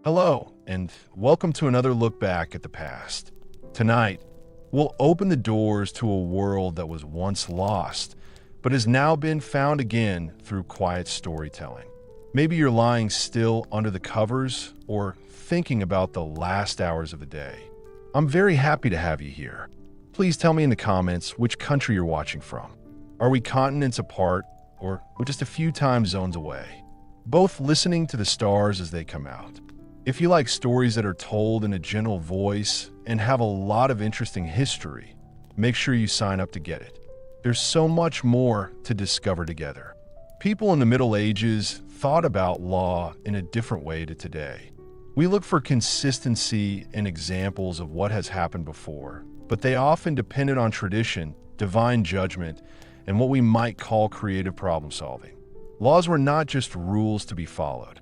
Hello, and welcome to another look back at the past. Tonight, we'll open the doors to a world that was once lost, but has now been found again through quiet storytelling. Maybe you're lying still under the covers or thinking about the last hours of the day. I'm very happy to have you here. Please tell me in the comments which country you're watching from. Are we continents apart, or we're just a few time zones away? Both listening to the stars as they come out. If you like stories that are told in a gentle voice and have a lot of interesting history, make sure you sign up to get it. There's so much more to discover together. People in the Middle Ages thought about law in a different way to today. We look for consistency and examples of what has happened before, but they often depended on tradition, divine judgment, and what we might call creative problem solving. Laws were not just rules to be followed.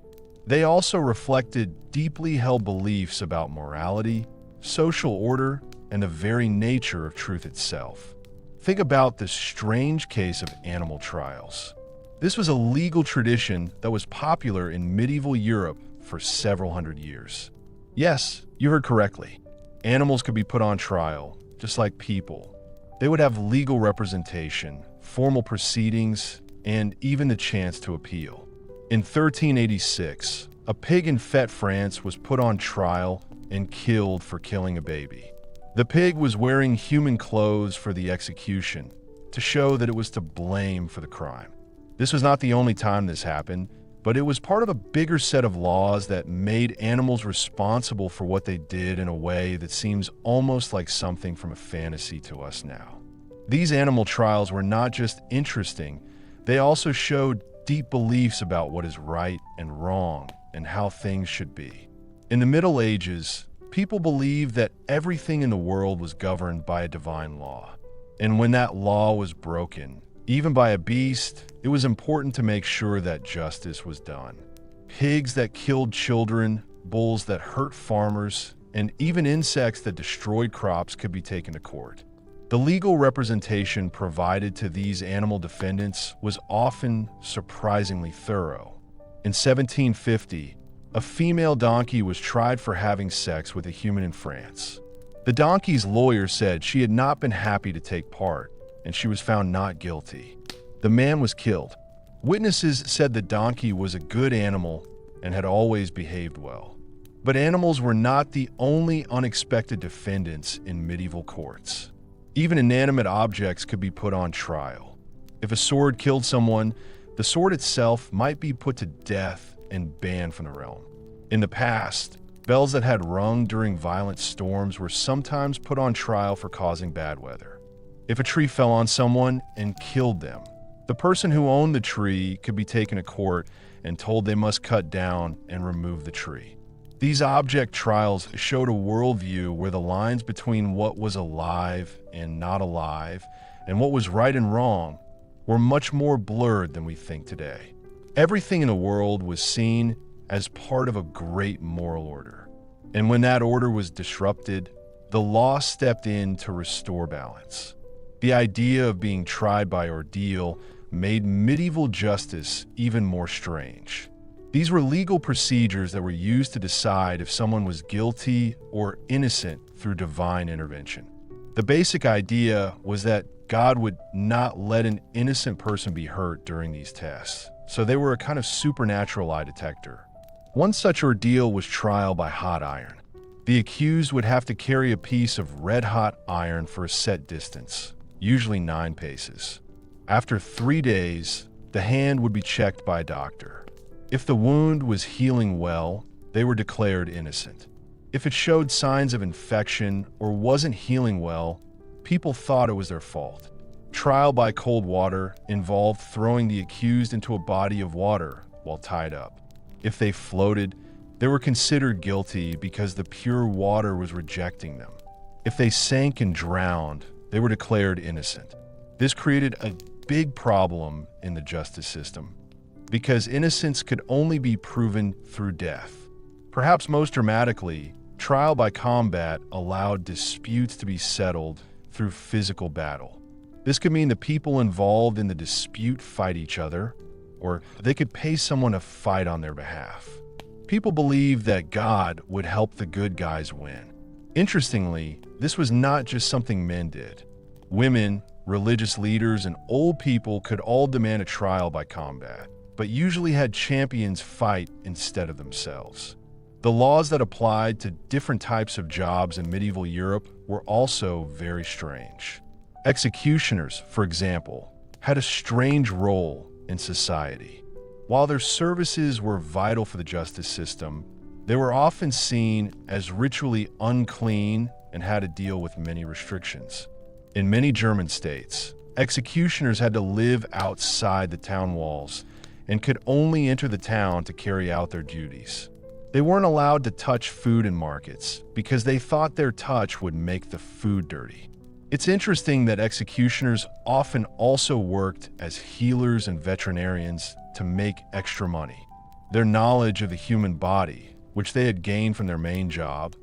They also reflected deeply held beliefs about morality, social order, and the very nature of truth itself. Think about the strange case of animal trials. This was a legal tradition that was popular in medieval Europe for several hundred years. Yes, you heard correctly. Animals could be put on trial, just like people. They would have legal representation, formal proceedings, and even the chance to appeal. In 1386, a pig in Fête, France was put on trial and killed for killing a baby. The pig was wearing human clothes for the execution to show that it was to blame for the crime. This was not the only time this happened, but it was part of a bigger set of laws that made animals responsible for what they did in a way that seems almost like something from a fantasy to us now. These animal trials were not just interesting, they also showed deep beliefs about what is right and wrong and how things should be. In the Middle Ages, people believed that everything in the world was governed by a divine law. And when that law was broken, even by a beast, it was important to make sure that justice was done. Pigs that killed children, bulls that hurt farmers, and even insects that destroyed crops could be taken to court. The legal representation provided to these animal defendants was often surprisingly thorough. In 1750, a female donkey was tried for having sex with a human in France. The donkey's lawyer said she had not been happy to take part, and she was found not guilty. The man was killed. Witnesses said the donkey was a good animal and had always behaved well. But animals were not the only unexpected defendants in medieval courts. Even inanimate objects could be put on trial. If a sword killed someone, the sword itself might be put to death and banned from the realm. In the past, bells that had rung during violent storms were sometimes put on trial for causing bad weather. If a tree fell on someone and killed them, the person who owned the tree could be taken to court and told they must cut down and remove the tree. These object trials showed a worldview where the lines between what was alive and not alive, and what was right and wrong, were much more blurred than we think today. Everything in the world was seen as part of a great moral order. And when that order was disrupted, the law stepped in to restore balance. The idea of being tried by ordeal made medieval justice even more strange. These were legal procedures that were used to decide if someone was guilty or innocent through divine intervention. The basic idea was that God would not let an innocent person be hurt during these tests, so they were a kind of supernatural lie detector. One such ordeal was trial by hot iron. The accused would have to carry a piece of red-hot iron for a set distance, usually 9 paces. After 3 days, the hand would be checked by a doctor. If the wound was healing well, they were declared innocent. If it showed signs of infection or wasn't healing well, people thought it was their fault. Trial by cold water involved throwing the accused into a body of water while tied up. If they floated, they were considered guilty because the pure water was rejecting them. If they sank and drowned, they were declared innocent. This created a big problem in the justice system, because innocence could only be proven through death. Perhaps most dramatically, trial by combat allowed disputes to be settled through physical battle. This could mean the people involved in the dispute fight each other, or they could pay someone to fight on their behalf. People believed that God would help the good guys win. Interestingly, this was not just something men did. Women, religious leaders, and old people could all demand a trial by combat, but usually had champions fight instead of themselves. The laws that applied to different types of jobs in medieval Europe were also very strange. Executioners, for example, had a strange role in society. While their services were vital for the justice system, they were often seen as ritually unclean and had to deal with many restrictions. In many German states, executioners had to live outside the town walls and could only enter the town to carry out their duties. They weren't allowed to touch food in markets because they thought their touch would make the food dirty. It's interesting that executioners often also worked as healers and veterinarians to make extra money. Their knowledge of the human body, which they had gained from their main job,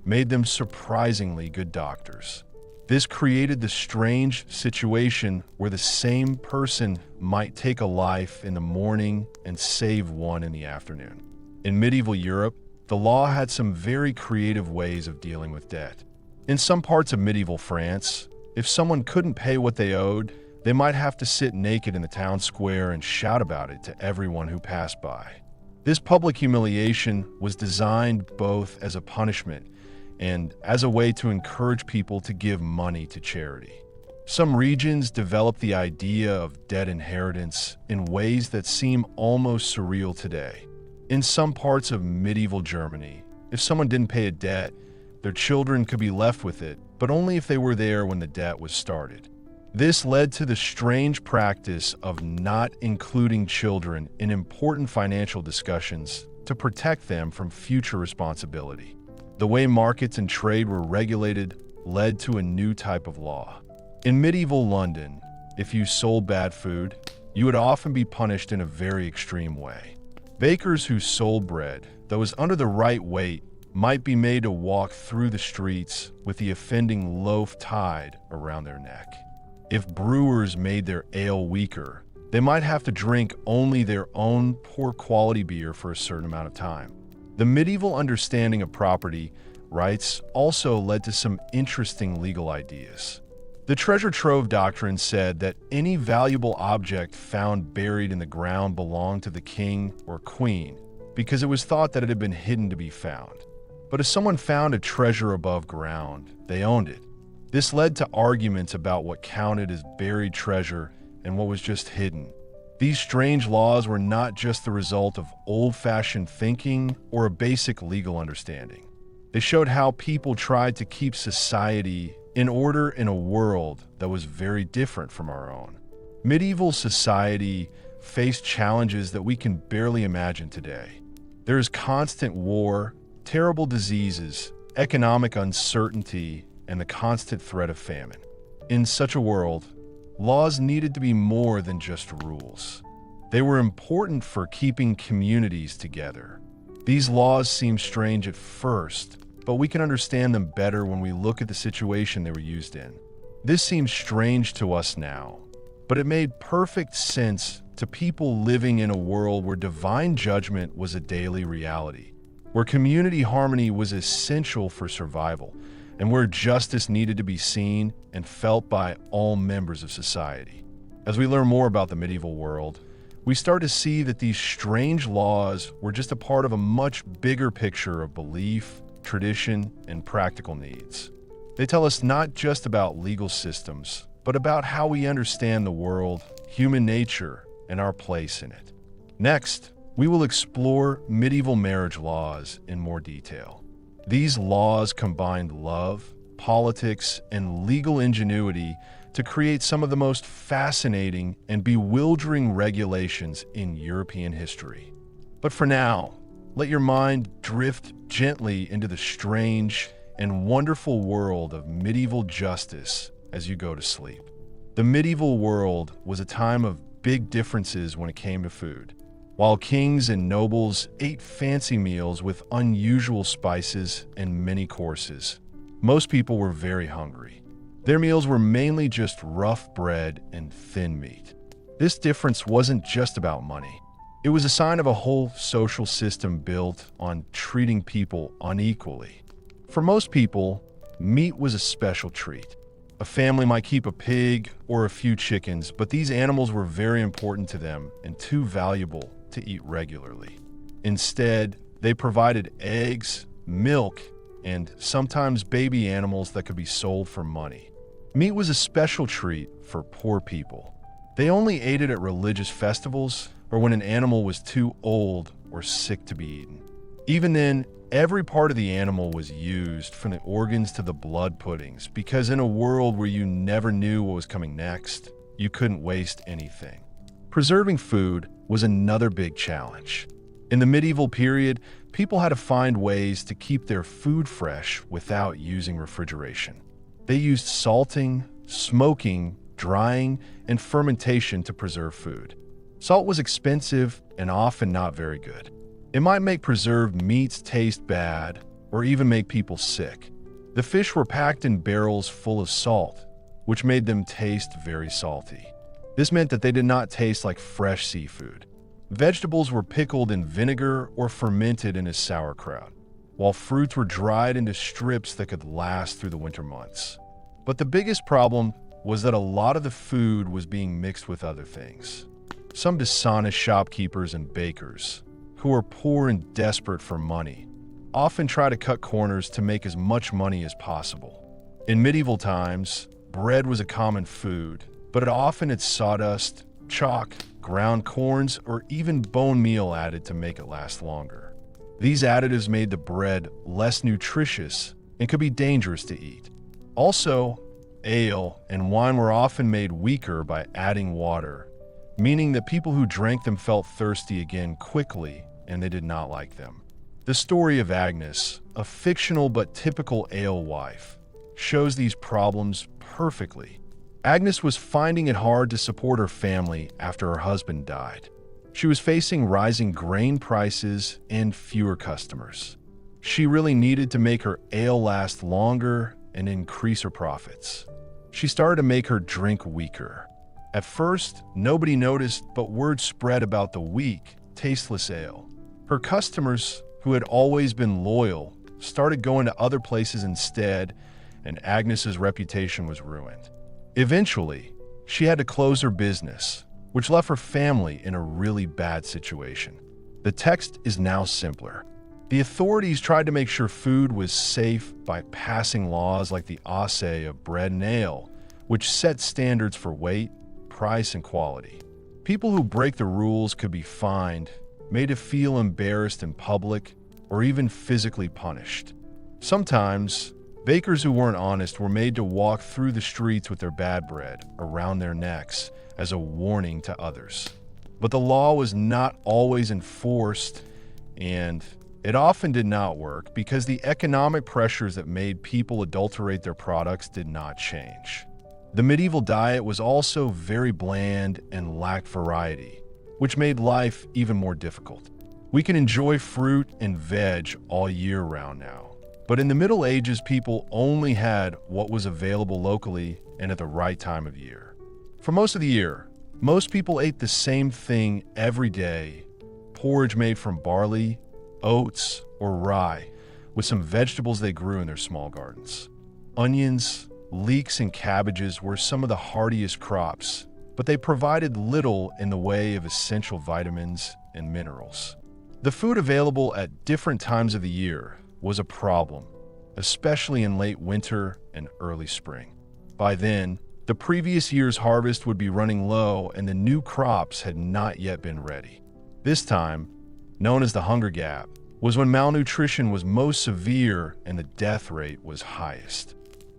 made them surprisingly good doctors. This created the strange situation where the same person might take a life in the morning and save one in the afternoon. In medieval Europe, the law had some very creative ways of dealing with debt. In some parts of medieval France, if someone couldn't pay what they owed, they might have to sit naked in the town square and shout about it to everyone who passed by. This public humiliation was designed both as a punishment and as a way to encourage people to give money to charity. Some regions developed the idea of debt inheritance in ways that seem almost surreal today. In some parts of medieval Germany, if someone didn't pay a debt, their children could be left with it, but only if they were there when the debt was started. This led to the strange practice of not including children in important financial discussions to protect them from future responsibility. The way markets and trade were regulated led to a new type of law. In medieval London, if you sold bad food, you would often be punished in a very extreme way. Bakers who sold bread that was under the right weight might be made to walk through the streets with the offending loaf tied around their neck. If brewers made their ale weaker, they might have to drink only their own poor quality beer for a certain amount of time. The medieval understanding of property rights also led to some interesting legal ideas. The treasure trove doctrine said that any valuable object found buried in the ground belonged to the king or queen because it was thought that it had been hidden to be found. But if someone found a treasure above ground, they owned it. This led to arguments about what counted as buried treasure and what was just hidden. These strange laws were not just the result of old-fashioned thinking or a basic legal understanding. They showed how people tried to keep society in order in a world that was very different from our own. Medieval society faced challenges that we can barely imagine today. There is constant war, terrible diseases, economic uncertainty, and the constant threat of famine. In such a world, laws needed to be more than just rules. They were important for keeping communities together. These laws seem strange at first, but we can understand them better when we look at the situation they were used in. This seems strange to us now, but it made perfect sense to people living in a world where divine judgment was a daily reality, where community harmony was essential for survival, and where justice needed to be seen and felt by all members of society. As we learn more about the medieval world, we start to see that these strange laws were just a part of a much bigger picture of belief, tradition, and practical needs. They tell us not just about legal systems, but about how we understand the world, human nature, and our place in it. Next, we will explore medieval marriage laws in more detail. These laws combined love, politics, and legal ingenuity to create some of the most fascinating and bewildering regulations in European history. But for now, let your mind drift gently into the strange and wonderful world of medieval justice as you go to sleep. The medieval world was a time of big differences when it came to food. While kings and nobles ate fancy meals with unusual spices and many courses, most people were very hungry. Their meals were mainly just rough bread and thin meat. This difference wasn't just about money. It was a sign of a whole social system built on treating people unequally. For most people, meat was a special treat. A family might keep a pig or a few chickens, but these animals were very important to them and too valuable to eat regularly. Instead, they provided eggs, milk, and sometimes baby animals that could be sold for money. Meat was a special treat for poor people. They only ate it at religious festivals or when an animal was too old or sick to be eaten. Even then, every part of the animal was used, from the organs to the blood puddings, because in a world where you never knew what was coming next, you couldn't waste anything. Preserving food was another big challenge. In the medieval period, people had to find ways to keep their food fresh without using refrigeration. They used salting, smoking, drying, and fermentation to preserve food. Salt was expensive and often not very good. It might make preserved meats taste bad or even make people sick. The fish were packed in barrels full of salt, which made them taste very salty. This meant that they did not taste like fresh seafood. Vegetables were pickled in vinegar or fermented in a sauerkraut, while fruits were dried into strips that could last through the winter months. But the biggest problem was that a lot of the food was being mixed with other things. Some dishonest shopkeepers and bakers, who were poor and desperate for money, often try to cut corners to make as much money as possible. In medieval times, bread was a common food, but it often had sawdust, chalk, ground corns, or even bone meal added to make it last longer. These additives made the bread less nutritious and could be dangerous to eat. Also, ale and wine were often made weaker by adding water, meaning that people who drank them felt thirsty again quickly and they did not like them. The story of Agnes, a fictional but typical alewife, shows these problems perfectly. Agnes was finding it hard to support her family after her husband died. She was facing rising grain prices and fewer customers. She really needed to make her ale last longer and increase her profits. She started to make her drink weaker. At first, nobody noticed, but word spread about the weak, tasteless ale. Her customers, who had always been loyal, started going to other places instead, and Agnes's reputation was ruined. Eventually, she had to close her business, which left her family in a really bad situation. The text is now simpler. The authorities tried to make sure food was safe by passing laws like the assay of bread and ale, which set standards for weight, price, and quality. People who break the rules could be fined, made to feel embarrassed in public, or even physically punished. Sometimes, bakers who weren't honest were made to walk through the streets with their bad bread around their necks as a warning to others. But the law was not always enforced, and it often did not work because the economic pressures that made people adulterate their products did not change. The medieval diet was also very bland and lacked variety, which made life even more difficult. We can enjoy fruit and veg all year round now, but in the Middle Ages, people only had what was available locally and at the right time of year. For most of the year, most people ate the same thing every day: porridge made from barley, oats, or rye, with some vegetables they grew in their small gardens. Onions, leeks, and cabbages were some of the hardiest crops, but they provided little in the way of essential vitamins and minerals. The food available at different times of the year was a problem, especially in late winter and early spring. By then, the previous year's harvest would be running low and the new crops had not yet been ready. This time, known as the Hunger Gap, was when malnutrition was most severe and the death rate was highest.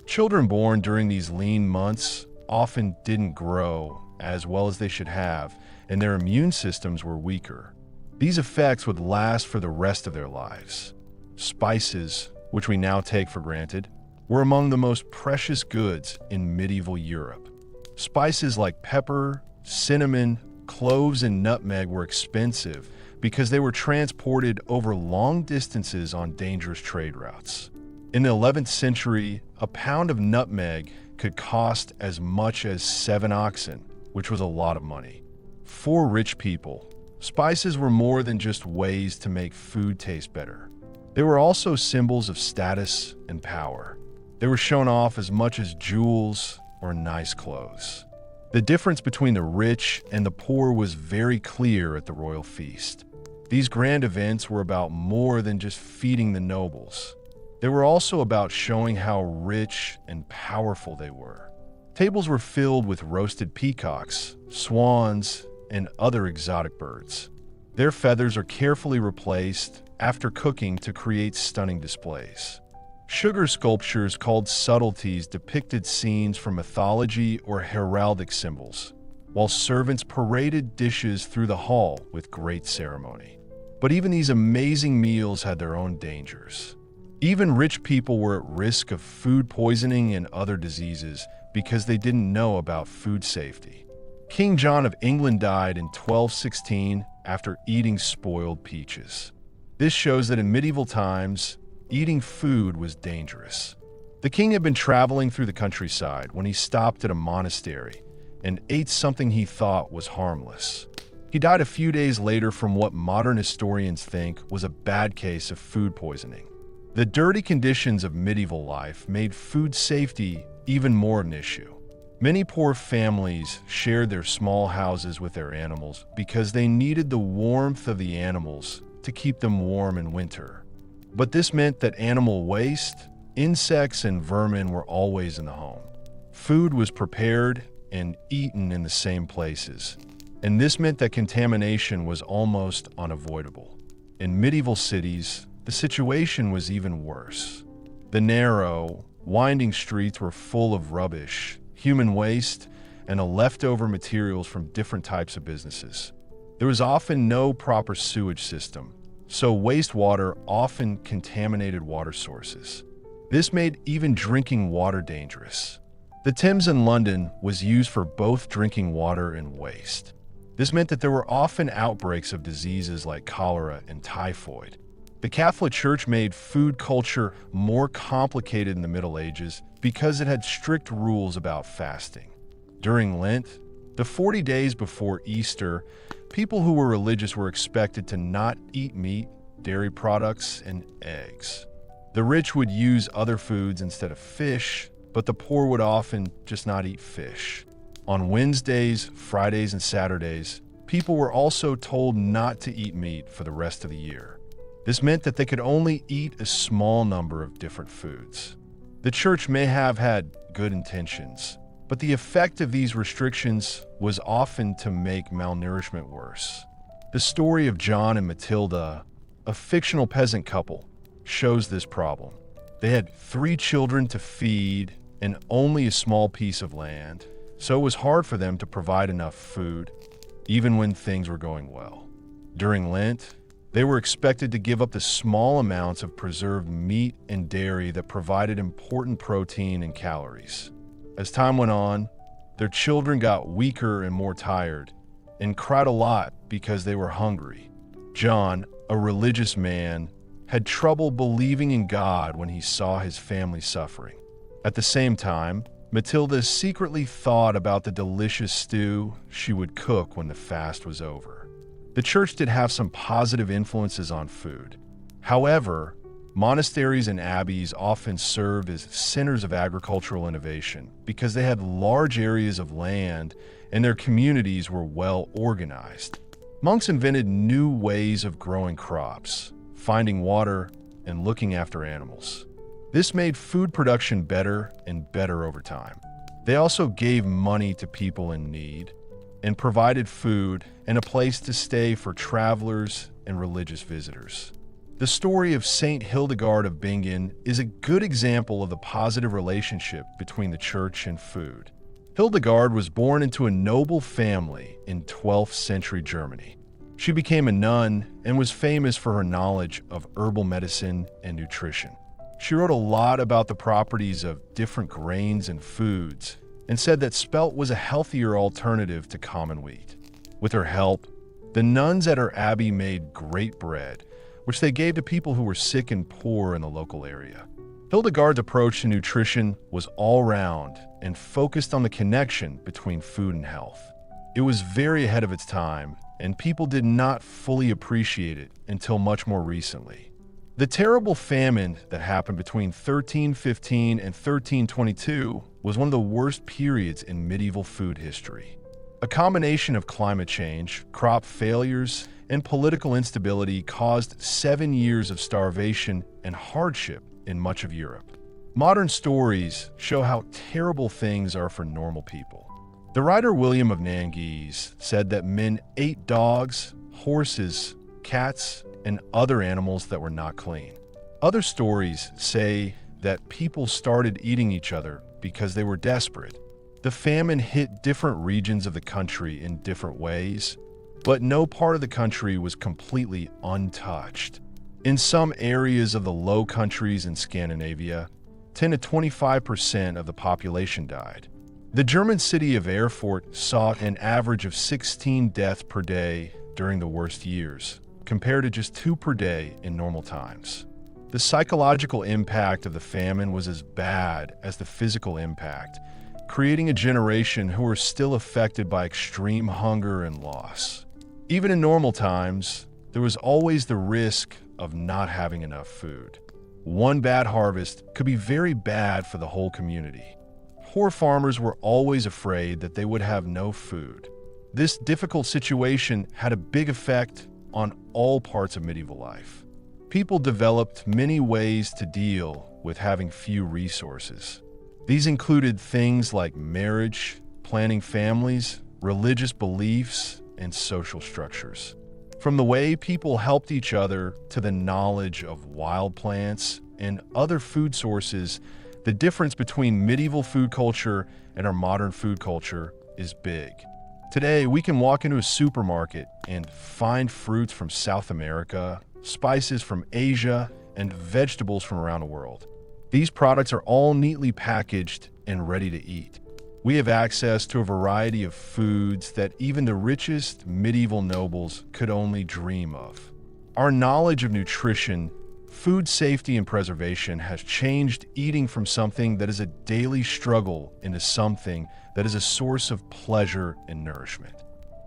Children born during these lean months often didn't grow as well as they should have, and their immune systems were weaker. These effects would last for the rest of their lives. Spices, which we now take for granted, were among the most precious goods in medieval Europe. Spices like pepper, cinnamon, cloves, and nutmeg were expensive because they were transported over long distances on dangerous trade routes. In the 11th century, a pound of nutmeg could cost as much as 7 oxen, which was a lot of money. For rich people, Spices were more than just ways to make food taste better. They were also symbols of status and power. They were shown off as much as jewels or nice clothes. The difference between the rich and the poor was very clear at the royal feast. These grand events were about more than just feeding the nobles. They were also about showing how rich and powerful they were. Tables were filled with roasted peacocks, swans, and other exotic birds. Their feathers are carefully replaced after cooking to create stunning displays. Sugar sculptures called subtleties depicted scenes from mythology or heraldic symbols, while servants paraded dishes through the hall with great ceremony. But even these amazing meals had their own dangers. Even rich people were at risk of food poisoning and other diseases because they didn't know about food safety. King John of England died in 1216 after eating spoiled peaches. This shows that in medieval times, eating food was dangerous. The king had been traveling through the countryside when he stopped at a monastery and ate something he thought was harmless. He died a few days later from what modern historians think was a bad case of food poisoning. The dirty conditions of medieval life made food safety even more an issue. Many poor families shared their small houses with their animals because they needed the warmth of the animals to keep them warm in winter. But this meant that animal waste, insects, and vermin were always in the home. Food was prepared and eaten in the same places, and this meant that contamination was almost unavoidable. In medieval cities, the situation was even worse. The narrow, winding streets were full of rubbish, human waste, and leftover materials from different types of businesses. There was often no proper sewage system, so wastewater often contaminated water sources. This made even drinking water dangerous. The Thames in London was used for both drinking water and waste. This meant that there were often outbreaks of diseases like cholera and typhoid. The Catholic Church made food culture more complicated in the Middle Ages because it had strict rules about fasting. During Lent, the 40 days before Easter, people who were religious were expected to not eat meat, dairy products, and eggs. The rich would use other foods instead of fish, but the poor would often just not eat fish. On Wednesdays, Fridays, and Saturdays, people were also told not to eat meat for the rest of the year. This meant that they could only eat a small number of different foods. The church may have had good intentions, but the effect of these restrictions was often to make malnourishment worse. The story of John and Matilda, a fictional peasant couple, shows this problem. They had 3 children to feed and only a small piece of land, so it was hard for them to provide enough food, even when things were going well. During Lent, they were expected to give up the small amounts of preserved meat and dairy that provided important protein and calories. As time went on, their children got weaker and more tired, and cried a lot because they were hungry. John, a religious man, had trouble believing in God when he saw his family suffering. At the same time, Matilda secretly thought about the delicious stew she would cook when the fast was over. The church did have some positive influences on food. However, monasteries and abbeys often served as centers of agricultural innovation because they had large areas of land and their communities were well organized. Monks invented new ways of growing crops, finding water, and looking after animals. This made food production better and better over time. They also gave money to people in need and provided food and a place to stay for travelers and religious visitors. The story of Saint Hildegard of Bingen is a good example of the positive relationship between the church and food. Hildegard was born into a noble family in 12th century Germany. She became a nun and was famous for her knowledge of herbal medicine and nutrition. She wrote a lot about the properties of different grains and foods and said that spelt was a healthier alternative to common wheat. With her help, the nuns at her abbey made great bread, which they gave to people who were sick and poor in the local area. Hildegard's approach to nutrition was all-round and focused on the connection between food and health. It was very ahead of its time and people did not fully appreciate it until much more recently. The terrible famine that happened between 1315 and 1322 was one of the worst periods in medieval food history. A combination of climate change, crop failures, and political instability caused 7 years of starvation and hardship in much of Europe. Modern stories show how terrible things are for normal people. The writer William of Nantes said that men ate dogs, horses, cats, and other animals that were not clean. Other stories say that people started eating each other because they were desperate. The famine hit different regions of the country in different ways, but no part of the country was completely untouched. In some areas of the Low Countries in Scandinavia, 10 to 25% of the population died. The German city of Erfurt saw an average of 16 deaths per day during the worst years, compared to just 2 per day in normal times. The psychological impact of the famine was as bad as the physical impact, creating a generation who are still affected by extreme hunger and loss. Even in normal times, there was always the risk of not having enough food. One bad harvest could be very bad for the whole community. Poor farmers were always afraid that they would have no food. This difficult situation had a big effect on all parts of medieval life. People developed many ways to deal with having few resources. These included things like marriage, planning families, religious beliefs, and social structures. From the way people helped each other to the knowledge of wild plants and other food sources, the difference between medieval food culture and our modern food culture is big. Today, we can walk into a supermarket and find fruits from South America, spices from Asia, and vegetables from around the world. These products are all neatly packaged and ready to eat. We have access to a variety of foods that even the richest medieval nobles could only dream of. Our knowledge of nutrition, food safety, and preservation has changed eating from something that is a daily struggle into something that is a source of pleasure and nourishment.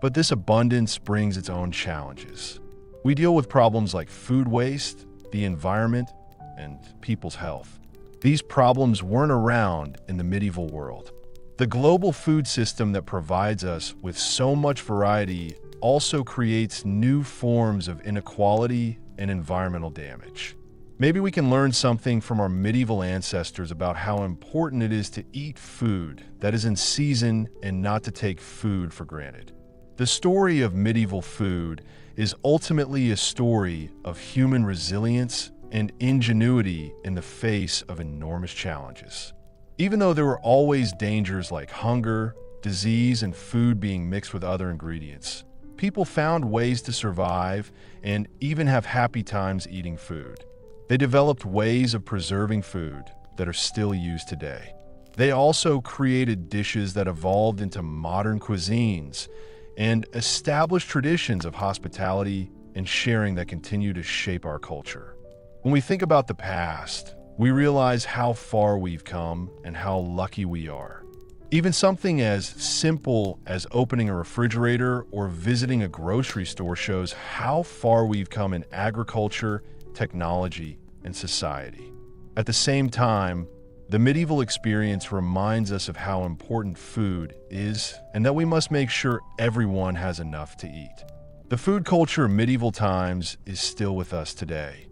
But this abundance brings its own challenges. We deal with problems like food waste, the environment, and people's health. These problems weren't around in the medieval world. The global food system that provides us with so much variety also creates new forms of inequality and environmental damage. Maybe we can learn something from our medieval ancestors about how important it is to eat food that is in season and not to take food for granted. The story of medieval food is ultimately a story of human resilience and ingenuity in the face of enormous challenges. Even though there were always dangers like hunger, disease, and food being mixed with other ingredients, people found ways to survive and even have happy times eating food. They developed ways of preserving food that are still used today. They also created dishes that evolved into modern cuisines and established traditions of hospitality and sharing that continue to shape our culture. When we think about the past, we realize how far we've come and how lucky we are. Even something as simple as opening a refrigerator or visiting a grocery store shows how far we've come in agriculture, technology, and society. At the same time, the medieval experience reminds us of how important food is and that we must make sure everyone has enough to eat. The food culture of medieval times is still with us today.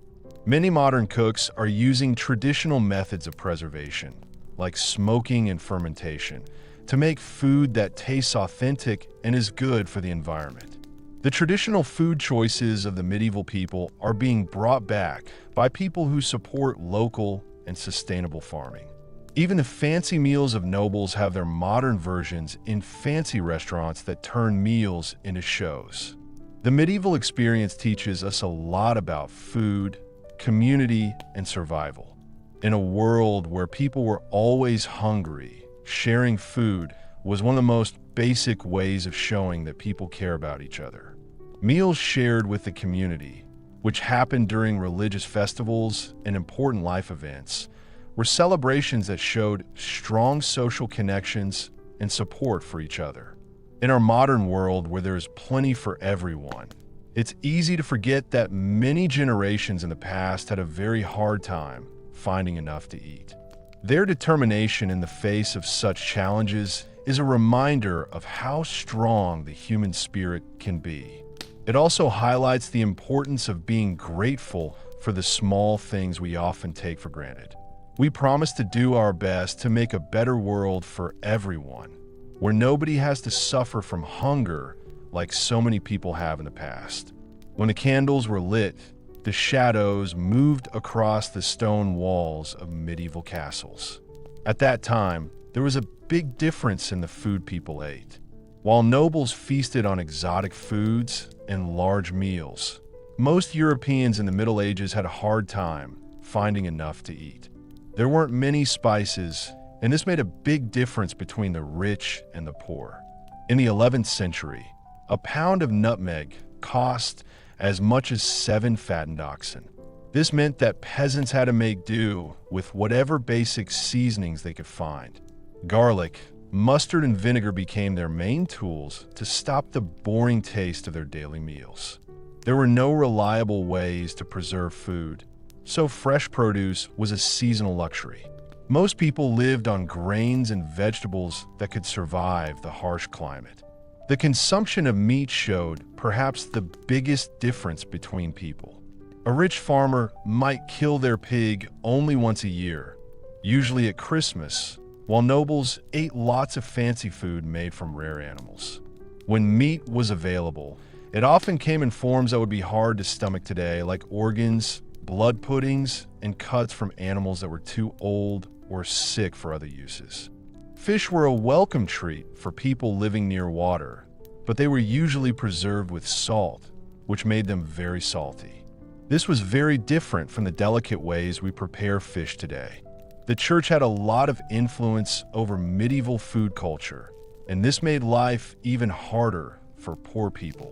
Many modern cooks are using traditional methods of preservation, like smoking and fermentation, to make food that tastes authentic and is good for the environment. The traditional food choices of the medieval people are being brought back by people who support local and sustainable farming. Even the fancy meals of nobles have their modern versions in fancy restaurants that turn meals into shows. The medieval experience teaches us a lot about food, community, and survival. In a world where people were always hungry, sharing food was one of the most basic ways of showing that people care about each other. Meals shared with the community, which happened during religious festivals and important life events, were celebrations that showed strong social connections and support for each other. In our modern world where there is plenty for everyone, it's easy to forget that many generations in the past had a very hard time finding enough to eat. Their determination in the face of such challenges is a reminder of how strong the human spirit can be. It also highlights the importance of being grateful for the small things we often take for granted. We promise to do our best to make a better world for everyone, where nobody has to suffer from hunger like so many people have in the past. When the candles were lit, the shadows moved across the stone walls of medieval castles. At that time, there was a big difference in the food people ate. While nobles feasted on exotic foods and large meals, most Europeans in the Middle Ages had a hard time finding enough to eat. There weren't many spices, and this made a big difference between the rich and the poor. In the 11th century, a pound of nutmeg cost as much as 7 fattened oxen. This meant that peasants had to make do with whatever basic seasonings they could find. Garlic, mustard, and vinegar became their main tools to stop the boring taste of their daily meals. There were no reliable ways to preserve food, so fresh produce was a seasonal luxury. Most people lived on grains and vegetables that could survive the harsh climate. The consumption of meat showed perhaps the biggest difference between people. A rich farmer might kill their pig only once a year, usually at Christmas, while nobles ate lots of fancy food made from rare animals. When meat was available, it often came in forms that would be hard to stomach today, like organs, blood puddings, and cuts from animals that were too old or sick for other uses. Fish were a welcome treat for people living near water, but they were usually preserved with salt, which made them very salty. This was very different from the delicate ways we prepare fish today. The church had a lot of influence over medieval food culture, and this made life even harder for poor people.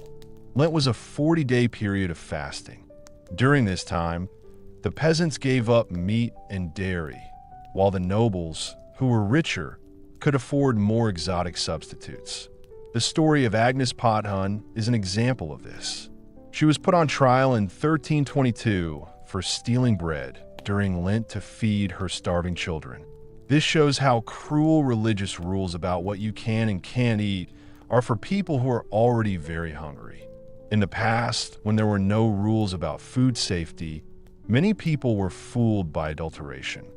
Lent was a 40-day period of fasting. During this time, the peasants gave up meat and dairy, while the nobles, who were richer, could afford more exotic substitutes. The story of Agnes Pothun is an example of this. She was put on trial in 1322 for stealing bread during Lent to feed her starving children. This shows how cruel religious rules about what you can and can't eat are for people who are already very hungry. In the past, when there were no rules about food safety, many people were fooled by adulteration.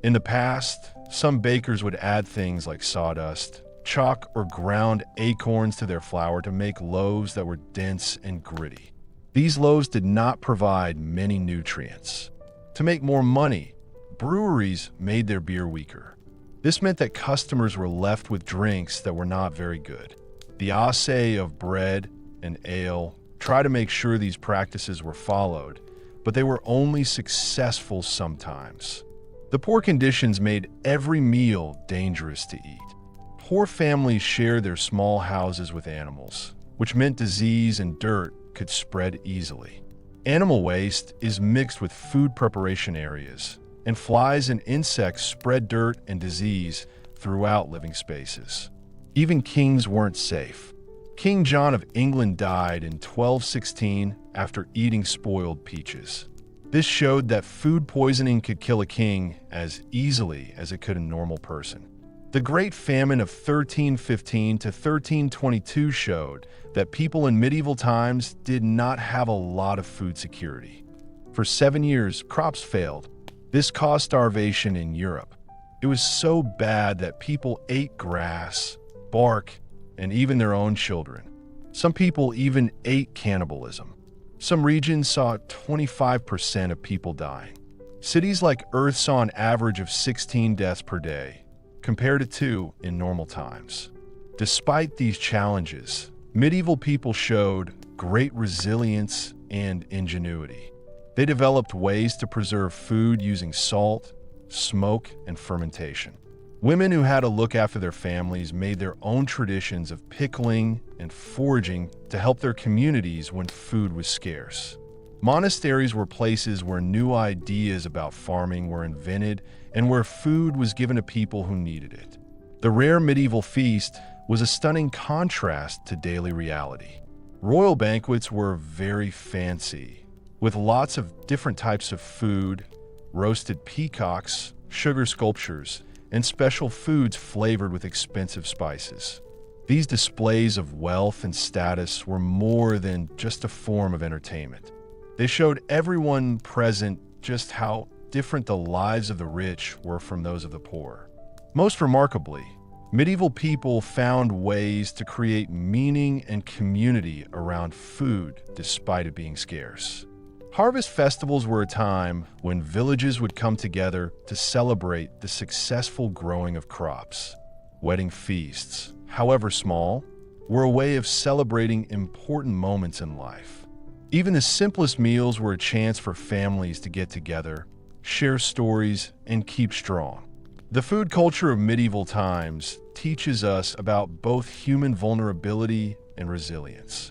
In the past, some bakers would add things like sawdust, chalk, or ground acorns to their flour to make loaves that were dense and gritty. These loaves did not provide many nutrients. To make more money, breweries made their beer weaker. This meant that customers were left with drinks that were not very good. The assay of bread and ale tried to make sure these practices were followed, but they were only successful sometimes. The poor conditions made every meal dangerous to eat. Poor families shared their small houses with animals, which meant disease and dirt could spread easily. Animal waste is mixed with food preparation areas, and flies and insects spread dirt and disease throughout living spaces. Even kings weren't safe. King John of England died in 1216 after eating spoiled peaches. This showed that food poisoning could kill a king as easily as it could a normal person. The Great Famine of 1315 to 1322 showed that people in medieval times did not have a lot of food security. For 7 years, crops failed. This caused starvation in Europe. It was so bad that people ate grass, bark, and even their own children. Some people even ate cannibalism. Some regions saw 25% of people dying. Cities like Earth saw an average of 16 deaths per day, compared to 2 in normal times. Despite these challenges, medieval people showed great resilience and ingenuity. They developed ways to preserve food using salt, smoke, and fermentation. Women who had to look after their families made their own traditions of pickling and foraging to help their communities when food was scarce. Monasteries were places where new ideas about farming were invented and where food was given to people who needed it. The rare medieval feast was a stunning contrast to daily reality. Royal banquets were very fancy, with lots of different types of food, roasted peacocks, sugar sculptures, and special foods flavored with expensive spices. These displays of wealth and status were more than just a form of entertainment. They showed everyone present just how different the lives of the rich were from those of the poor. Most remarkably, medieval people found ways to create meaning and community around food despite it being scarce. Harvest festivals were a time when villages would come together to celebrate the successful growing of crops. Wedding feasts, however small, were a way of celebrating important moments in life. Even the simplest meals were a chance for families to get together, share stories, and keep strong. The food culture of medieval times teaches us about both human vulnerability and resilience.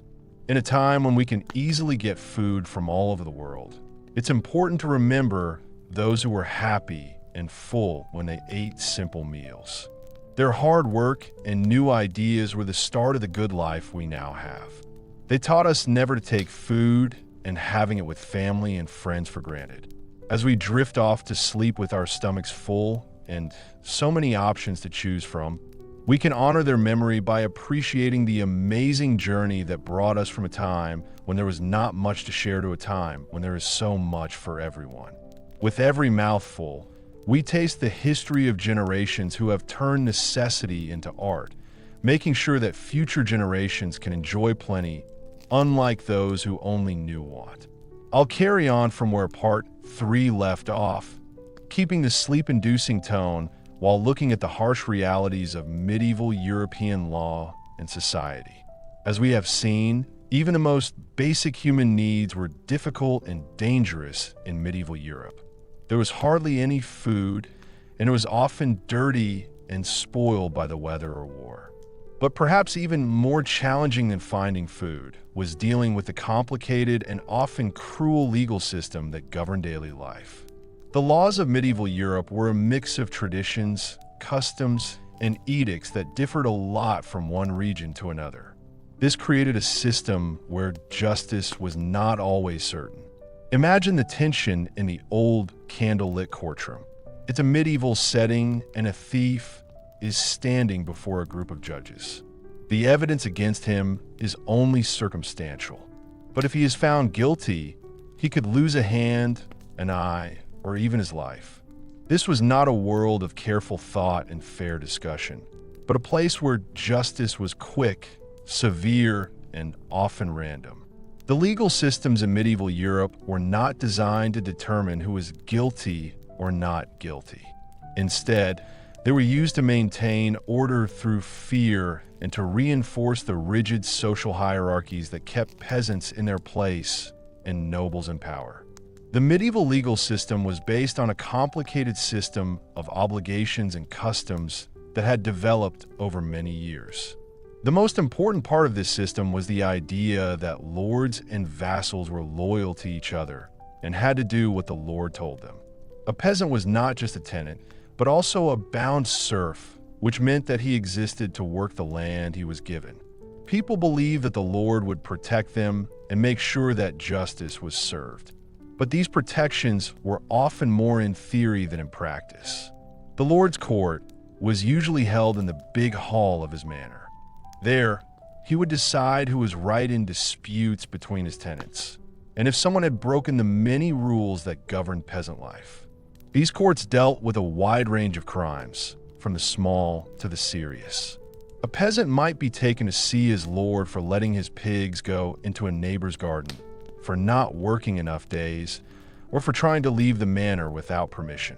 In a time when we can easily get food from all over the world, it's important to remember those who were happy and full when they ate simple meals. Their hard work and new ideas were the start of the good life we now have. They taught us never to take food and having it with family and friends for granted. As we drift off to sleep with our stomachs full and so many options to choose from, we can honor their memory by appreciating the amazing journey that brought us from a time when there was not much to share to a time when there is so much for everyone. With every mouthful, we taste the history of generations who have turned necessity into art, making sure that future generations can enjoy plenty, unlike those who only knew want. I'll carry on from where part 3 left off, keeping the sleep-inducing tone while looking at the harsh realities of medieval European law and society. As we have seen, even the most basic human needs were difficult and dangerous in medieval Europe. There was hardly any food, and it was often dirty and spoiled by the weather or war. But perhaps even more challenging than finding food was dealing with the complicated and often cruel legal system that governed daily life. The laws of medieval Europe were a mix of traditions, customs, and edicts that differed a lot from one region to another. This created a system where justice was not always certain. Imagine the tension in the old candlelit courtroom. It's a medieval setting, and a thief is standing before a group of judges. The evidence against him is only circumstantial, but if he is found guilty, he could lose a hand, an eye, or even his life. This was not a world of careful thought and fair discussion, but a place where justice was quick, severe, and often random. The legal systems in medieval Europe were not designed to determine who was guilty or not guilty. Instead, they were used to maintain order through fear and to reinforce the rigid social hierarchies that kept peasants in their place and nobles in power. The medieval legal system was based on a complicated system of obligations and customs that had developed over many years. The most important part of this system was the idea that lords and vassals were loyal to each other and had to do what the lord told them. A peasant was not just a tenant, but also a bound serf, which meant that he existed to work the land he was given. People believed that the lord would protect them and make sure that justice was served. But these protections were often more in theory than in practice. The Lord's court was usually held in the big hall of his manor. There, he would decide who was right in disputes between his tenants, and if someone had broken the many rules that governed peasant life. These courts dealt with a wide range of crimes, from the small to the serious. A peasant might be taken to see his lord for letting his pigs go into a neighbor's garden, for not working enough days, or for trying to leave the manor without permission.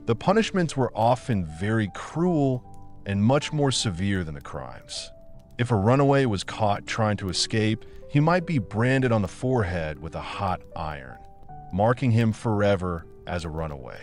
The punishments were often very cruel and much more severe than the crimes. If a runaway was caught trying to escape, he might be branded on the forehead with a hot iron, marking him forever as a runaway.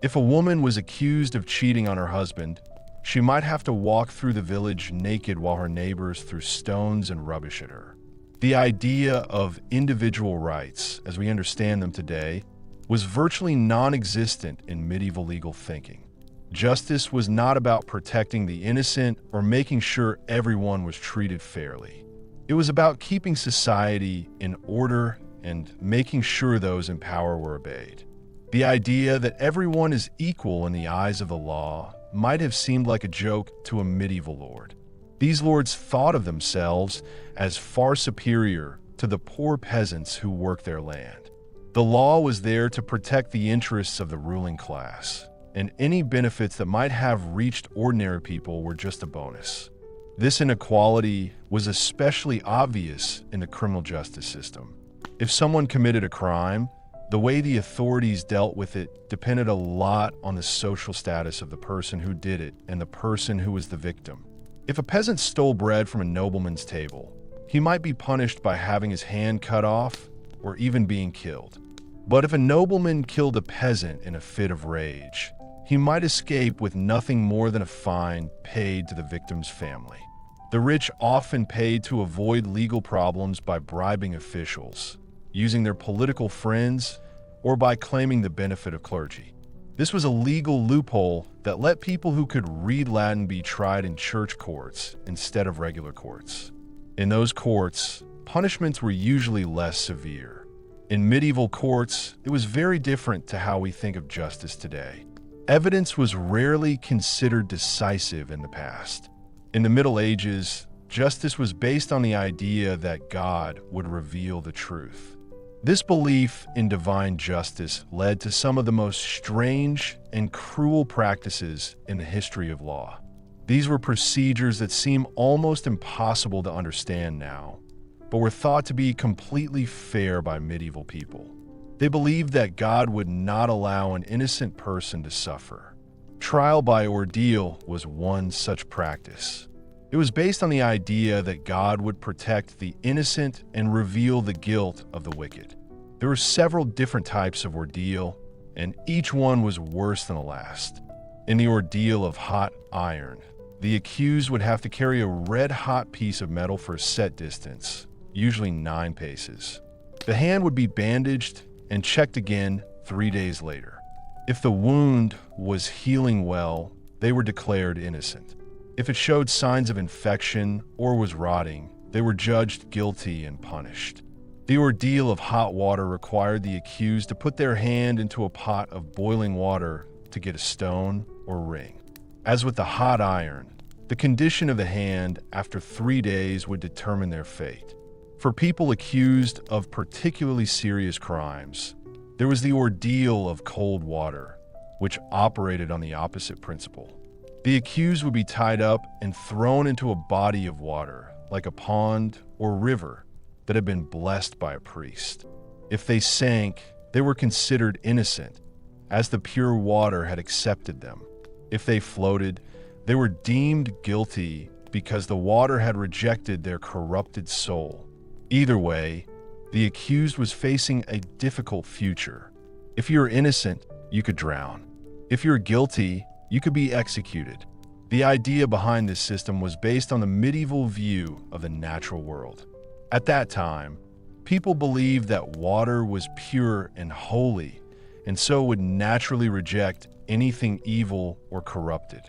If a woman was accused of cheating on her husband, she might have to walk through the village naked while her neighbors threw stones and rubbish at her. The idea of individual rights, as we understand them today, was virtually non-existent in medieval legal thinking. Justice was not about protecting the innocent or making sure everyone was treated fairly. It was about keeping society in order and making sure those in power were obeyed. The idea that everyone is equal in the eyes of the law might have seemed like a joke to a medieval lord. These lords thought of themselves as far superior to the poor peasants who worked their land. The law was there to protect the interests of the ruling class, and any benefits that might have reached ordinary people were just a bonus. This inequality was especially obvious in the criminal justice system. If someone committed a crime, the way the authorities dealt with it depended a lot on the social status of the person who did it and the person who was the victim. If a peasant stole bread from a nobleman's table, he might be punished by having his hand cut off or even being killed. But if a nobleman killed a peasant in a fit of rage, he might escape with nothing more than a fine paid to the victim's family. The rich often paid to avoid legal problems by bribing officials, using their political friends, or by claiming the benefit of clergy. This was a legal loophole that let people who could read Latin be tried in church courts instead of regular courts. In those courts, punishments were usually less severe. In medieval courts, it was very different to how we think of justice today. Evidence was rarely considered decisive in the past. In the Middle Ages, justice was based on the idea that God would reveal the truth. This belief in divine justice led to some of the most strange and cruel practices in the history of law. These were procedures that seem almost impossible to understand now, but were thought to be completely fair by medieval people. They believed that God would not allow an innocent person to suffer. Trial by ordeal was one such practice. It was based on the idea that God would protect the innocent and reveal the guilt of the wicked. There were several different types of ordeal, and each one was worse than the last. In the ordeal of hot iron, the accused would have to carry a red-hot piece of metal for a set distance, usually 9 paces. The hand would be bandaged and checked again 3 days later. If the wound was healing well, they were declared innocent. If it showed signs of infection or was rotting, they were judged guilty and punished. The ordeal of hot water required the accused to put their hand into a pot of boiling water to get a stone or ring. As with the hot iron, the condition of the hand after 3 days would determine their fate. For people accused of particularly serious crimes, there was the ordeal of cold water, which operated on the opposite principle. The accused would be tied up and thrown into a body of water, like a pond or river, that had been blessed by a priest. If they sank, they were considered innocent, as the pure water had accepted them. If they floated, they were deemed guilty because the water had rejected their corrupted soul. Either way, the accused was facing a difficult future. If you were innocent, you could drown. If you're guilty, you could be executed. The idea behind this system was based on the medieval view of the natural world. At that time, people believed that water was pure and holy, and so would naturally reject anything evil or corrupted.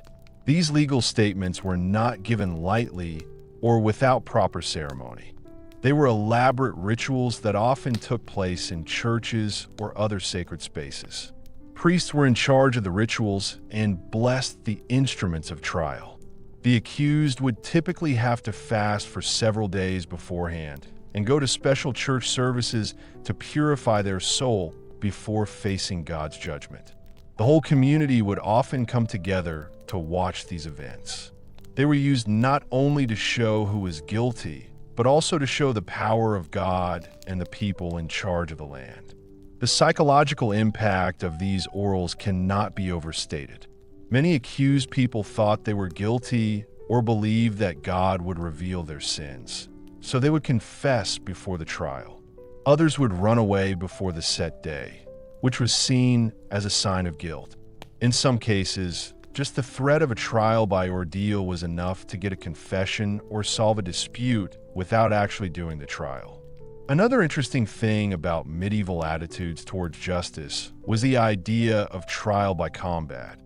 These legal statements were not given lightly or without proper ceremony. They were elaborate rituals that often took place in churches or other sacred spaces. Priests were in charge of the rituals and blessed the instruments of trial. The accused would typically have to fast for several days beforehand and go to special church services to purify their soul before facing God's judgment. The whole community would often come together to watch these events. They were used not only to show who was guilty, but also to show the power of God and the people in charge of the land. The psychological impact of these orals cannot be overstated. Many accused people thought they were guilty or believed that God would reveal their sins, so they would confess before the trial. Others would run away before the set day, which was seen as a sign of guilt. In some cases, just the threat of a trial by ordeal was enough to get a confession or solve a dispute without actually doing the trial. Another interesting thing about medieval attitudes towards justice was the idea of trial by combat.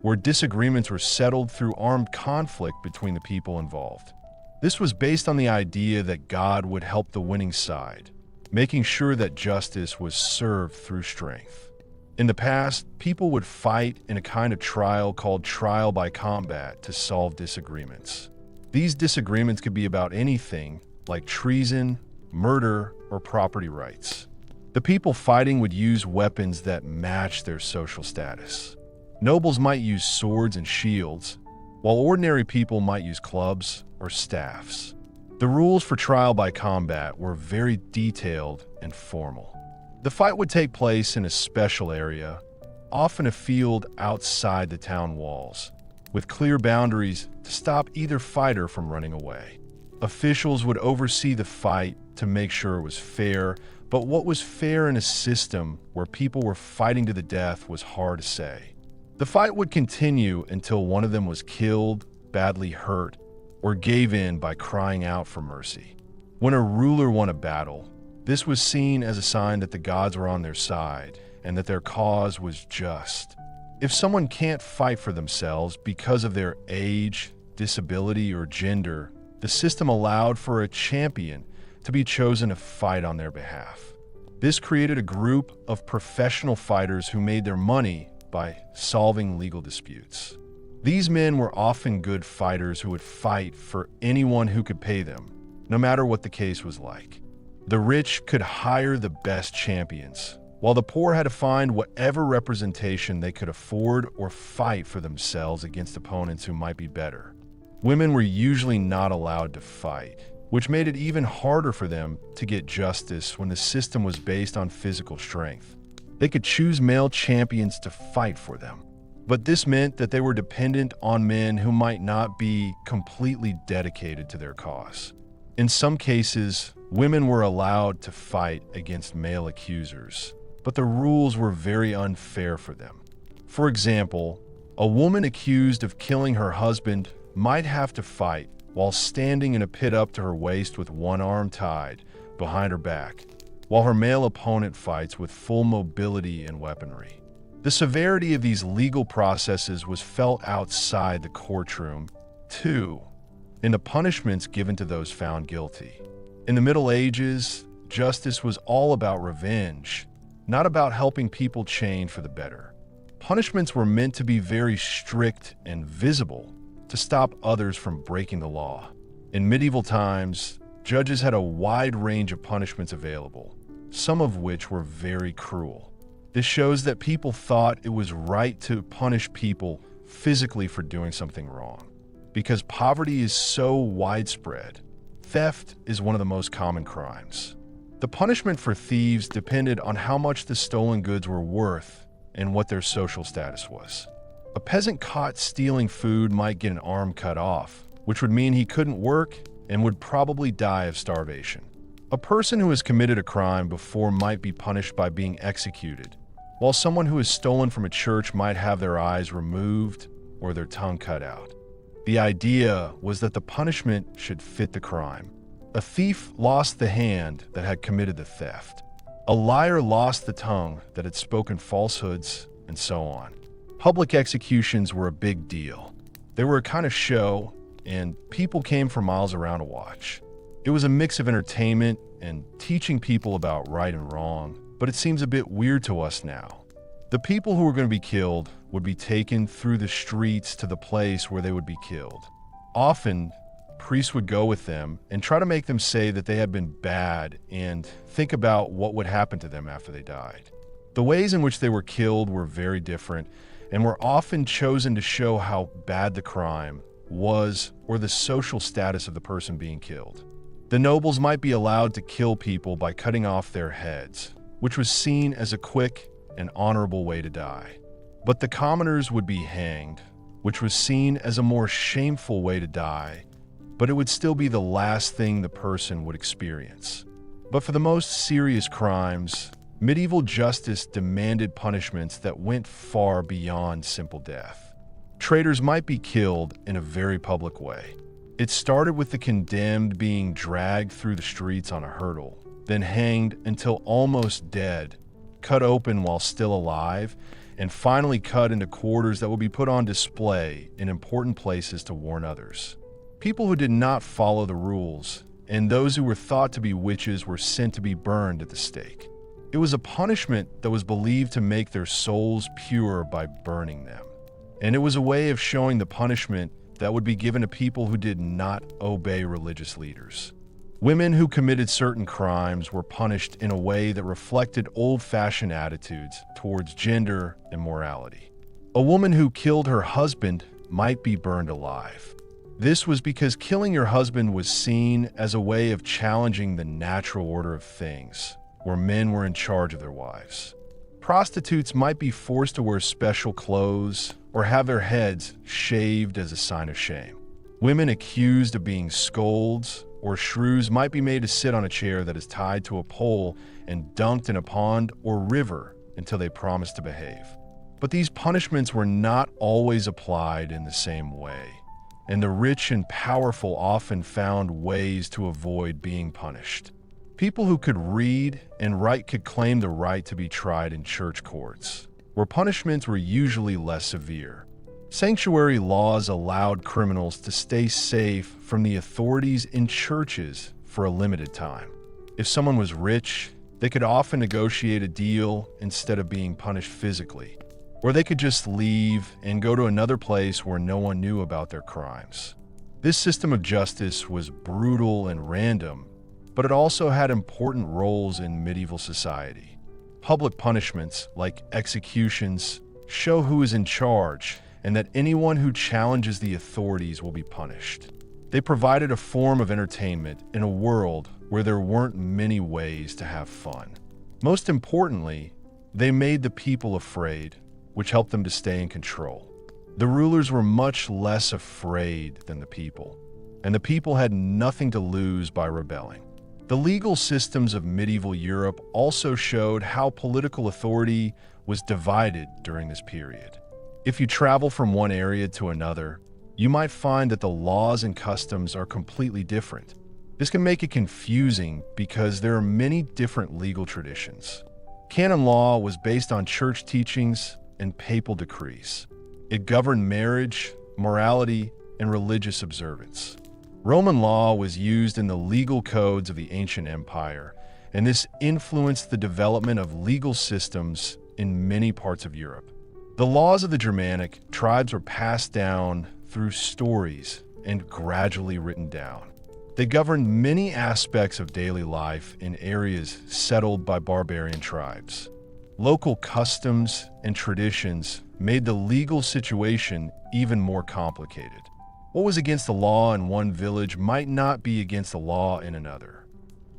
where disagreements were settled through armed conflict between the people involved. This was based on the idea that God would help the winning side, making sure that justice was served through strength. In the past, people would fight in a kind of trial called trial by combat to solve disagreements. These disagreements could be about anything like treason, murder, or property rights. The people fighting would use weapons that matched their social status. Nobles might use swords and shields, while ordinary people might use clubs or staffs. The rules for trial by combat were very detailed and formal. The fight would take place in a special area, often a field outside the town walls, with clear boundaries to stop either fighter from running away. Officials would oversee the fight to make sure it was fair, but what was fair in a system where people were fighting to the death was hard to say. The fight would continue until one of them was killed, badly hurt, or gave in by crying out for mercy. When a ruler won a battle, this was seen as a sign that the gods were on their side and that their cause was just. If someone can't fight for themselves because of their age, disability, or gender, the system allowed for a champion to be chosen to fight on their behalf. This created a group of professional fighters who made their money by solving legal disputes. These men were often good fighters who would fight for anyone who could pay them, no matter what the case was like. The rich could hire the best champions, while the poor had to find whatever representation they could afford or fight for themselves against opponents who might be better. Women were usually not allowed to fight, which made it even harder for them to get justice when the system was based on physical strength. They could choose male champions to fight for them, but this meant that they were dependent on men who might not be completely dedicated to their cause. In some cases, women were allowed to fight against male accusers, but the rules were very unfair for them. For example, a woman accused of killing her husband might have to fight while standing in a pit up to her waist with one arm tied behind her back, while her male opponent fights with full mobility and weaponry. The severity of these legal processes was felt outside the courtroom, too, in the punishments given to those found guilty. In the Middle Ages, justice was all about revenge, not about helping people change for the better. Punishments were meant to be very strict and visible to stop others from breaking the law. In medieval times, judges had a wide range of punishments available, some of which were very cruel. This shows that people thought it was right to punish people physically for doing something wrong. Because poverty is so widespread, theft is one of the most common crimes. The punishment for thieves depended on how much the stolen goods were worth and what their social status was. A peasant caught stealing food might get an arm cut off, which would mean he couldn't work and would probably die of starvation. A person who has committed a crime before might be punished by being executed, while someone who has stolen from a church might have their eyes removed or their tongue cut out. The idea was that the punishment should fit the crime. A thief lost the hand that had committed the theft. A liar lost the tongue that had spoken falsehoods, and so on. Public executions were a big deal. They were a kind of show, and people came from miles around to watch. It was a mix of entertainment and teaching people about right and wrong, but it seems a bit weird to us now. The people who were going to be killed would be taken through the streets to the place where they would be killed. Often, priests would go with them and try to make them say that they had been bad and think about what would happen to them after they died. The ways in which they were killed were very different and were often chosen to show how bad the crime was or the social status of the person being killed. The nobles might be allowed to kill people by cutting off their heads, which was seen as a quick and honorable way to die. But the commoners would be hanged, which was seen as a more shameful way to die, but it would still be the last thing the person would experience. But for the most serious crimes, medieval justice demanded punishments that went far beyond simple death. Traitors might be killed in a very public way. It started with the condemned being dragged through the streets on a hurdle, then hanged until almost dead, cut open while still alive, and finally cut into quarters that would be put on display in important places to warn others. People who did not follow the rules and those who were thought to be witches were sent to be burned at the stake. It was a punishment that was believed to make their souls pure by burning them. And it was a way of showing the punishment that would be given to people who did not obey religious leaders. Women who committed certain crimes were punished in a way that reflected old-fashioned attitudes towards gender and morality. A woman who killed her husband might be burned alive. This was because killing your husband was seen as a way of challenging the natural order of things, where men were in charge of their wives. Prostitutes might be forced to wear special clothes or have their heads shaved as a sign of shame. Women accused of being scolds or shrews might be made to sit on a chair that is tied to a pole and dunked in a pond or river until they promise to behave. But these punishments were not always applied in the same way, and the rich and powerful often found ways to avoid being punished. People who could read and write could claim the right to be tried in church courts, where punishments were usually less severe. Sanctuary laws allowed criminals to stay safe from the authorities in churches for a limited time. If someone was rich, they could often negotiate a deal instead of being punished physically, or they could just leave and go to another place where no one knew about their crimes. This system of justice was brutal and random, but it also had important roles in medieval society. Public punishments, like executions, show who is in charge and that anyone who challenges the authorities will be punished. They provided a form of entertainment in a world where there weren't many ways to have fun. Most importantly, they made the people afraid, which helped them to stay in control. The rulers were much less afraid than the people, and the people had nothing to lose by rebelling. The legal systems of medieval Europe also showed how political authority was divided during this period. If you travel from one area to another, you might find that the laws and customs are completely different. This can make it confusing because there are many different legal traditions. Canon law was based on church teachings and papal decrees. It governed marriage, morality, and religious observance. Roman law was used in the legal codes of the ancient empire, and this influenced the development of legal systems in many parts of Europe. The laws of the Germanic tribes were passed down through stories and gradually written down. They governed many aspects of daily life in areas settled by barbarian tribes. Local customs and traditions made the legal situation even more complicated. What was against the law in one village might not be against the law in another.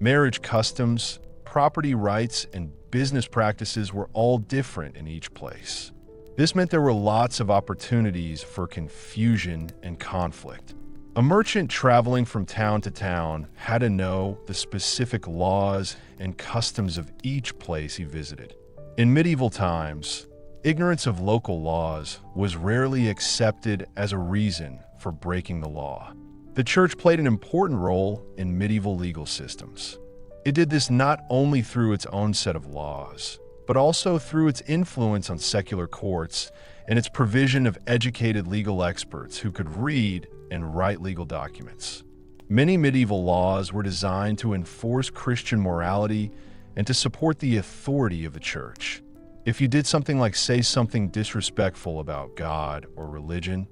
Marriage customs, property rights, and business practices were all different in each place. This meant there were lots of opportunities for confusion and conflict. A merchant traveling from town to town had to know the specific laws and customs of each place he visited. In medieval times, ignorance of local laws was rarely accepted as a reason for breaking the law. The church played an important role in medieval legal systems. It did this not only through its own set of laws, but also through its influence on secular courts and its provision of educated legal experts who could read and write legal documents. Many medieval laws were designed to enforce Christian morality and to support the authority of the church. If you did something like say something disrespectful about God or religion,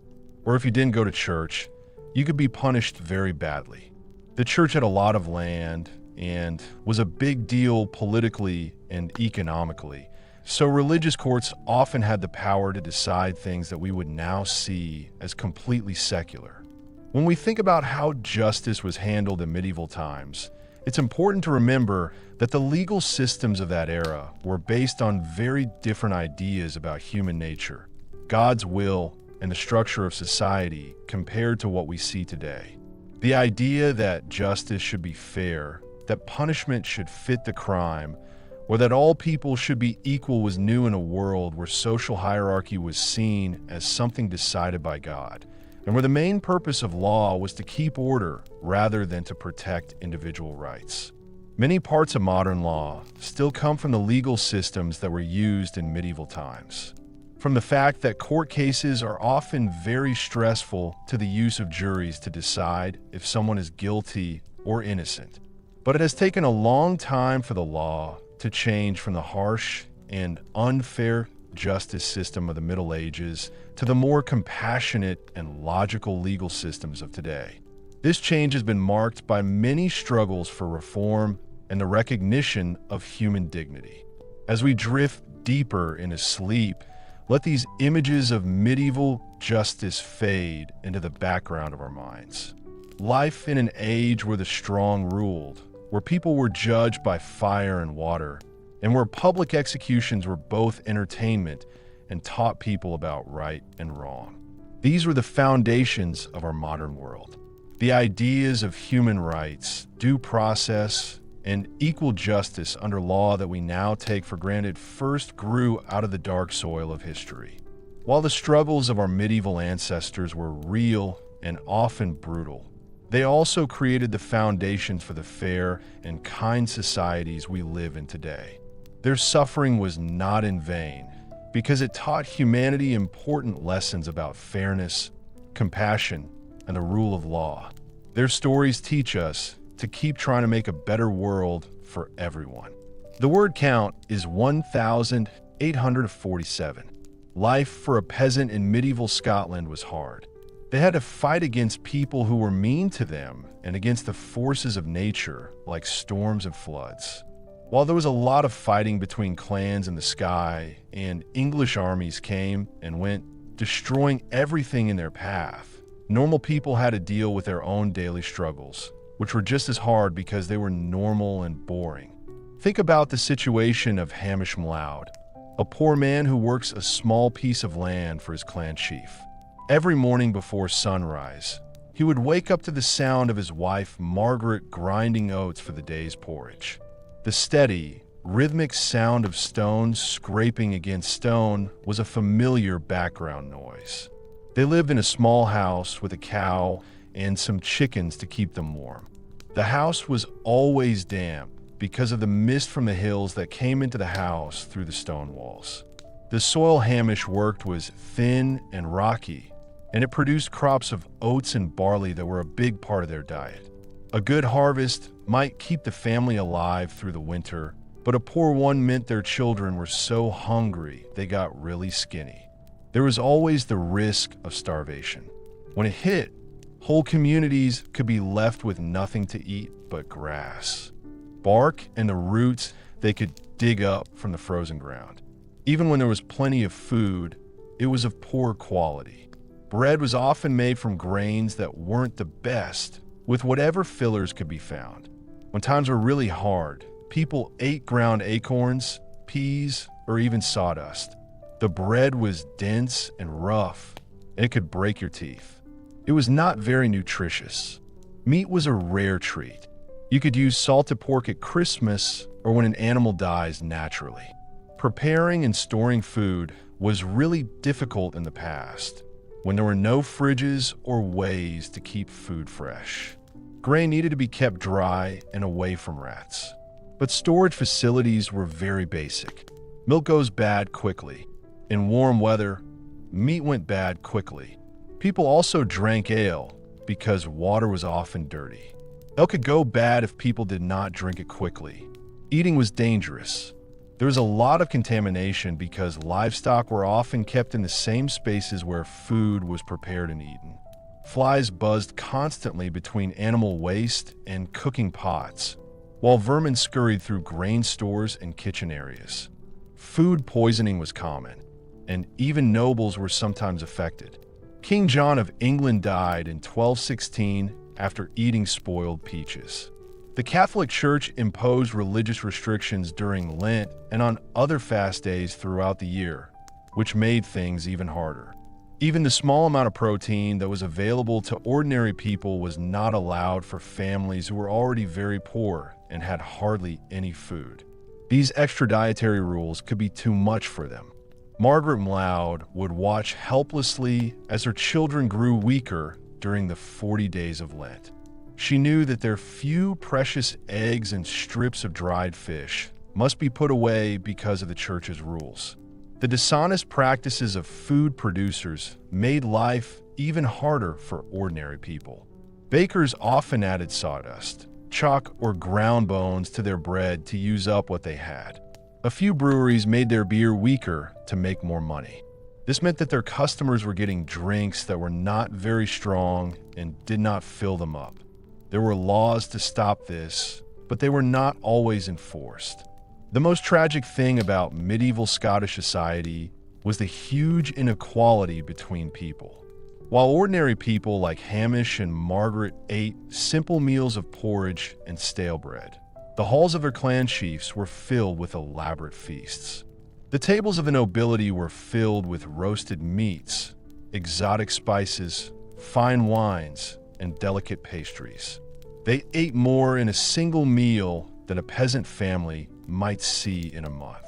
or if you didn't go to church, you could be punished very badly. The church had a lot of land and was a big deal politically and economically, so religious courts often had the power to decide things that we would now see as completely secular. When we think about how justice was handled in medieval times, it's important to remember that the legal systems of that era were based on very different ideas about human nature, God's will, and the structure of society compared to what we see today. The idea that justice should be fair, that punishment should fit the crime, or that all people should be equal was new in a world where social hierarchy was seen as something decided by God, and where the main purpose of law was to keep order rather than to protect individual rights. Many parts of modern law still come from the legal systems that were used in medieval times. From the fact that court cases are often very stressful to the use of juries to decide if someone is guilty or innocent. But it has taken a long time for the law to change from the harsh and unfair justice system of the Middle Ages to the more compassionate and logical legal systems of today. This change has been marked by many struggles for reform and the recognition of human dignity. As we drift deeper into sleep, let these images of medieval justice fade into the background of our minds. Life in an age where the strong ruled, where people were judged by fire and water, and where public executions were both entertainment and taught people about right and wrong. These were the foundations of our modern world. The ideas of human rights, due process, and equal justice under law that we now take for granted first grew out of the dark soil of history. While the struggles of our medieval ancestors were real and often brutal, they also created the foundations for the fair and kind societies we live in today. Their suffering was not in vain, because it taught humanity important lessons about fairness, compassion, and the rule of law. Their stories teach us to keep trying to make a better world for everyone. The word count is 1,847. Life for a peasant in medieval Scotland was hard. They had to fight against people who were mean to them and against the forces of nature like storms and floods. While there was a lot of fighting between clans in the sky and English armies came and went, destroying everything in their path, normal people had to deal with their own daily struggles, which were just as hard because they were normal and boring. Think about the situation of Hamish Mloud, a poor man who works a small piece of land for his clan chief. Every morning before sunrise, he would wake up to the sound of his wife Margaret grinding oats for the day's porridge. The steady, rhythmic sound of stones scraping against stone was a familiar background noise. They lived in a small house with a cow and some chickens to keep them warm. The house was always damp because of the mist from the hills that came into the house through the stone walls. The soil Hamish worked was thin and rocky, and it produced crops of oats and barley that were a big part of their diet. A good harvest might keep the family alive through the winter, but a poor one meant their children were so hungry they got really skinny. There was always the risk of starvation. When it hit, whole communities could be left with nothing to eat but grass, bark, and the roots they could dig up from the frozen ground. Even when there was plenty of food, it was of poor quality. Bread was often made from grains that weren't the best, with whatever fillers could be found. When times were really hard, people ate ground acorns, peas, or even sawdust. The bread was dense and rough, and it could break your teeth. It was not very nutritious. Meat was a rare treat. You could use salted pork at Christmas or when an animal dies naturally. Preparing and storing food was really difficult in the past, when there were no fridges or ways to keep food fresh. Grain needed to be kept dry and away from rats. But storage facilities were very basic. Milk goes bad quickly. In warm weather, meat went bad quickly. People also drank ale because water was often dirty. Ale could go bad if people did not drink it quickly. Eating was dangerous. There was a lot of contamination because livestock were often kept in the same spaces where food was prepared and eaten. Flies buzzed constantly between animal waste and cooking pots, while vermin scurried through grain stores and kitchen areas. Food poisoning was common, and even nobles were sometimes affected. King John of England died in 1216 after eating spoiled peaches. The Catholic Church imposed religious restrictions during Lent and on other fast days throughout the year, which made things even harder. Even the small amount of protein that was available to ordinary people was not allowed for families who were already very poor and had hardly any food. These extra dietary rules could be too much for them. Margaret Mloud would watch helplessly as her children grew weaker during the 40 days of Lent. She knew that their few precious eggs and strips of dried fish must be put away because of the church's rules. The dishonest practices of food producers made life even harder for ordinary people. Bakers often added sawdust, chalk, or ground bones to their bread to use up what they had. A few breweries made their beer weaker to make more money. This meant that their customers were getting drinks that were not very strong and did not fill them up. There were laws to stop this, but they were not always enforced. The most tragic thing about medieval Scottish society was the huge inequality between people. While ordinary people like Hamish and Margaret ate simple meals of porridge and stale bread, the halls of their clan chiefs were filled with elaborate feasts. The tables of the nobility were filled with roasted meats, exotic spices, fine wines, and delicate pastries. They ate more in a single meal than a peasant family might see in a month.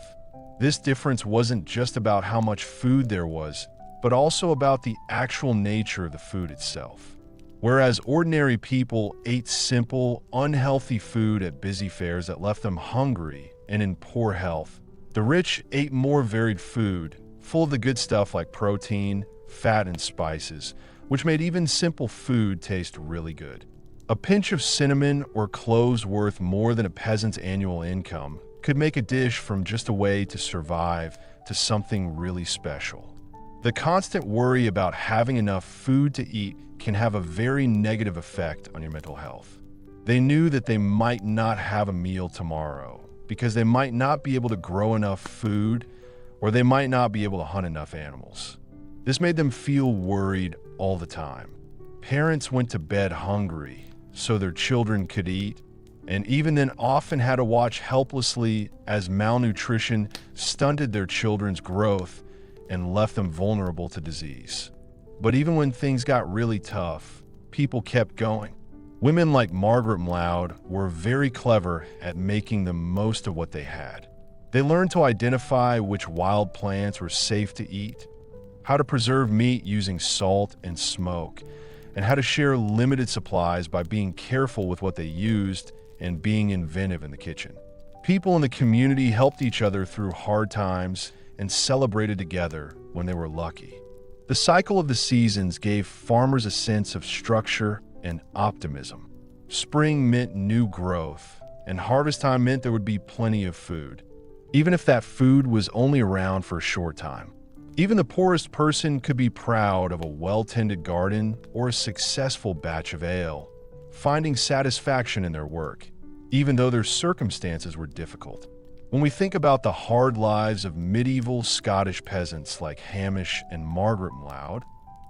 This difference wasn't just about how much food there was, but also about the actual nature of the food itself. Whereas ordinary people ate simple, unhealthy food at busy fairs that left them hungry and in poor health, the rich ate more varied food, full of the good stuff like protein, fat, and spices, which made even simple food taste really good. A pinch of cinnamon or cloves worth more than a peasant's annual income could make a dish from just a way to survive to something really special. The constant worry about having enough food to eat can have a very negative effect on your mental health. They knew that they might not have a meal tomorrow because they might not be able to grow enough food or they might not be able to hunt enough animals. This made them feel worried all the time. Parents went to bed hungry so their children could eat, and even then often had to watch helplessly as malnutrition stunted their children's growth and left them vulnerable to disease. But even when things got really tough, people kept going. Women like Margaret Mloud were very clever at making the most of what they had. They learned to identify which wild plants were safe to eat, how to preserve meat using salt and smoke, and how to share limited supplies by being careful with what they used and being inventive in the kitchen. People in the community helped each other through hard times and celebrated together when they were lucky. The cycle of the seasons gave farmers a sense of structure and optimism. Spring meant new growth, and harvest time meant there would be plenty of food, even if that food was only around for a short time. Even the poorest person could be proud of a well-tended garden or a successful batch of ale, finding satisfaction in their work, even though their circumstances were difficult. When we think about the hard lives of medieval Scottish peasants like Hamish and Margaret Mloud,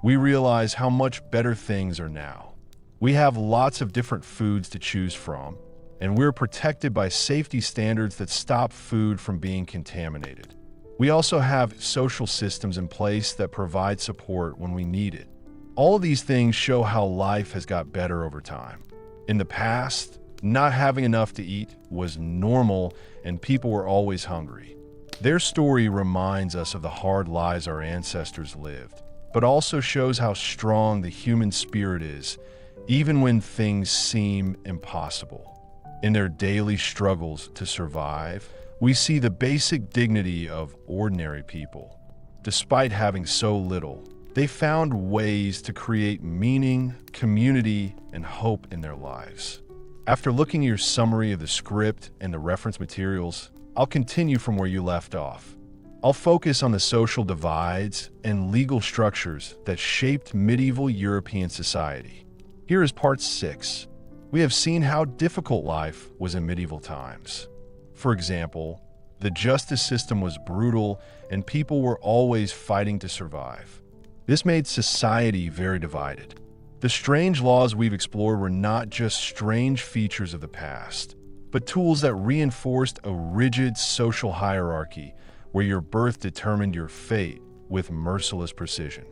we realize how much better things are now. We have lots of different foods to choose from, and we're protected by safety standards that stop food from being contaminated. We also have social systems in place that provide support when we need it. All of these things show how life has got better over time. In the past, not having enough to eat was normal and people were always hungry. Their story reminds us of the hard lives our ancestors lived, but also shows how strong the human spirit is, even when things seem impossible. In their daily struggles to survive, we see the basic dignity of ordinary people. Despite having so little, they found ways to create meaning, community, and hope in their lives. After looking at your summary of the script and the reference materials, I'll continue from where you left off. I'll focus on the social divides and legal structures that shaped medieval European society. Here is part 6. We have seen how difficult life was in medieval times. For example, the justice system was brutal and people were always fighting to survive. This made society very divided. The strange laws we've explored were not just strange features of the past, but tools that reinforced a rigid social hierarchy where your birth determined your fate with merciless precision.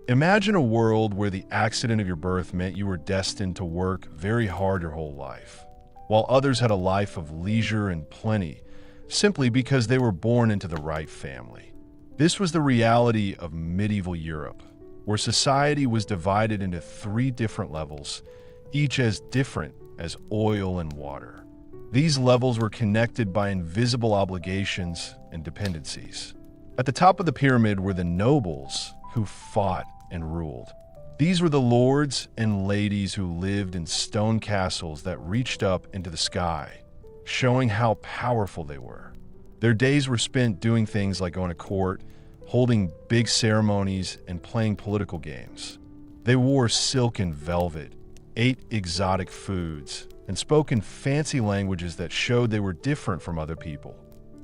Imagine a world where the accident of your birth meant you were destined to work very hard your whole life, while others had a life of leisure and plenty, simply because they were born into the right family. This was the reality of medieval Europe, where society was divided into 3 different levels, each as different as oil and water. These levels were connected by invisible obligations and dependencies. At the top of the pyramid were the nobles who fought and ruled. These were the lords and ladies who lived in stone castles that reached up into the sky, showing how powerful they were. Their days were spent doing things like going to court, holding big ceremonies, and playing political games. They wore silk and velvet, ate exotic foods, and spoke in fancy languages that showed they were different from other people.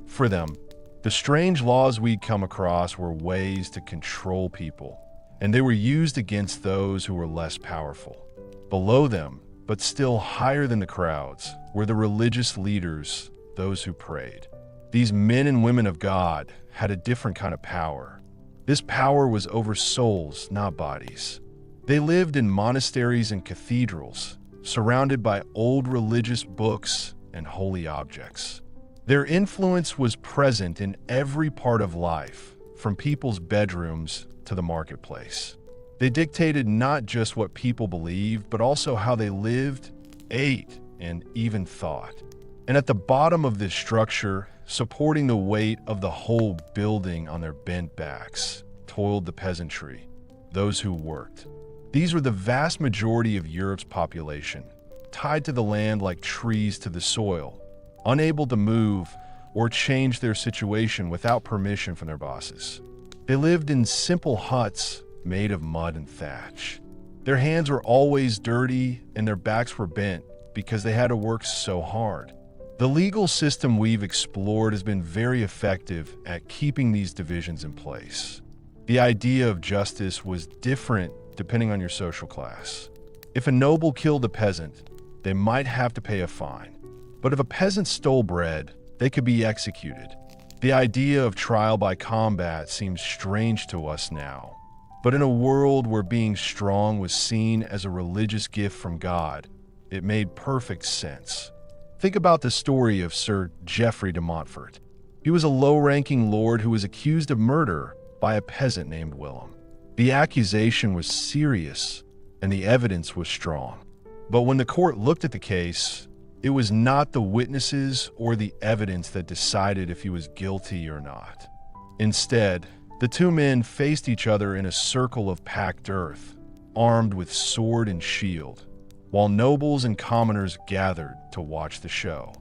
For them, the strange laws we'd come across were ways to control people, and they were used against those who were less powerful. Below them, but still higher than the crowds, were the religious leaders, those who prayed. These men and women of God had a different kind of power. This power was over souls, not bodies. They lived in monasteries and cathedrals, surrounded by old religious books and holy objects. Their influence was present in every part of life, from people's bedrooms to the marketplace. They dictated not just what people believed, but also how they lived, ate, and even thought. And at the bottom of this structure, supporting the weight of the whole building on their bent backs, toiled the peasantry, those who worked. These were the vast majority of Europe's population, tied to the land like trees to the soil, unable to move or change their situation without permission from their bosses. They lived in simple huts made of mud and thatch. Their hands were always dirty and their backs were bent because they had to work so hard. The legal system we've explored has been very effective at keeping these divisions in place. The idea of justice was different depending on your social class. If a noble killed a peasant, they might have to pay a fine. But if a peasant stole bread, they could be executed. The idea of trial by combat seems strange to us now. But in a world where being strong was seen as a religious gift from God, it made perfect sense. Think about the story of Sir Geoffrey de Montfort. He was a low-ranking lord who was accused of murder by a peasant named Willem. The accusation was serious, and the evidence was strong. But when the court looked at the case, it was not the witnesses or the evidence that decided if he was guilty or not. Instead, the two men faced each other in a circle of packed earth, armed with sword and shield, while nobles and commoners gathered to watch the show.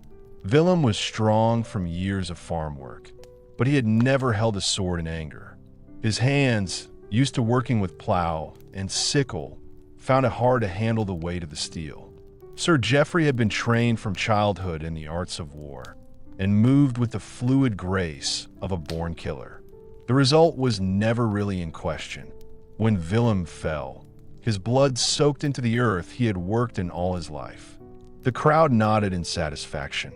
Willem was strong from years of farm work, but he had never held a sword in anger. His hands, used to working with plow and sickle, found it hard to handle the weight of the steel. Sir Geoffrey had been trained from childhood in the arts of war and moved with the fluid grace of a born killer. The result was never really in question. When Willem fell, his blood soaked into the earth he had worked in all his life. The crowd nodded in satisfaction.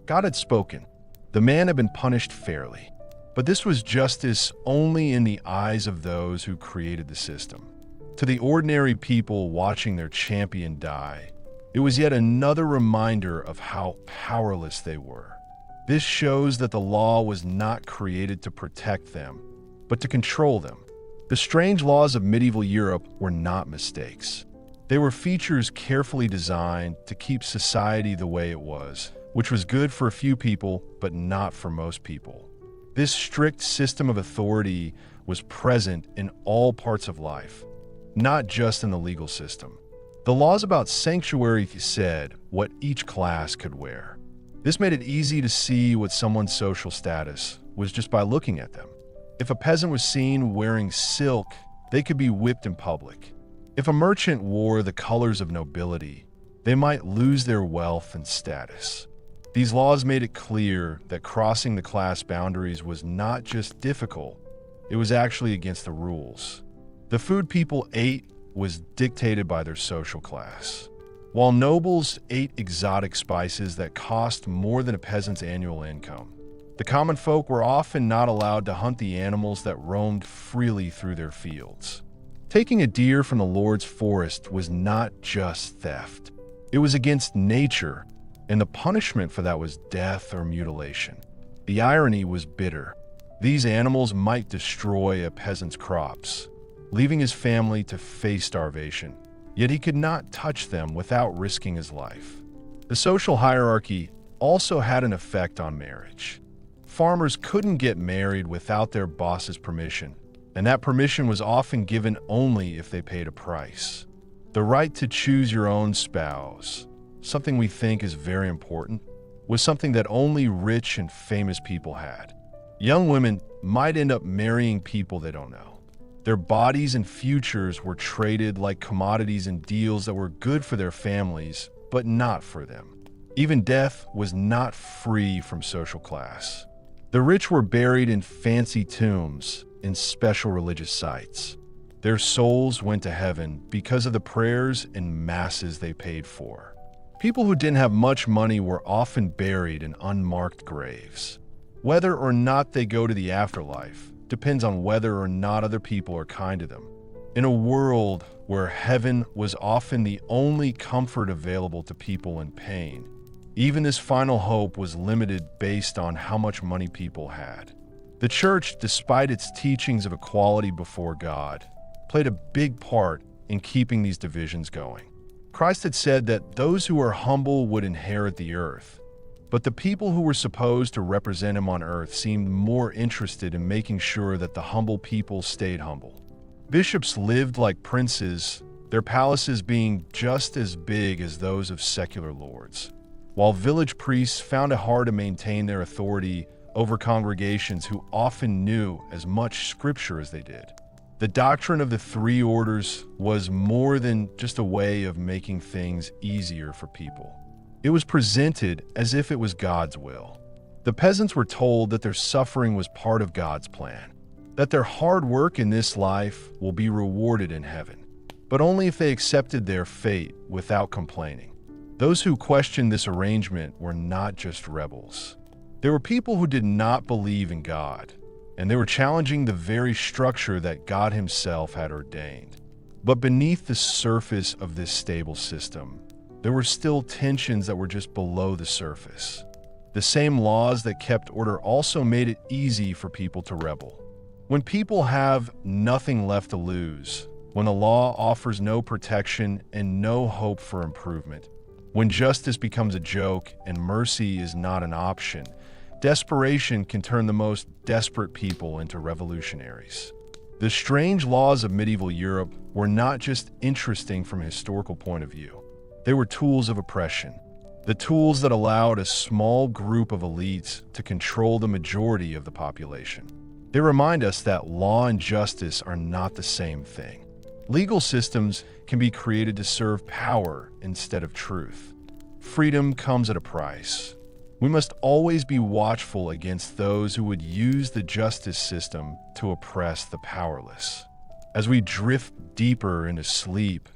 God had spoken. The man had been punished fairly. But this was justice only in the eyes of those who created the system. To the ordinary people watching their champion die, it was yet another reminder of how powerless they were. This shows that the law was not created to protect them, but to control them. The strange laws of medieval Europe were not mistakes. They were features carefully designed to keep society the way it was, which was good for a few people, but not for most people. This strict system of authority was present in all parts of life, not just in the legal system. The laws about sanctuary said what each class could wear. This made it easy to see what someone's social status was just by looking at them. If a peasant was seen wearing silk, they could be whipped in public. If a merchant wore the colors of nobility, they might lose their wealth and status. These laws made it clear that crossing the class boundaries was not just difficult, it was actually against the rules. The food people ate was dictated by their social class. While nobles ate exotic spices that cost more than a peasant's annual income, the common folk were often not allowed to hunt the animals that roamed freely through their fields. Taking a deer from the Lord's forest was not just theft. It was against nature, and the punishment for that was death or mutilation. The irony was bitter. These animals might destroy a peasant's crops, leaving his family to face starvation, yet he could not touch them without risking his life. The social hierarchy also had an effect on marriage. Farmers couldn't get married without their boss's permission, and that permission was often given only if they paid a price. The right to choose your own spouse, something we think is very important, was something that only rich and famous people had. Young women might end up marrying people they don't know. Their bodies and futures were traded like commodities in deals that were good for their families, but not for them. Even death was not free from social class. The rich were buried in fancy tombs in special religious sites. Their souls went to heaven because of the prayers and masses they paid for. People who didn't have much money were often buried in unmarked graves. Whether or not they go to the afterlife depends on whether or not other people are kind to them. In a world where heaven was often the only comfort available to people in pain, even this final hope was limited based on how much money people had. The church, despite its teachings of equality before God, played a big part in keeping these divisions going. Christ had said that those who are humble would inherit the earth, but the people who were supposed to represent him on earth seemed more interested in making sure that the humble people stayed humble. Bishops lived like princes, their palaces being just as big as those of secular lords, while village priests found it hard to maintain their authority over congregations who often knew as much scripture as they did. The doctrine of the three orders was more than just a way of making things easier for people. It was presented as if it was God's will. The peasants were told that their suffering was part of God's plan, that their hard work in this life will be rewarded in heaven, but only if they accepted their fate without complaining. Those who questioned this arrangement were not just rebels. They were people who did not believe in God, and they were challenging the very structure that God himself had ordained. But beneath the surface of this stable system, there were still tensions that were just below the surface. The same laws that kept order also made it easy for people to rebel. When people have nothing left to lose, when the law offers no protection and no hope for improvement, when justice becomes a joke and mercy is not an option, desperation can turn the most desperate people into revolutionaries. The strange laws of medieval Europe were not just interesting from a historical point of view. They were tools of oppression, the tools that allowed a small group of elites to control the majority of the population. They remind us that law and justice are not the same thing. Legal systems can be created to serve power instead of truth. Freedom comes at a price. We must always be watchful against those who would use the justice system to oppress the powerless. As we drift deeper into sleep,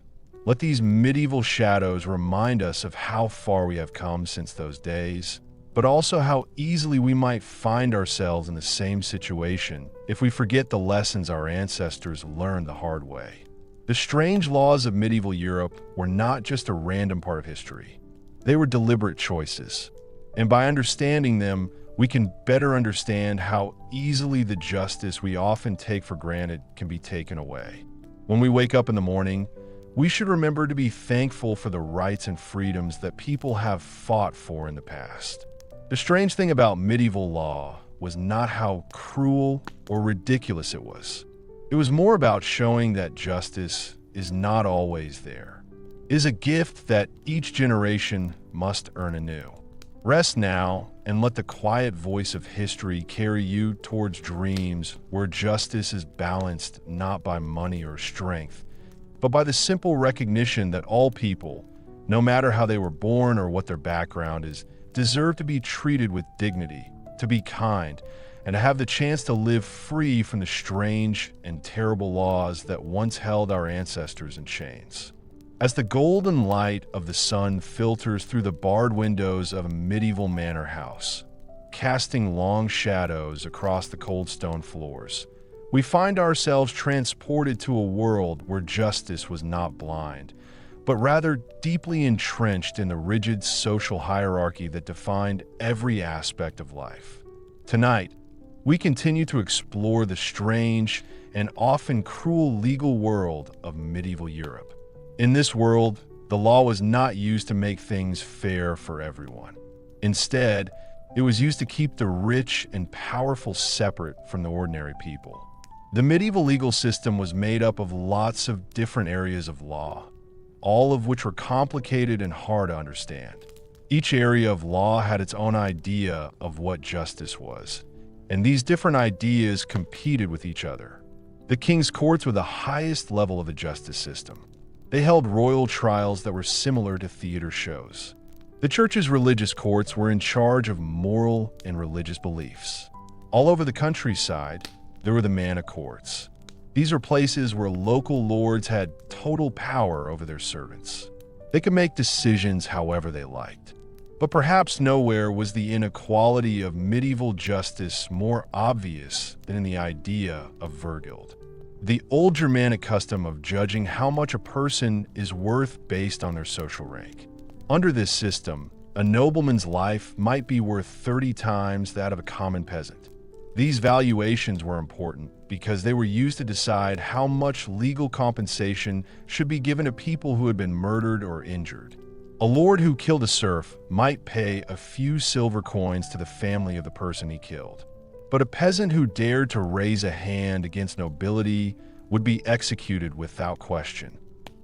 let these medieval shadows remind us of how far we have come since those days, but also how easily we might find ourselves in the same situation if we forget the lessons our ancestors learned the hard way. The strange laws of medieval Europe were not just a random part of history. They were deliberate choices. And by understanding them, we can better understand how easily the justice we often take for granted can be taken away. When we wake up in the morning, we should remember to be thankful for the rights and freedoms that people have fought for in the past. The strange thing about medieval law was not how cruel or ridiculous it was. It was more about showing that justice is not always there. It is a gift that each generation must earn anew. Rest now and let the quiet voice of history carry you towards dreams where justice is balanced not by money or strength, but by the simple recognition that all people, no matter how they were born or what their background is, deserve to be treated with dignity, to be kind, and to have the chance to live free from the strange and terrible laws that once held our ancestors in chains. As the golden light of the sun filters through the barred windows of a medieval manor house, casting long shadows across the cold stone floors, we find ourselves transported to a world where justice was not blind, but rather deeply entrenched in the rigid social hierarchy that defined every aspect of life. Tonight, we continue to explore the strange and often cruel legal world of medieval Europe. In this world, the law was not used to make things fair for everyone. Instead, It was used to keep the rich and powerful separate from the ordinary people. The medieval legal system was made up of lots of different areas of law, all of which were complicated and hard to understand. Each area of law had its own idea of what justice was, and these different ideas competed with each other. The king's courts were the highest level of the justice system. They held royal trials that were similar to theater shows. The church's religious courts were in charge of moral and religious beliefs. All over the countryside, there were the manor courts. These are places where local lords had total power over their servants. They could make decisions however they liked. But perhaps nowhere was the inequality of medieval justice more obvious than in the idea of Vergild, the old Germanic custom of judging how much a person is worth based on their social rank. Under this system, a nobleman's life might be worth 30 times that of a common peasant. These valuations were important because they were used to decide how much legal compensation should be given to people who had been murdered or injured. A lord who killed a serf might pay a few silver coins to the family of the person he killed. But a peasant who dared to raise a hand against nobility would be executed without question.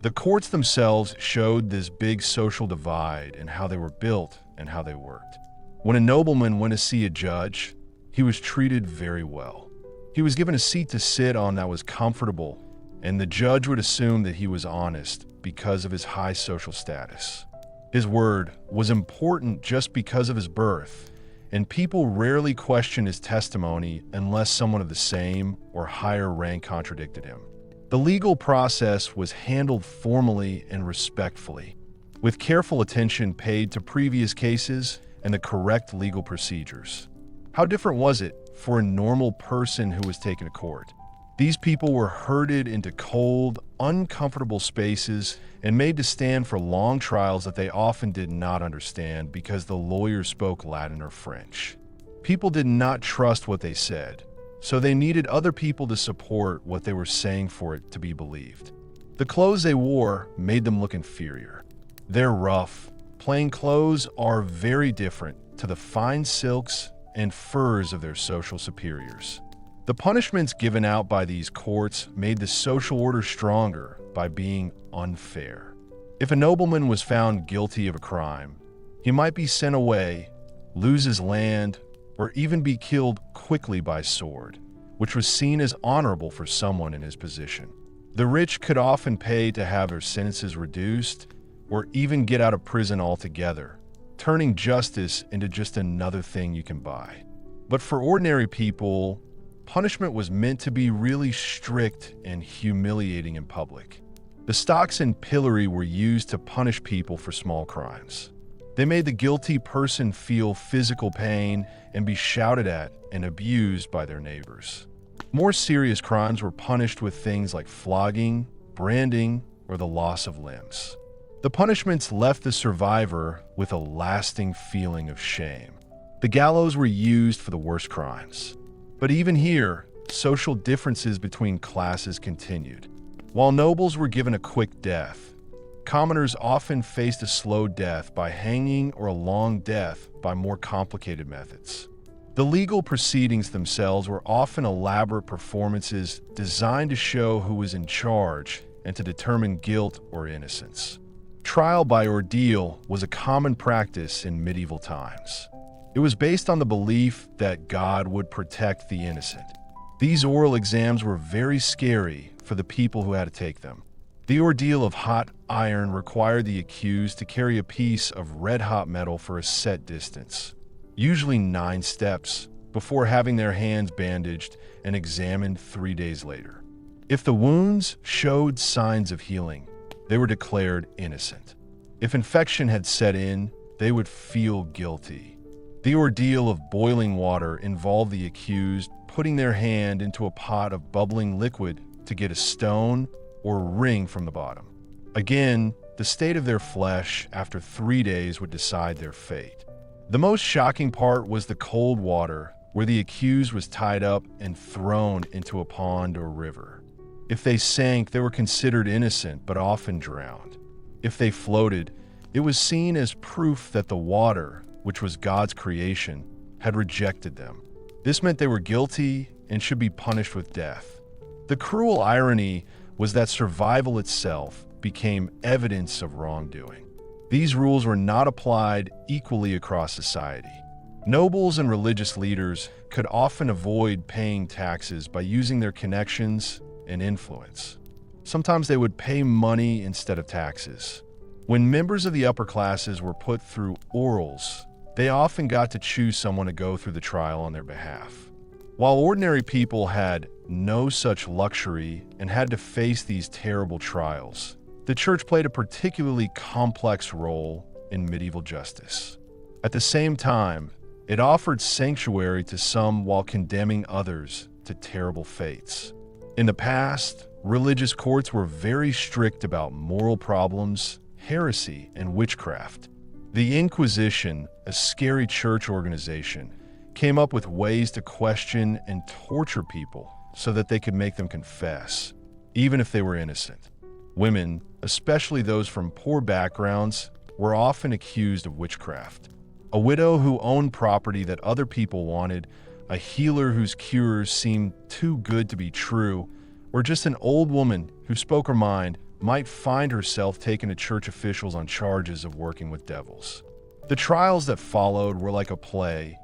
The courts themselves showed this big social divide in how they were built and how they worked. When a nobleman went to see a judge, he was treated very well. He was given a seat to sit on that was comfortable, and the judge would assume that he was honest because of his high social status. His word was important just because of his birth, and people rarely questioned his testimony unless someone of the same or higher rank contradicted him. The legal process was handled formally and respectfully, with careful attention paid to previous cases and the correct legal procedures. How different was it for a normal person who was taken to court? These people were herded into cold, uncomfortable spaces and made to stand for long trials that they often did not understand because the lawyers spoke Latin or French. People did not trust what they said, so they needed other people to support what they were saying for it to be believed. The clothes they wore made them look inferior. Their rough, plain clothes are very different to the fine silks and furs of their social superiors. The punishments given out by these courts made the social order stronger by being unfair. If a nobleman was found guilty of a crime, he might be sent away, lose his land, or even be killed quickly by sword, which was seen as honorable for someone in his position. The rich could often pay to have their sentences reduced or even get out of prison altogether, turning justice into just another thing you can buy. But for ordinary people, punishment was meant to be really strict and humiliating in public. The stocks and pillory were used to punish people for small crimes. They made the guilty person feel physical pain and be shouted at and abused by their neighbors. More serious crimes were punished with things like flogging, branding, or the loss of limbs. The punishments left the survivor with a lasting feeling of shame. The gallows were used for the worst crimes. But even here, social differences between classes continued. While nobles were given a quick death, commoners often faced a slow death by hanging or a long death by more complicated methods. The legal proceedings themselves were often elaborate performances designed to show who was in charge and to determine guilt or innocence. Trial by ordeal was a common practice in medieval times. It was based on the belief that God would protect the innocent. These oral exams were very scary for the people who had to take them. The ordeal of hot iron required the accused to carry a piece of red-hot metal for a set distance, usually 9 steps, before having their hands bandaged and examined 3 days later. If the wounds showed signs of healing, they were declared innocent. If infection had set in, they would feel guilty. The ordeal of boiling water involved the accused putting their hand into a pot of bubbling liquid to get a stone or ring from the bottom. Again, the state of their flesh after 3 days would decide their fate. The most shocking part was the cold water, where the accused was tied up and thrown into a pond or river. If they sank, they were considered innocent, but often drowned. If they floated, it was seen as proof that the water, which was God's creation, had rejected them. This meant they were guilty and should be punished with death. The cruel irony was that survival itself became evidence of wrongdoing. These rules were not applied equally across society. Nobles and religious leaders could often avoid paying taxes by using their connections and influence. Sometimes they would pay money instead of taxes. When members of the upper classes were put through orals, they often got to choose someone to go through the trial on their behalf. While ordinary people had no such luxury and had to face these terrible trials, the church played a particularly complex role in medieval justice. At the same time, it offered sanctuary to some while condemning others to terrible fates. In the past, religious courts were very strict about moral problems, heresy, and witchcraft. The Inquisition, a scary church organization, came up with ways to question and torture people so that they could make them confess, even if they were innocent. Women, especially those from poor backgrounds, were often accused of witchcraft. A widow who owned property that other people wanted, a healer whose cures seemed too good to be true, or just an old woman who spoke her mind might find herself taken to church officials on charges of working with devils. The trials that followed were like a play,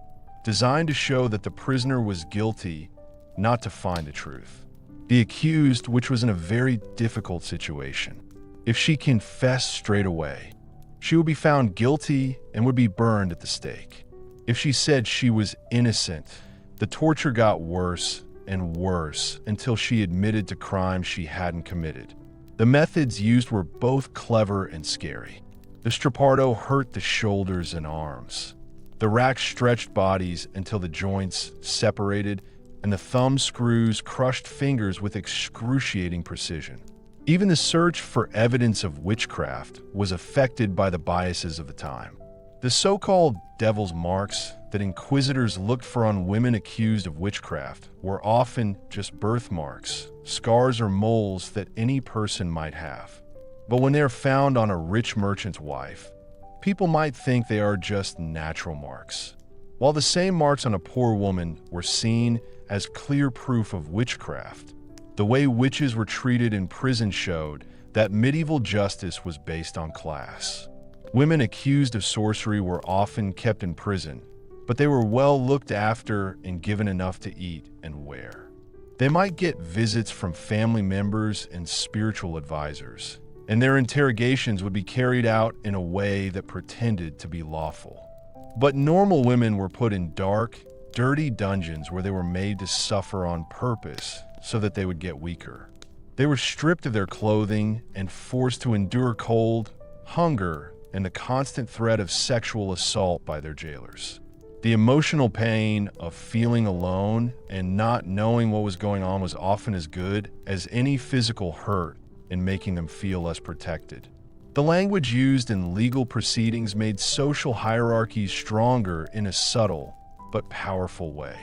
designed to show that the prisoner was guilty, not to find the truth. The accused, which was in a very difficult situation. If she confessed straight away, she would be found guilty and would be burned at the stake. If she said she was innocent, the torture got worse and worse until she admitted to crimes she hadn't committed. The methods used were both clever and scary. The strapardo hurt the shoulders and arms. The rack stretched bodies until the joints separated, and the thumb screws crushed fingers with excruciating precision. Even the search for evidence of witchcraft was affected by the biases of the time. The so-called devil's marks that inquisitors looked for on women accused of witchcraft were often just birthmarks, scars or moles that any person might have. But when they are found on a rich merchant's wife, people might think they are just natural marks, while the same marks on a poor woman were seen as clear proof of witchcraft. The way witches were treated in prison showed that medieval justice was based on class. Women accused of sorcery were often kept in prison, but they were well looked after and given enough to eat and wear. They might get visits from family members and spiritual advisors, and their interrogations would be carried out in a way that pretended to be lawful. But normal women were put in dark, dirty dungeons where they were made to suffer on purpose so that they would get weaker. They were stripped of their clothing and forced to endure cold, hunger, and the constant threat of sexual assault by their jailers. The emotional pain of feeling alone and not knowing what was going on was often as good as any physical hurt in making them feel less protected. The language used in legal proceedings made social hierarchies stronger in a subtle but powerful way.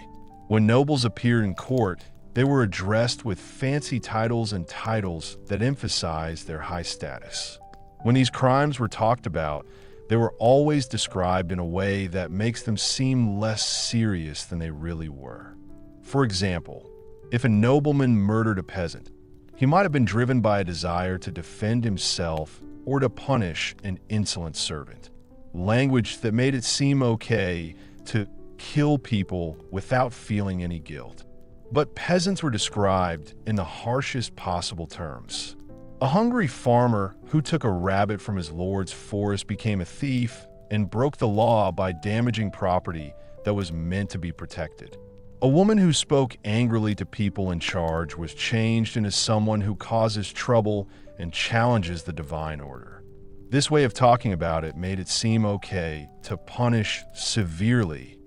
When nobles appeared in court, they were addressed with fancy titles and titles that emphasized their high status. When these crimes were talked about, they were always described in a way that makes them seem less serious than they really were. For example, if a nobleman murdered a peasant, he might have been driven by a desire to defend himself or to punish an insolent servant. Language that made it seem okay to kill people without feeling any guilt. But peasants were described in the harshest possible terms. A hungry farmer who took a rabbit from his lord's forest became a thief and broke the law by damaging property that was meant to be protected. A woman who spoke angrily to people in charge was changed into someone who causes trouble and challenges the divine order. This way of talking about it made it seem okay to punish severely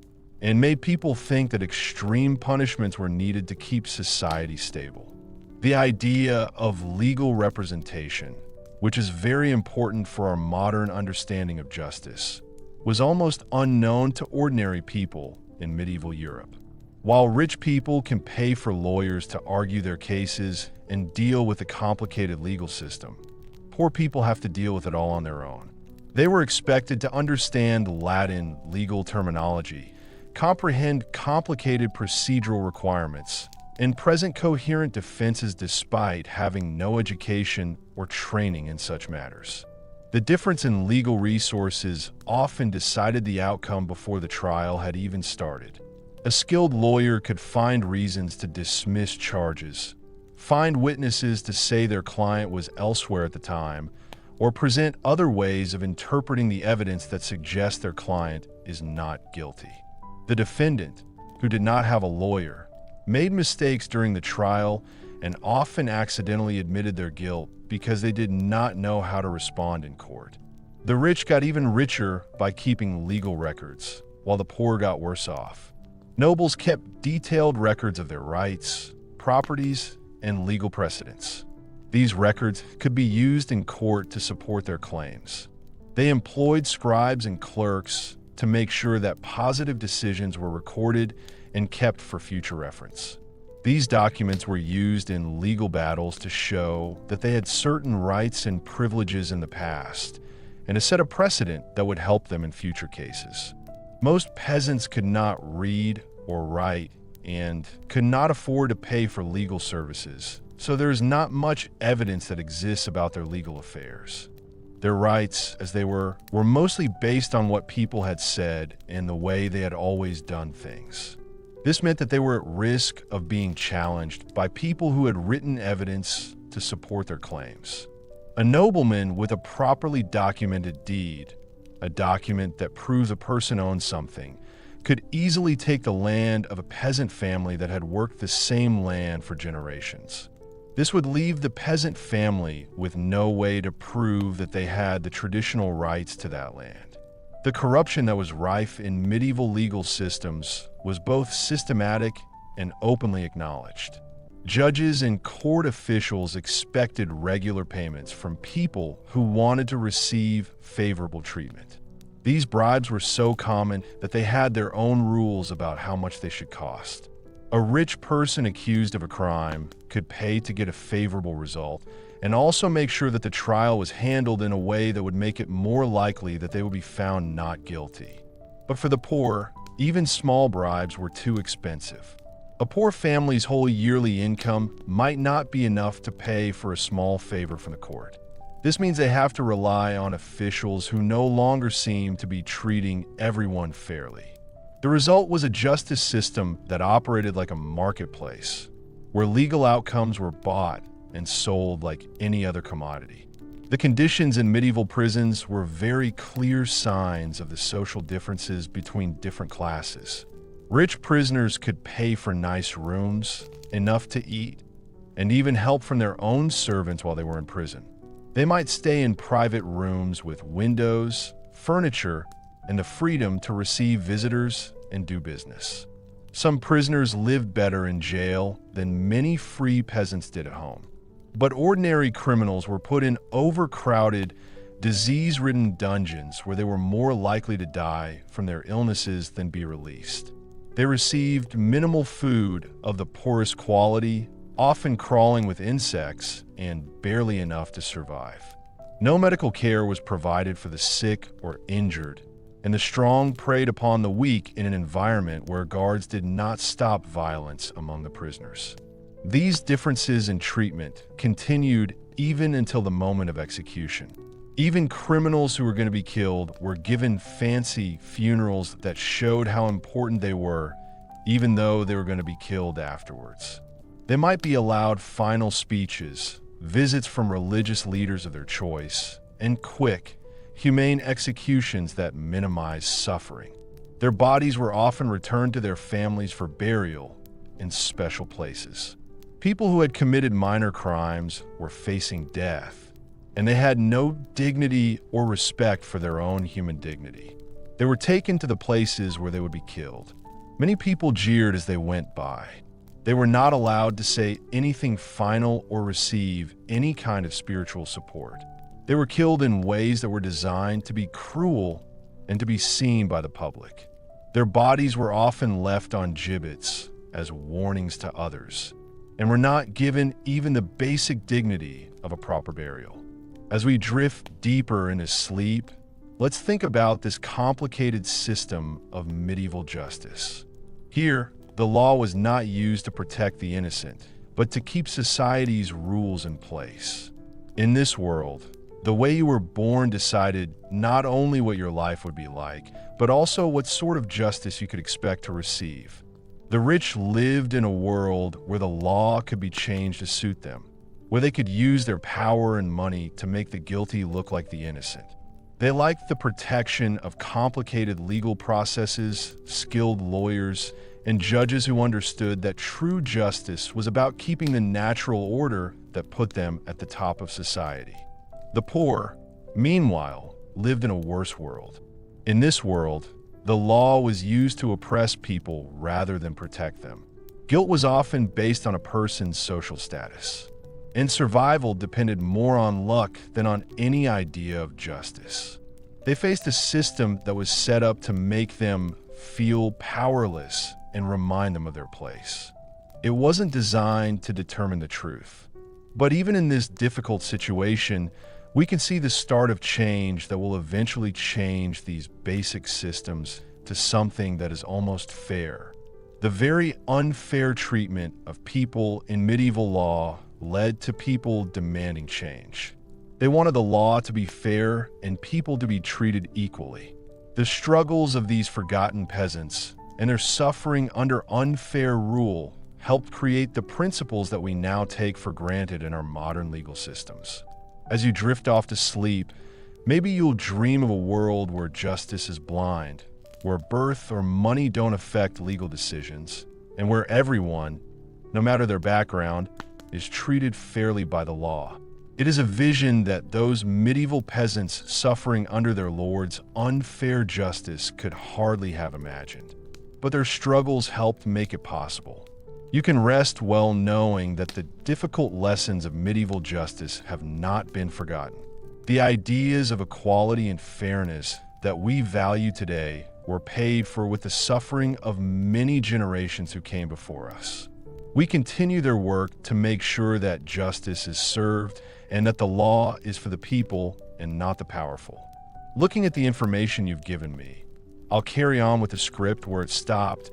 and made people think that extreme punishments were needed to keep society stable. The idea of legal representation, which is very important for our modern understanding of justice, was almost unknown to ordinary people in medieval Europe. While rich people can pay for lawyers to argue their cases and deal with the complicated legal system, poor people have to deal with it all on their own. They were expected to understand Latin legal terminology comprehend complicated procedural requirements, and present coherent defenses despite having no education or training in such matters. The difference in legal resources often decided the outcome before the trial had even started. A skilled lawyer could find reasons to dismiss charges, find witnesses to say their client was elsewhere at the time, or present other ways of interpreting the evidence that suggests their client is not guilty. The defendant, who did not have a lawyer, made mistakes during the trial and often accidentally admitted their guilt because they did not know how to respond in court. The rich got even richer by keeping legal records, while the poor got worse off. Nobles kept detailed records of their rights, properties, and legal precedents. These records could be used in court to support their claims. They employed scribes and clerks to make sure that positive decisions were recorded and kept for future reference. These documents were used in legal battles to show that they had certain rights and privileges in the past, and to set a precedent that would help them in future cases. Most peasants could not read or write and could not afford to pay for legal services, so there is not much evidence that exists about their legal affairs. Their rights, as they were mostly based on what people had said and the way they had always done things. This meant that they were at risk of being challenged by people who had written evidence to support their claims. A nobleman with a properly documented deed, a document that proves a person owns something, could easily take the land of a peasant family that had worked the same land for generations. This would leave the peasant family with no way to prove that they had the traditional rights to that land. The corruption that was rife in medieval legal systems was both systematic and openly acknowledged. Judges and court officials expected regular payments from people who wanted to receive favorable treatment. These bribes were so common that they had their own rules about how much they should cost. A rich person accused of a crime could pay to get a favorable result, and also make sure that the trial was handled in a way that would make it more likely that they would be found not guilty. But for the poor, even small bribes were too expensive. A poor family's whole yearly income might not be enough to pay for a small favor from the court. This means they have to rely on officials who no longer seem to be treating everyone fairly. The result was a justice system that operated like a marketplace, where legal outcomes were bought and sold like any other commodity. The conditions in medieval prisons were very clear signs of the social differences between different classes. Rich prisoners could pay for nice rooms, enough to eat, and even help from their own servants while they were in prison. They might stay in private rooms with windows, furniture, and the freedom to receive visitors and do business. Some prisoners lived better in jail than many free peasants did at home. But ordinary criminals were put in overcrowded, disease-ridden dungeons where they were more likely to die from their illnesses than be released. They received minimal food of the poorest quality, often crawling with insects, and barely enough to survive. No medical care was provided for the sick or injured, and the strong preyed upon the weak in an environment where guards did not stop violence among the prisoners. These differences in treatment continued even until the moment of execution. Even criminals who were going to be killed were given fancy funerals that showed how important they were, even though they were going to be killed afterwards. They might be allowed final speeches, visits from religious leaders of their choice, and quick, humane executions that minimized suffering. Their bodies were often returned to their families for burial in special places. People who had committed minor crimes were facing death, and they had no dignity or respect for their own human dignity. They were taken to the places where they would be killed. Many people jeered as they went by. They were not allowed to say anything final or receive any kind of spiritual support. They were killed in ways that were designed to be cruel and to be seen by the public. Their bodies were often left on gibbets as warnings to others, and were not given even the basic dignity of a proper burial. As we drift deeper into sleep, Let's think about this complicated system of medieval justice. Here, the law was not used to protect the innocent, but to keep society's rules in place. In this world, the way you were born decided not only what your life would be like, but also what sort of justice you could expect to receive. The rich lived in a world where the law could be changed to suit them, where they could use their power and money to make the guilty look like the innocent. They liked the protection of complicated legal processes, skilled lawyers, and judges who understood that true justice was about keeping the natural order that put them at the top of society. The poor, meanwhile, lived in a worse world. In this world, the law was used to oppress people rather than protect them. Guilt was often based on a person's social status, and survival depended more on luck than on any idea of justice. They faced a system that was set up to make them feel powerless and remind them of their place. It wasn't designed to determine the truth. But even in this difficult situation, we can see the start of change that will eventually change these basic systems to something that is almost fair. The very unfair treatment of people in medieval law led to people demanding change. They wanted the law to be fair and people to be treated equally. The struggles of these forgotten peasants and their suffering under unfair rule helped create the principles that we now take for granted in our modern legal systems. As you drift off to sleep, maybe you'll dream of a world where justice is blind, where birth or money don't affect legal decisions, and where everyone, no matter their background, is treated fairly by the law. It is a vision that those medieval peasants suffering under their lords' unfair justice could hardly have imagined. But their struggles helped make it possible. You can rest well knowing that the difficult lessons of medieval justice have not been forgotten. The ideas of equality and fairness that we value today were paid for with the suffering of many generations who came before us. We continue their work to make sure that justice is served and that the law is for the people and not the powerful. Looking at the information you've given me, I'll carry on with the script where it stopped,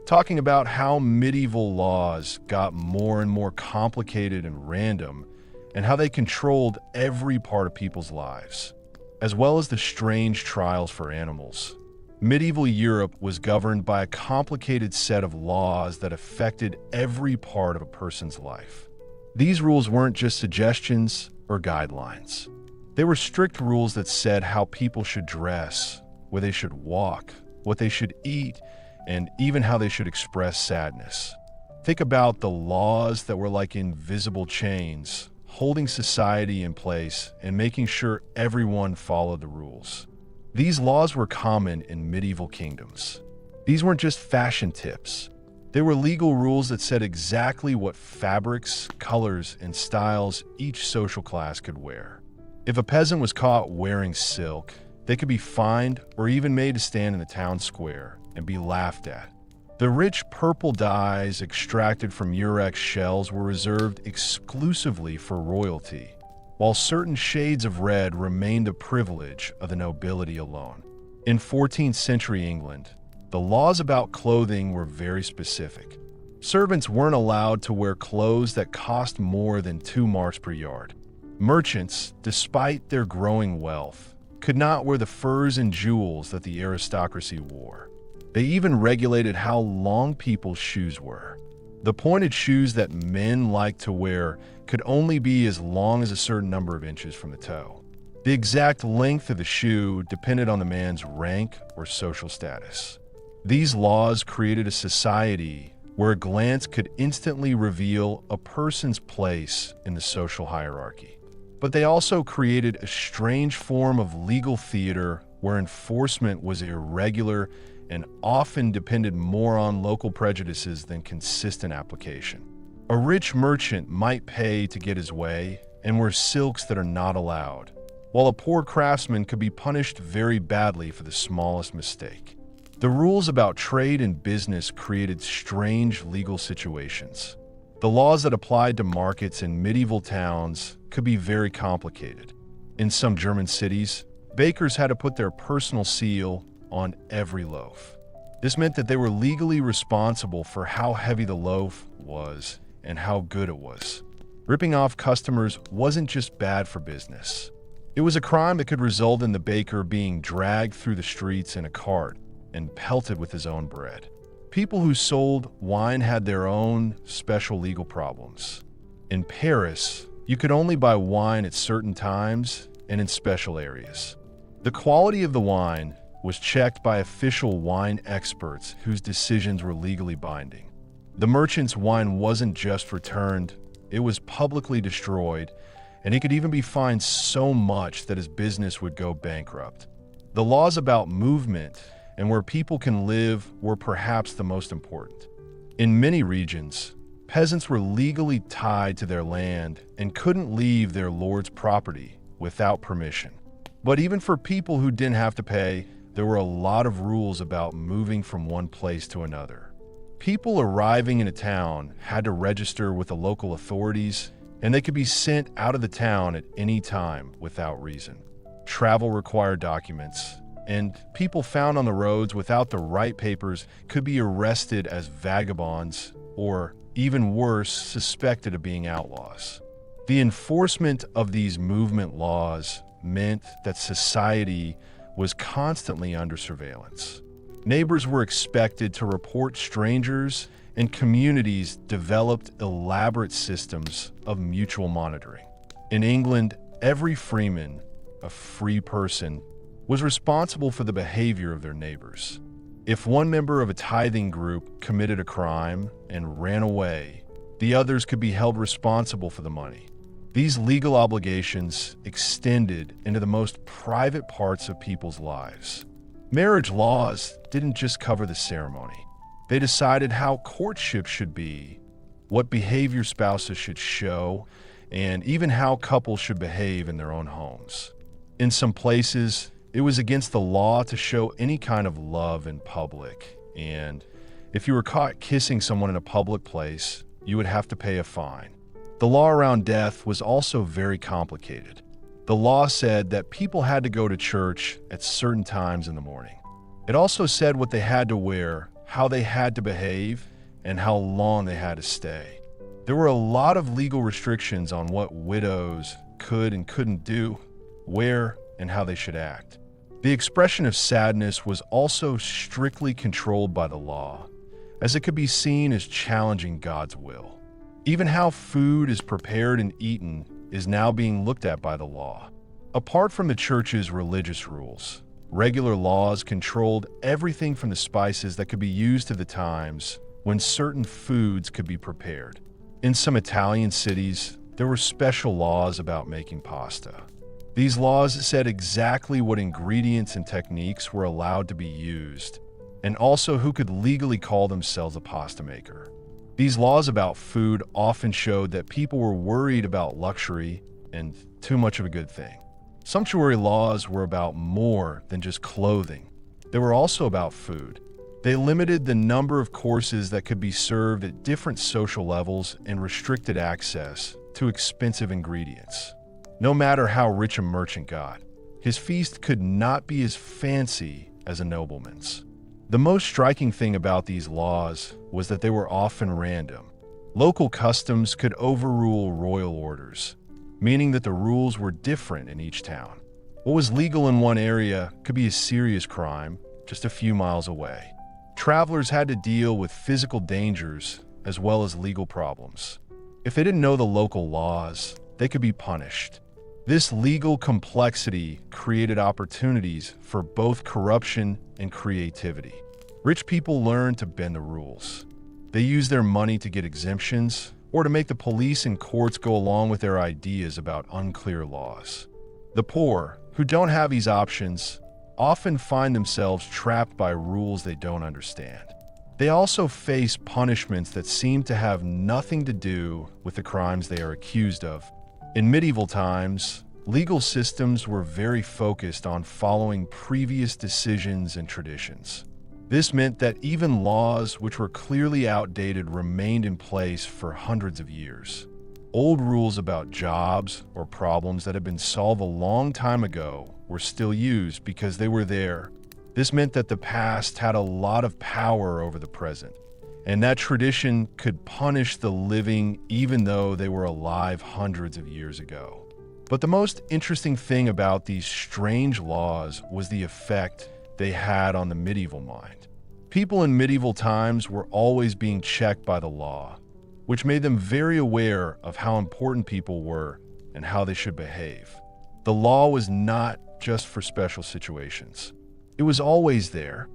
talking about how medieval laws got more and more complicated and random, and how they controlled every part of people's lives, as well as the strange trials for animals. Medieval Europe was governed by a complicated set of laws that affected every part of a person's life. These rules weren't just suggestions or guidelines. They were strict rules that said how people should dress, where they should walk, what they should eat, and even how they should express sadness. Think about the laws that were like invisible chains, holding society in place and making sure everyone followed the rules. These laws were common in medieval kingdoms. These weren't just fashion tips. They were legal rules that said exactly what fabrics, colors, and styles each social class could wear. If a peasant was caught wearing silk, they could be fined or even made to stand in the town square and be laughed at. The rich purple dyes extracted from murex shells were reserved exclusively for royalty, while certain shades of red remained the privilege of the nobility alone. In 14th century England, the laws about clothing were very specific. Servants weren't allowed to wear clothes that cost more than 2 marks per yard. Merchants, despite their growing wealth, could not wear the furs and jewels that the aristocracy wore. They even regulated how long people's shoes were. The pointed shoes that men liked to wear could only be as long as a certain number of inches from the toe. The exact length of the shoe depended on the man's rank or social status. These laws created a society where a glance could instantly reveal a person's place in the social hierarchy. But they also created a strange form of legal theater where enforcement was irregular and often depended more on local prejudices than consistent application. A rich merchant might pay to get his way and wear silks that are not allowed, while a poor craftsman could be punished very badly for the smallest mistake. The rules about trade and business created strange legal situations. The laws that applied to markets in medieval towns could be very complicated. In some German cities, Bakers had to put their personal seal on every loaf. This meant that they were legally responsible for how heavy the loaf was and how good it was. Ripping off customers wasn't just bad for business. It was a crime that could result in the baker being dragged through the streets in a cart and pelted with his own bread. People who sold wine had their own special legal problems. In Paris, you could only buy wine at certain times and in special areas. The quality of the wine was checked by official wine experts whose decisions were legally binding. The merchant's wine wasn't just returned, it was publicly destroyed, and he could even be fined so much that his business would go bankrupt. The laws about movement and where people can live were perhaps the most important. In many regions, peasants were legally tied to their land and couldn't leave their lord's property without permission. But even for people who didn't have to pay, there were a lot of rules about moving from one place to another. People arriving in a town had to register with the local authorities, and they could be sent out of the town at any time without reason. Travel required documents, and people found on the roads without the right papers could be arrested as vagabonds or, even worse, suspected of being outlaws. The enforcement of these movement laws meant that society was constantly under surveillance. Neighbors were expected to report strangers, and communities developed elaborate systems of mutual monitoring. In England, every freeman, a free person, was responsible for the behavior of their neighbors. If one member of a tithing group committed a crime and ran away, the others could be held responsible for the money. These legal obligations extended into the most private parts of people's lives. Marriage laws didn't just cover the ceremony. They decided how courtship should be, what behavior spouses should show, and even how couples should behave in their own homes. In some places, it was against the law to show any kind of love in public, and if you were caught kissing someone in a public place, you would have to pay a fine. The law around death was also very complicated. The law said that people had to go to church at certain times in the morning. It also said what they had to wear, how they had to behave, and how long they had to stay. There were a lot of legal restrictions on what widows could and couldn't do, where, and how they should act. The expression of sadness was also strictly controlled by the law, as it could be seen as challenging God's will. Even how food is prepared and eaten is now being looked at by the law. Apart from the church's religious rules, regular laws controlled everything from the spices that could be used to the times when certain foods could be prepared. In some Italian cities, there were special laws about making pasta. These laws said exactly what ingredients and techniques were allowed to be used, and also who could legally call themselves a pasta maker. These laws about food often showed that people were worried about luxury and too much of a good thing. Sumptuary laws were about more than just clothing. They were also about food. They limited the number of courses that could be served at different social levels and restricted access to expensive ingredients. No matter how rich a merchant got, his feast could not be as fancy as a nobleman's. The most striking thing about these laws was that they were often random. Local customs could overrule royal orders, meaning that the rules were different in each town. What was legal in one area could be a serious crime just a few miles away. Travelers had to deal with physical dangers as well as legal problems. If they didn't know the local laws, they could be punished. This legal complexity created opportunities for both corruption and creativity. Rich people learned to bend the rules. They used their money to get exemptions or to make the police and courts go along with their ideas about unclear laws. The poor, who don't have these options, often find themselves trapped by rules they don't understand. They also face punishments that seem to have nothing to do with the crimes they are accused of. In medieval times, legal systems were very focused on following previous decisions and traditions. This meant that even laws which were clearly outdated remained in place for hundreds of years. Old rules about jobs or problems that had been solved a long time ago were still used because they were there. This meant that the past had a lot of power over the present, and that tradition could punish the living even though they were alive hundreds of years ago. But the most interesting thing about these strange laws was the effect they had on the medieval mind. People in medieval times were always being checked by the law, which made them very aware of how important people were and how they should behave. The law was not just for special situations. It was always there,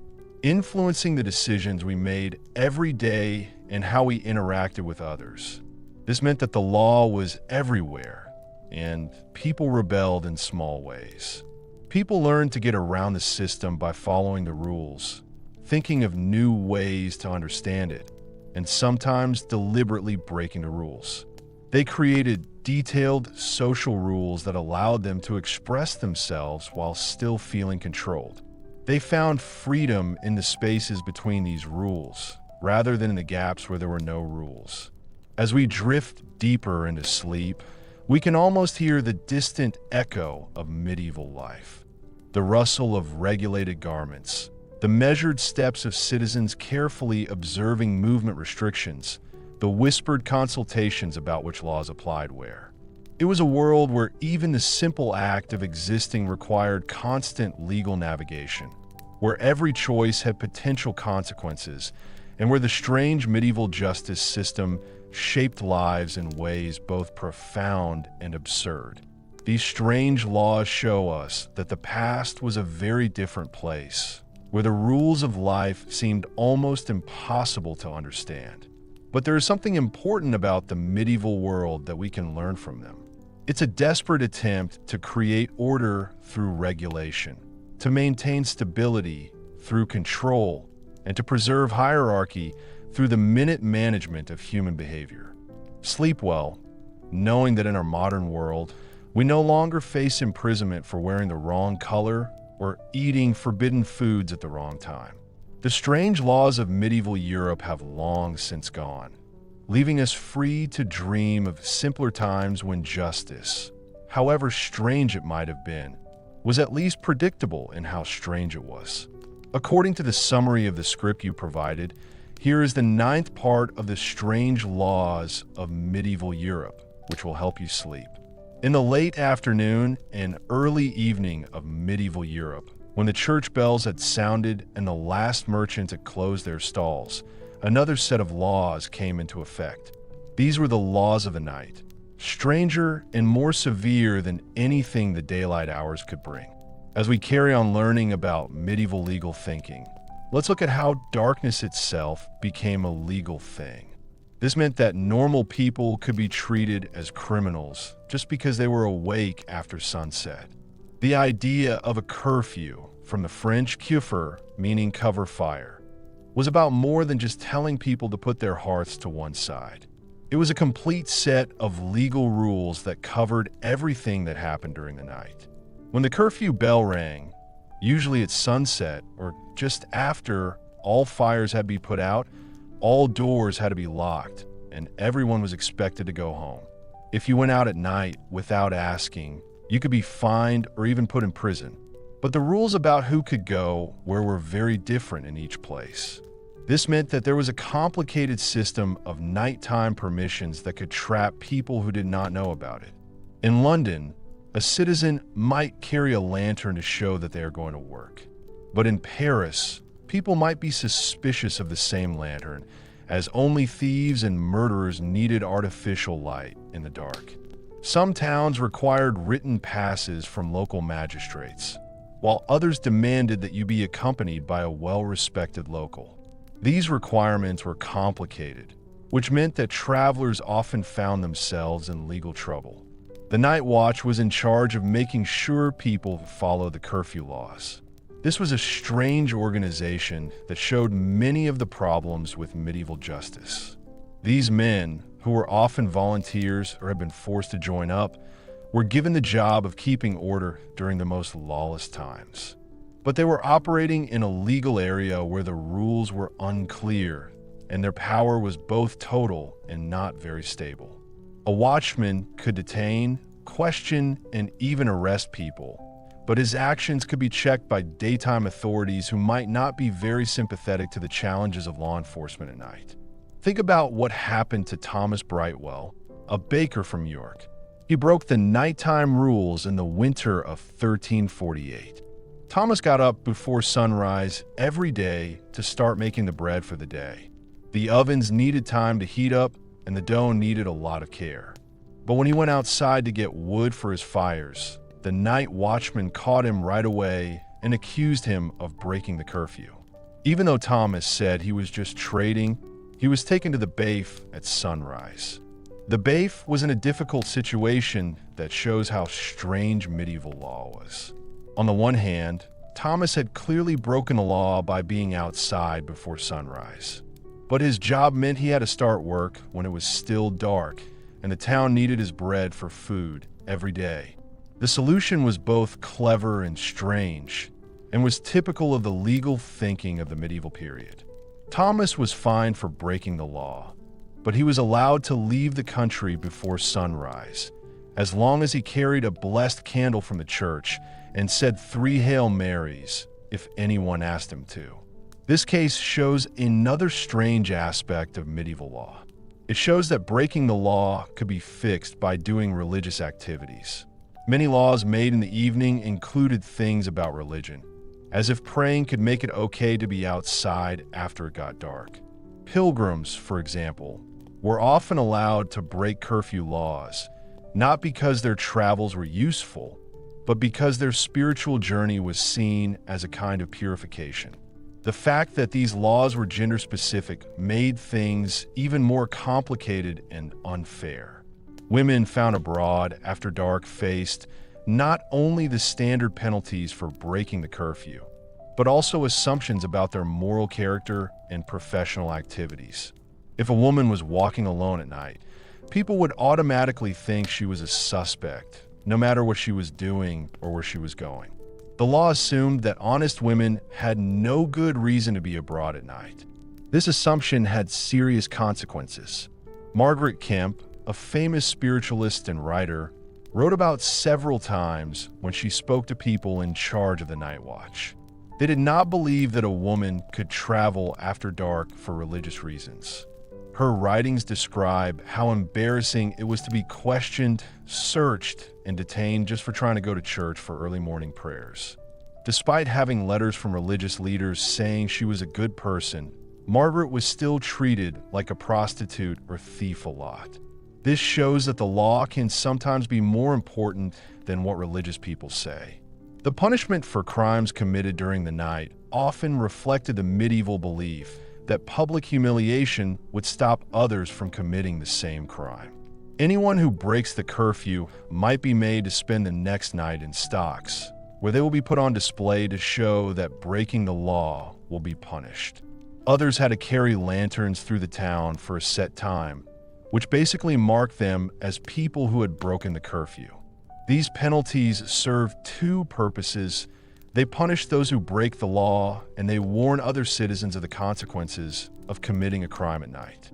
influencing the decisions we made every day and how we interacted with others. This meant that the law was everywhere, and people rebelled in small ways. People learned to get around the system by following the rules, thinking of new ways to understand it, and sometimes deliberately breaking the rules. They created detailed social rules that allowed them to express themselves while still feeling controlled. They found freedom in the spaces between these rules, rather than in the gaps where there were no rules. As we drift deeper into sleep, we can almost hear the distant echo of medieval life. The rustle of regulated garments, the measured steps of citizens carefully observing movement restrictions, the whispered consultations about which laws applied where. It was a world where even the simple act of existing required constant legal navigation, where every choice had potential consequences, and where the strange medieval justice system shaped lives in ways both profound and absurd. These strange laws show us that the past was a very different place, where the rules of life seemed almost impossible to understand. But there is something important about the medieval world that we can learn from them. It's a desperate attempt to create order through regulation, to maintain stability through control, and to preserve hierarchy through the minute management of human behavior. Sleep well, knowing that in our modern world, we no longer face imprisonment for wearing the wrong color or eating forbidden foods at the wrong time. The strange laws of medieval Europe have long since gone, leaving us free to dream of simpler times when justice, however strange it might have been, was at least predictable in how strange it was. According to the summary of the script you provided, here is the 9th part of the strange laws of medieval Europe, which will help you sleep. In the late afternoon and early evening of medieval Europe, when the church bells had sounded and the last merchants had closed their stalls, another set of laws came into effect. These were the laws of the night, stranger and more severe than anything the daylight hours could bring. As we carry on learning about medieval legal thinking, let's look at how darkness itself became a legal thing. This meant that normal people could be treated as criminals just because they were awake after sunset. The idea of a curfew, from the French couvre, meaning cover fire, was about more than just telling people to put their hearths to one side. It was a complete set of legal rules that covered everything that happened during the night. When the curfew bell rang, usually at sunset or just after all fires had to be put out, all doors had to be locked, and everyone was expected to go home. If you went out at night without asking, you could be fined or even put in prison. But the rules about who could go where were very different in each place. This meant that there was a complicated system of nighttime permissions that could trap people who did not know about it. In London, a citizen might carry a lantern to show that they are going to work. But in Paris, people might be suspicious of the same lantern, as only thieves and murderers needed artificial light in the dark. Some towns required written passes from local magistrates, while others demanded that you be accompanied by a well-respected local. These requirements were complicated, which meant that travelers often found themselves in legal trouble. The Night Watch was in charge of making sure people followed the curfew laws. This was a strange organization that showed many of the problems with medieval justice. These men, who were often volunteers or had been forced to join up, were given the job of keeping order during the most lawless times. But they were operating in a legal area where the rules were unclear, and their power was both total and not very stable. A watchman could detain, question, and even arrest people, but his actions could be checked by daytime authorities who might not be very sympathetic to the challenges of law enforcement at night. Think about what happened to Thomas Brightwell, a baker from York. He broke the nighttime rules in the winter of 1348. Thomas got up before sunrise every day to start making the bread for the day. The ovens needed time to heat up, and the dough needed a lot of care. But when he went outside to get wood for his fires, the night watchman caught him right away and accused him of breaking the curfew. Even though Thomas said he was just trading, he was taken to the bafe at sunrise. The bafe was in a difficult situation that shows how strange medieval law was. On the one hand, Thomas had clearly broken the law by being outside before sunrise. But his job meant he had to start work when it was still dark, and the town needed his bread for food every day. The solution was both clever and strange, and was typical of the legal thinking of the medieval period. Thomas was fined for breaking the law, but he was allowed to leave the country before sunrise, as long as he carried a blessed candle from the church and said 3 Hail Marys if anyone asked him to. This case shows another strange aspect of medieval law. It shows that breaking the law could be fixed by doing religious activities. Many laws made in the evening included things about religion, as if praying could make it okay to be outside after it got dark. Pilgrims, for example, were often allowed to break curfew laws, not because their travels were useful, but because their spiritual journey was seen as a kind of purification. The fact that these laws were gender-specific made things even more complicated and unfair. Women found abroad after dark faced not only the standard penalties for breaking the curfew, but also assumptions about their moral character and professional activities. If a woman was walking alone at night, people would automatically think she was a suspect, no matter what she was doing or where she was going. The law assumed that honest women had no good reason to be abroad at night. This assumption had serious consequences. Margaret Kemp, a famous spiritualist and writer, wrote about several times when she spoke to people in charge of the night watch. They did not believe that a woman could travel after dark for religious reasons. Her writings describe how embarrassing it was to be questioned, searched, and detained just for trying to go to church for early morning prayers. Despite having letters from religious leaders saying she was a good person, Margaret was still treated like a prostitute or thief a lot. This shows that the law can sometimes be more important than what religious people say. The punishment for crimes committed during the night often reflected the medieval belief that public humiliation would stop others from committing the same crime. Anyone who breaks the curfew might be made to spend the next night in stocks, where they will be put on display to show that breaking the law will be punished. Others had to carry lanterns through the town for a set time, which basically marked them as people who had broken the curfew. These penalties served 2 purposes. They punish those who break the law, and they warn other citizens of the consequences of committing a crime at night.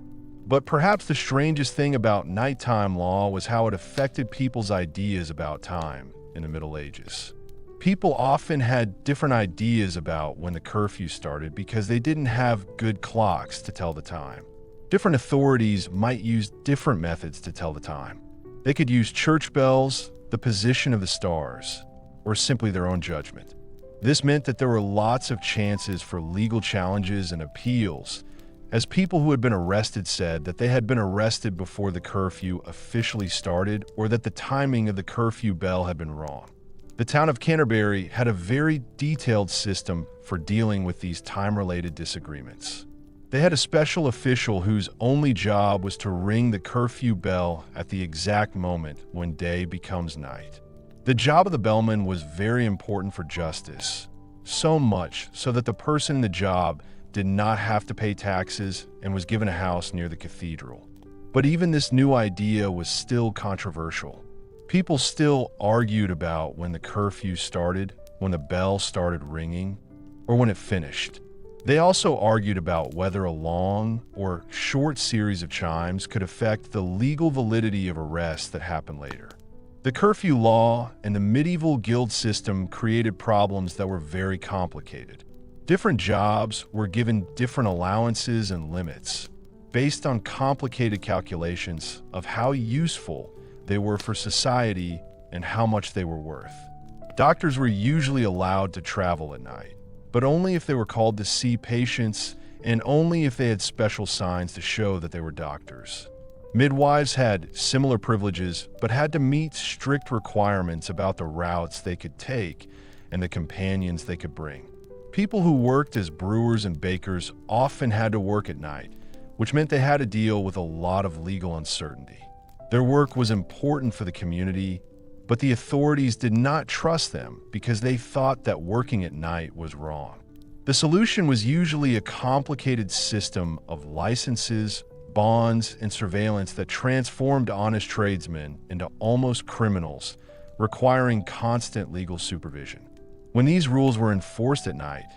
But perhaps the strangest thing about nighttime law was how it affected people's ideas about time in the Middle Ages. People often had different ideas about when the curfew started because they didn't have good clocks to tell the time. Different authorities might use different methods to tell the time. They could use church bells, the position of the stars, or simply their own judgment. This meant that there were lots of chances for legal challenges and appeals, as people who had been arrested said that they had been arrested before the curfew officially started or that the timing of the curfew bell had been wrong. The town of Canterbury had a very detailed system for dealing with these time-related disagreements. They had a special official whose only job was to ring the curfew bell at the exact moment when day becomes night. The job of the bellman was very important for justice, so much so that the person in the job did not have to pay taxes and was given a house near the cathedral. But even this new idea was still controversial. People still argued about when the curfew started, when the bell started ringing, or when it finished. They also argued about whether a long or short series of chimes could affect the legal validity of arrests that happened later. The curfew law and the medieval guild system created problems that were very complicated. Different jobs were given different allowances and limits, based on complicated calculations of how useful they were for society and how much they were worth. Doctors were usually allowed to travel at night, but only if they were called to see patients and only if they had special signs to show that they were doctors. Midwives had similar privileges, but had to meet strict requirements about the routes they could take and the companions they could bring. People who worked as brewers and bakers often had to work at night, which meant they had to deal with a lot of legal uncertainty. Their work was important for the community, but the authorities did not trust them because they thought that working at night was wrong. The solution was usually a complicated system of licenses, bonds, and surveillance that transformed honest tradesmen into almost criminals, requiring constant legal supervision. When these rules were enforced at night,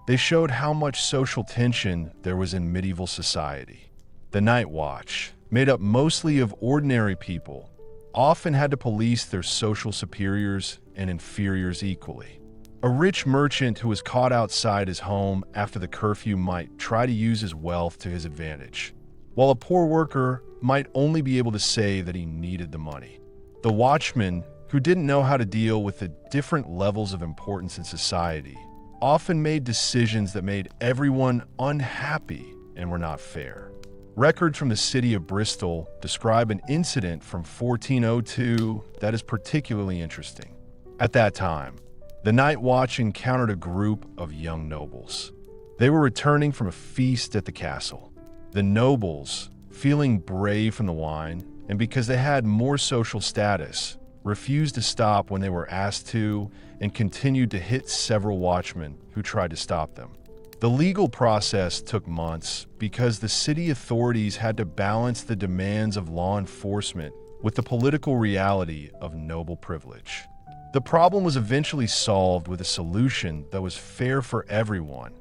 they showed how much social tension there was in medieval society. The Night Watch, made up mostly of ordinary people, often had to police their social superiors and inferiors equally. A rich merchant who was caught outside his home after the curfew might try to use his wealth to his advantage, while a poor worker might only be able to say that he needed the money. The watchman, who didn't know how to deal with the different levels of importance in society, often made decisions that made everyone unhappy and were not fair. Records from the city of Bristol describe an incident from 1402 that is particularly interesting. At that time, the Night Watch encountered a group of young nobles. They were returning from a feast at the castle. The nobles, feeling brave from the wine, and because they had more social status, refused to stop when they were asked to and continued to hit several watchmen who tried to stop them. The legal process took months because the city authorities had to balance the demands of law enforcement with the political reality of noble privilege. The problem was eventually solved with a solution that was fair for everyone,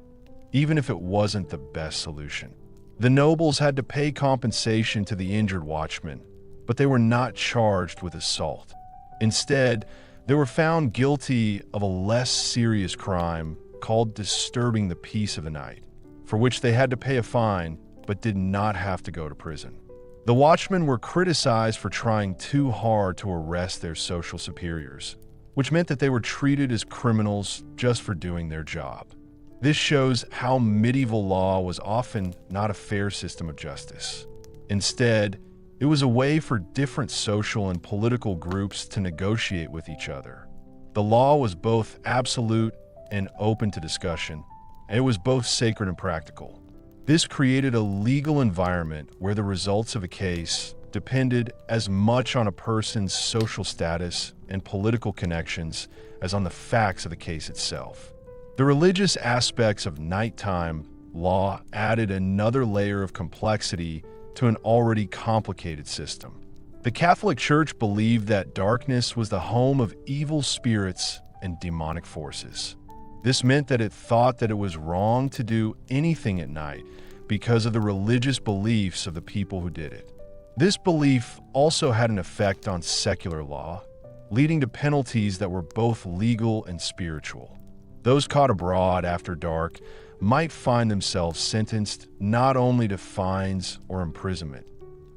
even if it wasn't the best solution. The nobles had to pay compensation to the injured watchmen, but they were not charged with assault. Instead, they were found guilty of a less serious crime called disturbing the peace of the night, for which they had to pay a fine but did not have to go to prison. The watchmen were criticized for trying too hard to arrest their social superiors, which meant that they were treated as criminals just for doing their job. This shows how medieval law was often not a fair system of justice. Instead, it was a way for different social and political groups to negotiate with each other. The law was both absolute and open to discussion, and it was both sacred and practical. This created a legal environment where the results of a case depended as much on a person's social status and political connections as on the facts of the case itself. The religious aspects of nighttime law added another layer of complexity to an already complicated system. The Catholic Church believed that darkness was the home of evil spirits and demonic forces. This meant that it thought that it was wrong to do anything at night because of the religious beliefs of the people who did it. This belief also had an effect on secular law, leading to penalties that were both legal and spiritual. Those caught abroad after dark might find themselves sentenced not only to fines or imprisonment,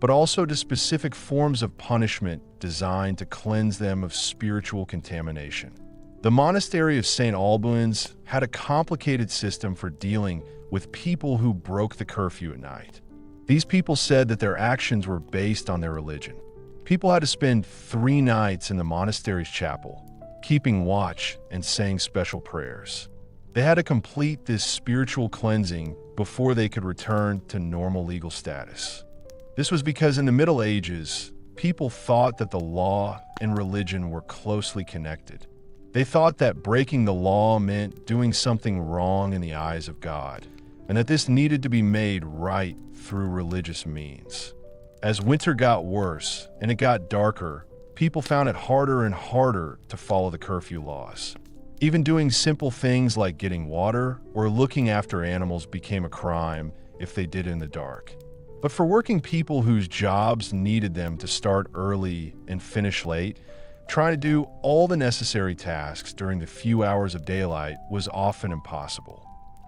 but also to specific forms of punishment designed to cleanse them of spiritual contamination. The monastery of St. Albans had a complicated system for dealing with people who broke the curfew at night. These people said that their actions were based on their religion. People had to spend 3 nights in the monastery's chapel, keeping watch and saying special prayers. They had to complete this spiritual cleansing before they could return to normal legal status. This was because in the Middle Ages, people thought that the law and religion were closely connected. They thought that breaking the law meant doing something wrong in the eyes of God, and that this needed to be made right through religious means. As winter got worse and it got darker, people found it harder and harder to follow the curfew laws. Even doing simple things like getting water or looking after animals became a crime if they did it in the dark. But for working people whose jobs needed them to start early and finish late, trying to do all the necessary tasks during the few hours of daylight was often impossible.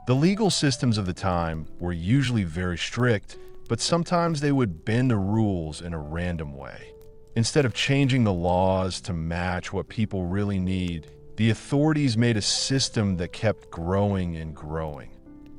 The legal systems of the time were usually very strict, but sometimes they would bend the rules in a random way. Instead of changing the laws to match what people really need, the authorities made a system that kept growing and growing.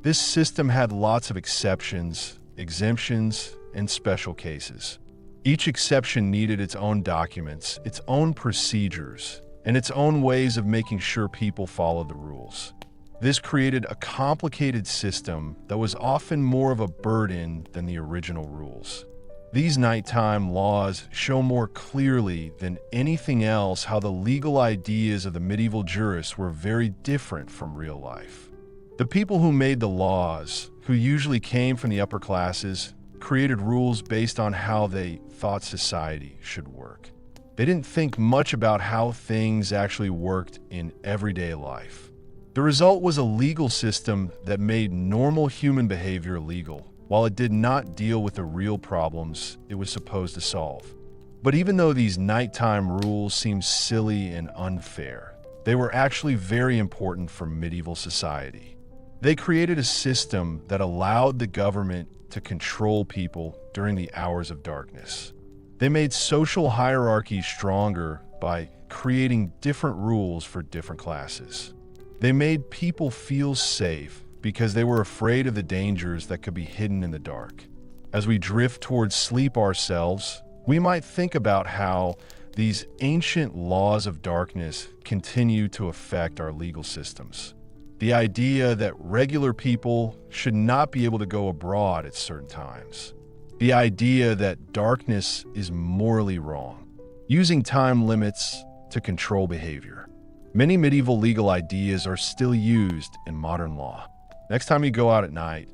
This system had lots of exceptions, exemptions, and special cases. Each exception needed its own documents, its own procedures, and its own ways of making sure people followed the rules. This created a complicated system that was often more of a burden than the original rules. These nighttime laws show more clearly than anything else how the legal ideas of the medieval jurists were very different from real life. The people who made the laws, who usually came from the upper classes, created rules based on how they thought society should work. They didn't think much about how things actually worked in everyday life. The result was a legal system that made normal human behavior legal, while it did not deal with the real problems it was supposed to solve. But even though these nighttime rules seem silly and unfair, they were actually very important for medieval society. They created a system that allowed the government to control people during the hours of darkness. They made social hierarchies stronger by creating different rules for different classes. They made people feel safe because they were afraid of the dangers that could be hidden in the dark. As we drift towards sleep ourselves, we might think about how these ancient laws of darkness continue to affect our legal systems. The idea that regular people should not be able to go abroad at certain times. The idea that darkness is morally wrong. Using time limits to control behavior. Many medieval legal ideas are still used in modern law. Next time you go out at night,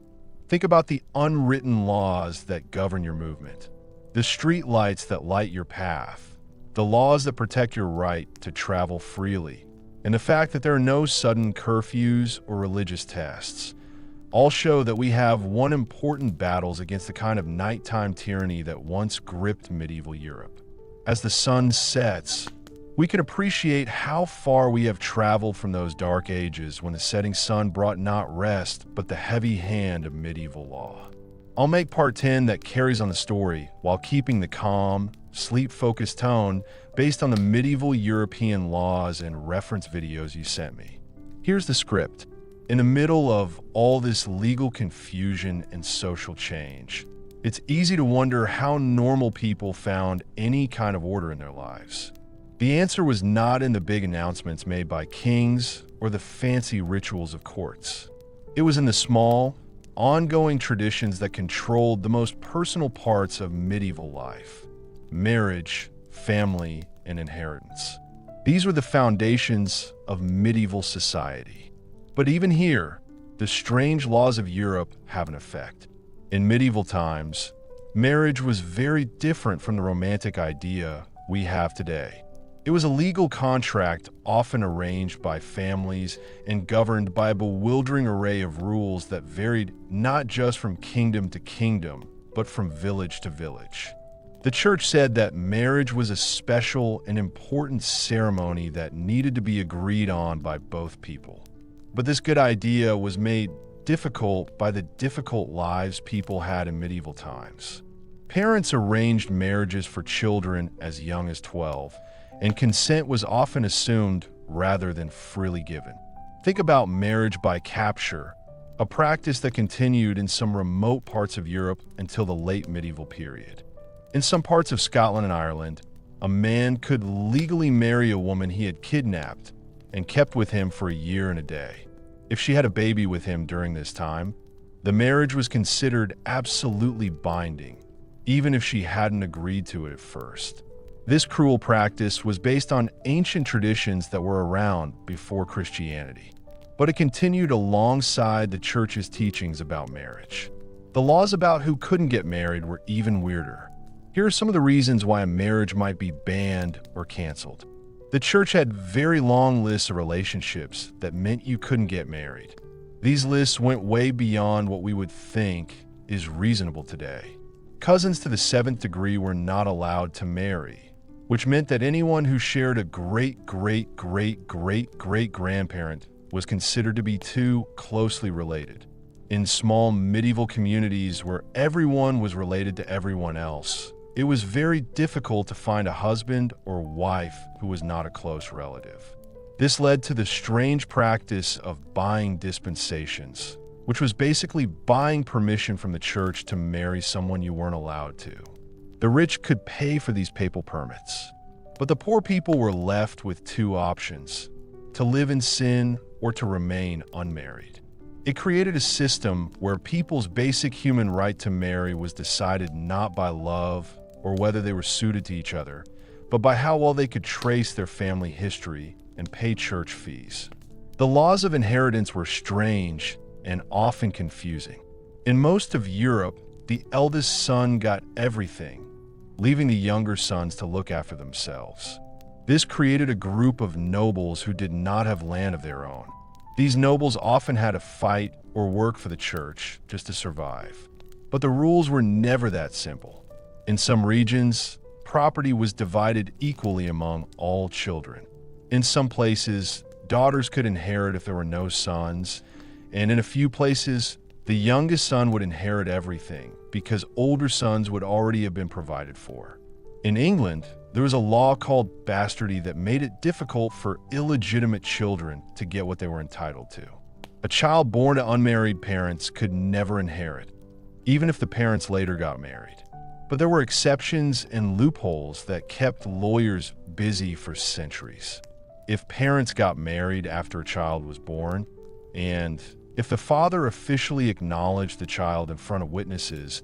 think about the unwritten laws that govern your movement, the street lights that light your path, the laws that protect your right to travel freely, and the fact that there are no sudden curfews or religious tests. All show that we have won important battles against the kind of nighttime tyranny that once gripped medieval Europe. As the sun sets, we can appreciate how far we have traveled from those dark ages when the setting sun brought not rest, but the heavy hand of medieval law. I'll make part 10 that carries on the story while keeping the calm, sleep-focused tone based on the medieval European laws and reference videos you sent me. Here's the script. In the middle of all this legal confusion and social change, it's easy to wonder how normal people found any kind of order in their lives. The answer was not in the big announcements made by kings or the fancy rituals of courts. It was in the small, ongoing traditions that controlled the most personal parts of medieval life: marriage, family, and inheritance. These were the foundations of medieval society. But even here, the strange laws of Europe have an effect. In medieval times, marriage was very different from the romantic idea we have today. It was a legal contract often arranged by families and governed by a bewildering array of rules that varied not just from kingdom to kingdom, but from village to village. The church said that marriage was a special and important ceremony that needed to be agreed on by both people. But this good idea was made difficult by the difficult lives people had in medieval times. Parents arranged marriages for children as young as 12, and consent was often assumed rather than freely given. Think about marriage by capture, a practice that continued in some remote parts of Europe until the late medieval period. In some parts of Scotland and Ireland, a man could legally marry a woman he had kidnapped and kept with him for a year and a day. If she had a baby with him during this time, the marriage was considered absolutely binding, even if she hadn't agreed to it at first. This cruel practice was based on ancient traditions that were around before Christianity, but it continued alongside the church's teachings about marriage. The laws about who couldn't get married were even weirder. Here are some of the reasons why a marriage might be banned or canceled. The church had very long lists of relationships that meant you couldn't get married. These lists went way beyond what we would think is reasonable today. Cousins to the seventh degree were not allowed to marry, which meant that anyone who shared a great-great-great-great-great-grandparent was considered to be too closely related. In small medieval communities where everyone was related to everyone else, it was very difficult to find a husband or wife who was not a close relative. This led to the strange practice of buying dispensations, which was basically buying permission from the church to marry someone you weren't allowed to. The rich could pay for these papal permits, but the poor people were left with two options: to live in sin or to remain unmarried. It created a system where people's basic human right to marry was decided not by love or whether they were suited to each other, but by how well they could trace their family history and pay church fees. The laws of inheritance were strange and often confusing. In most of Europe, the eldest son got everything, leaving the younger sons to look after themselves. This created a group of nobles who did not have land of their own. These nobles often had to fight or work for the church just to survive. But the rules were never that simple. In some regions, property was divided equally among all children. In some places, daughters could inherit if there were no sons, and in a few places, the youngest son would inherit everything because older sons would already have been provided for. In England, there was a law called bastardy that made it difficult for illegitimate children to get what they were entitled to. A child born to unmarried parents could never inherit, even if the parents later got married. But there were exceptions and loopholes that kept lawyers busy for centuries. If parents got married after a child was born, and if the father officially acknowledged the child in front of witnesses,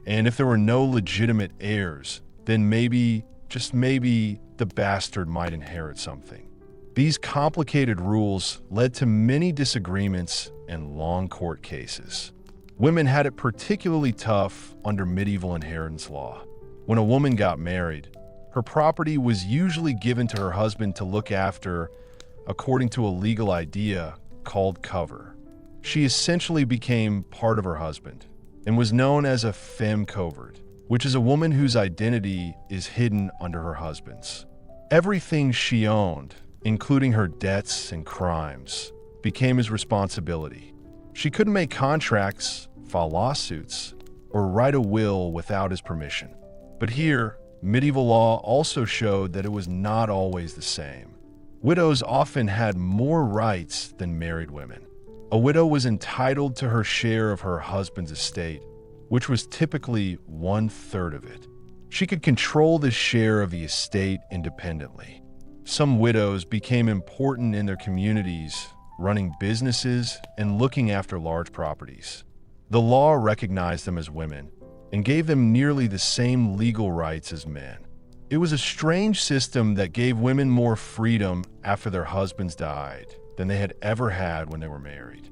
and if there were no legitimate heirs, then maybe, just maybe, the bastard might inherit something. These complicated rules led to many disagreements and long court cases. Women had it particularly tough under medieval inheritance law. When a woman got married, her property was usually given to her husband to look after according to a legal idea called cover. She essentially became part of her husband and was known as a femme covert, which is a woman whose identity is hidden under her husband's. Everything she owned, including her debts and crimes, became his responsibility. She couldn't make contracts, file lawsuits, or write a will without his permission. But here, medieval law also showed that it was not always the same. Widows often had more rights than married women. A widow was entitled to her share of her husband's estate, which was typically 1/3 of it. She could control this share of the estate independently. Some widows became important in their communities, running businesses and looking after large properties. The law recognized them as women and gave them nearly the same legal rights as men. It was a strange system that gave women more freedom after their husbands died than they had ever had when they were married.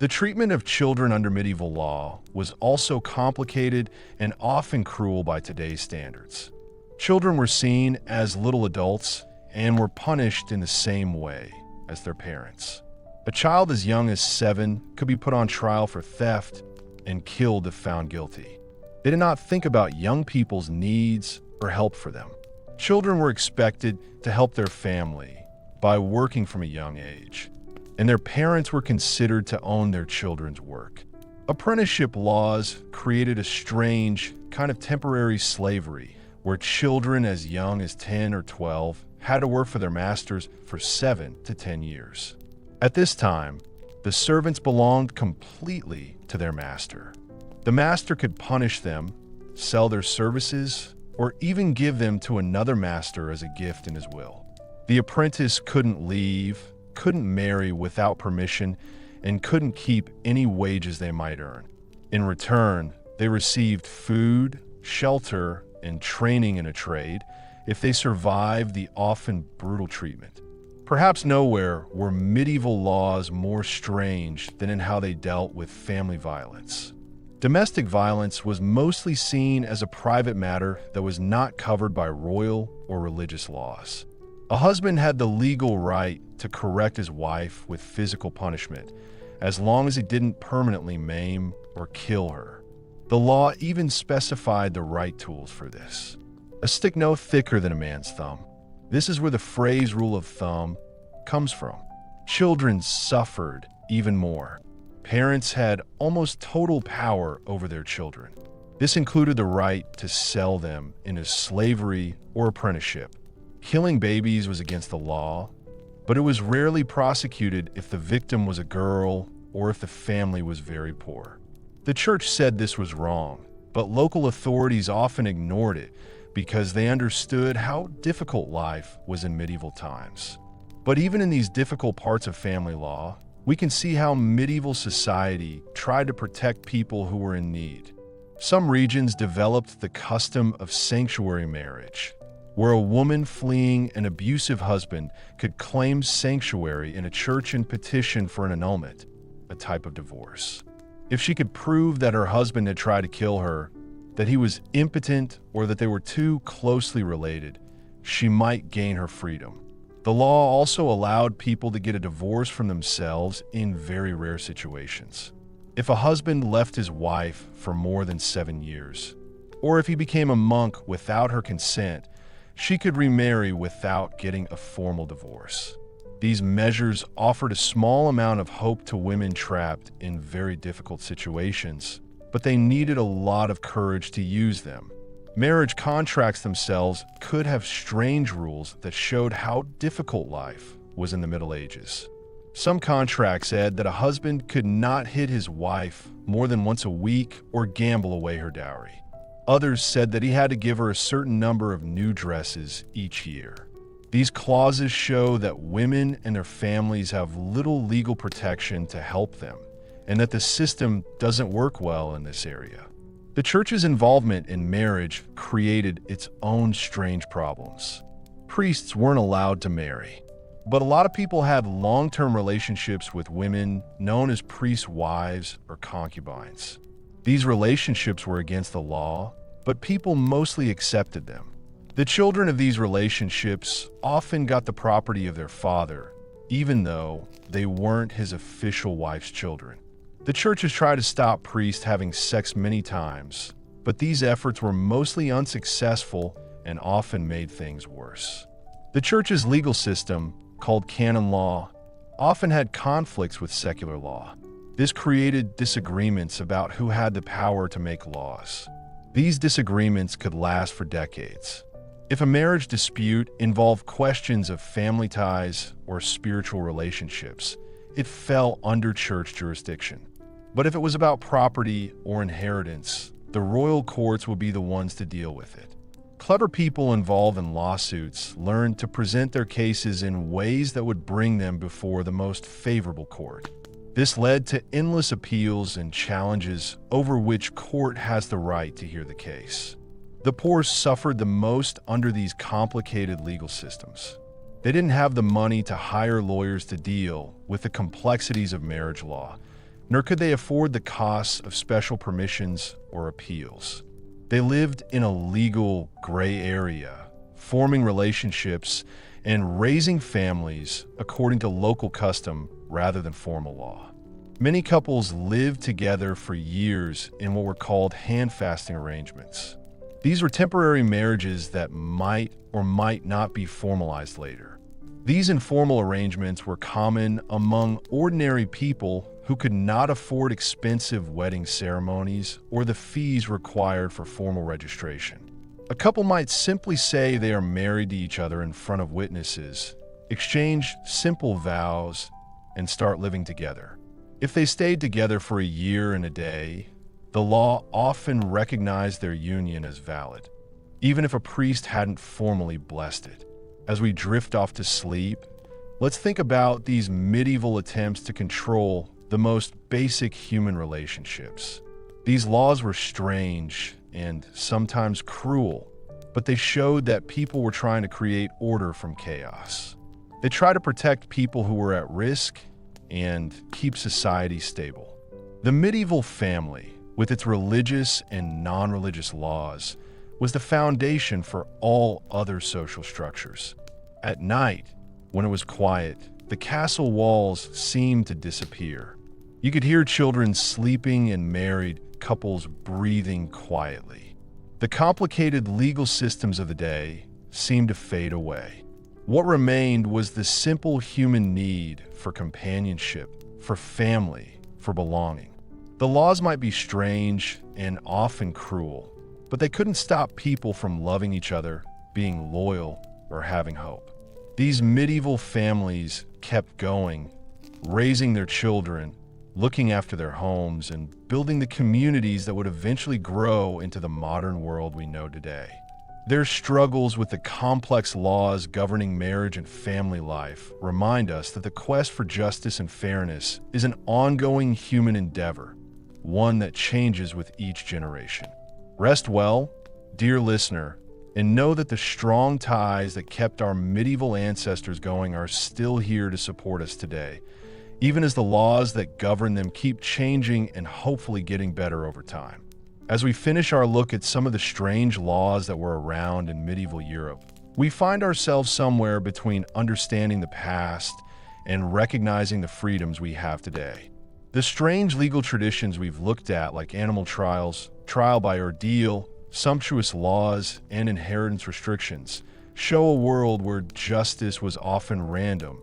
The treatment of children under medieval law was also complicated and often cruel by today's standards. Children were seen as little adults and were punished in the same way as their parents. A child as young as 7 could be put on trial for theft and killed if found guilty. They did not think about young people's needs or help for them. Children were expected to help their family by working from a young age, and their parents were considered to own their children's work. Apprenticeship laws created a strange, kind of temporary slavery where children as young as 10 or 12 had to work for their masters for 7 to 10 years. At this time, the servants belonged completely to their master. The master could punish them, sell their services, or even give them to another master as a gift in his will. The apprentice couldn't leave, couldn't marry without permission, and couldn't keep any wages they might earn. In return, they received food, shelter, and training in a trade if they survived the often brutal treatment. Perhaps nowhere were medieval laws more strange than in how they dealt with family violence. Domestic violence was mostly seen as a private matter that was not covered by royal or religious laws. A husband had the legal right to correct his wife with physical punishment, as long as he didn't permanently maim or kill her. The law even specified the right tools for this. A stick no thicker than a man's thumb. This is where the phrase rule of thumb comes from. Children suffered even more. Parents had almost total power over their children. This included the right to sell them into slavery or apprenticeship. Killing babies was against the law, but it was rarely prosecuted if the victim was a girl or if the family was very poor. The church said this was wrong, but local authorities often ignored it because they understood how difficult life was in medieval times. But even in these difficult parts of family law, we can see how medieval society tried to protect people who were in need. Some regions developed the custom of sanctuary marriage, where a woman fleeing an abusive husband could claim sanctuary in a church and petition for an annulment, a type of divorce. If she could prove that her husband had tried to kill her, that he was impotent, or that they were too closely related, she might gain her freedom. The law also allowed people to get a divorce from themselves in very rare situations. If a husband left his wife for more than 7 years, or if he became a monk without her consent, she could remarry without getting a formal divorce. These measures offered a small amount of hope to women trapped in very difficult situations, but they needed a lot of courage to use them. Marriage contracts themselves could have strange rules that showed how difficult life was in the Middle Ages. Some contracts said that a husband could not hit his wife more than once a week or gamble away her dowry. Others said that he had to give her a certain number of new dresses each year. These clauses show that women and their families have little legal protection to help them, and that the system doesn't work well in this area. The church's involvement in marriage created its own strange problems. Priests weren't allowed to marry, but a lot of people had long-term relationships with women known as priests' wives or concubines. These relationships were against the law, but people mostly accepted them. The children of these relationships often got the property of their father, even though they weren't his official wife's children. The church has tried to stop priests having sex many times, but these efforts were mostly unsuccessful and often made things worse. The church's legal system, called canon law, often had conflicts with secular law. This created disagreements about who had the power to make laws. These disagreements could last for decades. If a marriage dispute involved questions of family ties or spiritual relationships, it fell under church jurisdiction. But if it was about property or inheritance, the royal courts would be the ones to deal with it. Clever people involved in lawsuits learned to present their cases in ways that would bring them before the most favorable court. This led to endless appeals and challenges over which court has the right to hear the case. The poor suffered the most under these complicated legal systems. They didn't have the money to hire lawyers to deal with the complexities of marriage law, nor could they afford the costs of special permissions or appeals. They lived in a legal gray area, forming relationships and raising families according to local custom rather than formal law. Many couples lived together for years in what were called handfasting arrangements. These were temporary marriages that might or might not be formalized later. These informal arrangements were common among ordinary people who could not afford expensive wedding ceremonies or the fees required for formal registration. A couple might simply say they are married to each other in front of witnesses, exchange simple vows, and start living together. If they stayed together for a year and a day, the law often recognized their union as valid, even if a priest hadn't formally blessed it. As we drift off to sleep, let's think about these medieval attempts to control the most basic human relationships. These laws were strange and sometimes cruel, but they showed that people were trying to create order from chaos. They tried to protect people who were at risk and keep society stable. The medieval family, with its religious and non-religious laws, was the foundation for all other social structures. At night, when it was quiet, the castle walls seemed to disappear. You could hear children sleeping and married couples breathing quietly. The complicated legal systems of the day seemed to fade away. What remained was the simple human need for companionship, for family, for belonging. The laws might be strange and often cruel, but they couldn't stop people from loving each other, being loyal, or having hope. These medieval families kept going, raising their children, looking after their homes, and building the communities that would eventually grow into the modern world we know today. Their struggles with the complex laws governing marriage and family life remind us that the quest for justice and fairness is an ongoing human endeavor, one that changes with each generation. Rest well, dear listener, and know that the strong ties that kept our medieval ancestors going are still here to support us today, even as the laws that govern them keep changing and hopefully getting better over time. As we finish our look at some of the strange laws that were around in medieval Europe, we find ourselves somewhere between understanding the past and recognizing the freedoms we have today. The strange legal traditions we've looked at, like animal trials, trial by ordeal, sumptuous laws, and inheritance restrictions, show a world where justice was often random,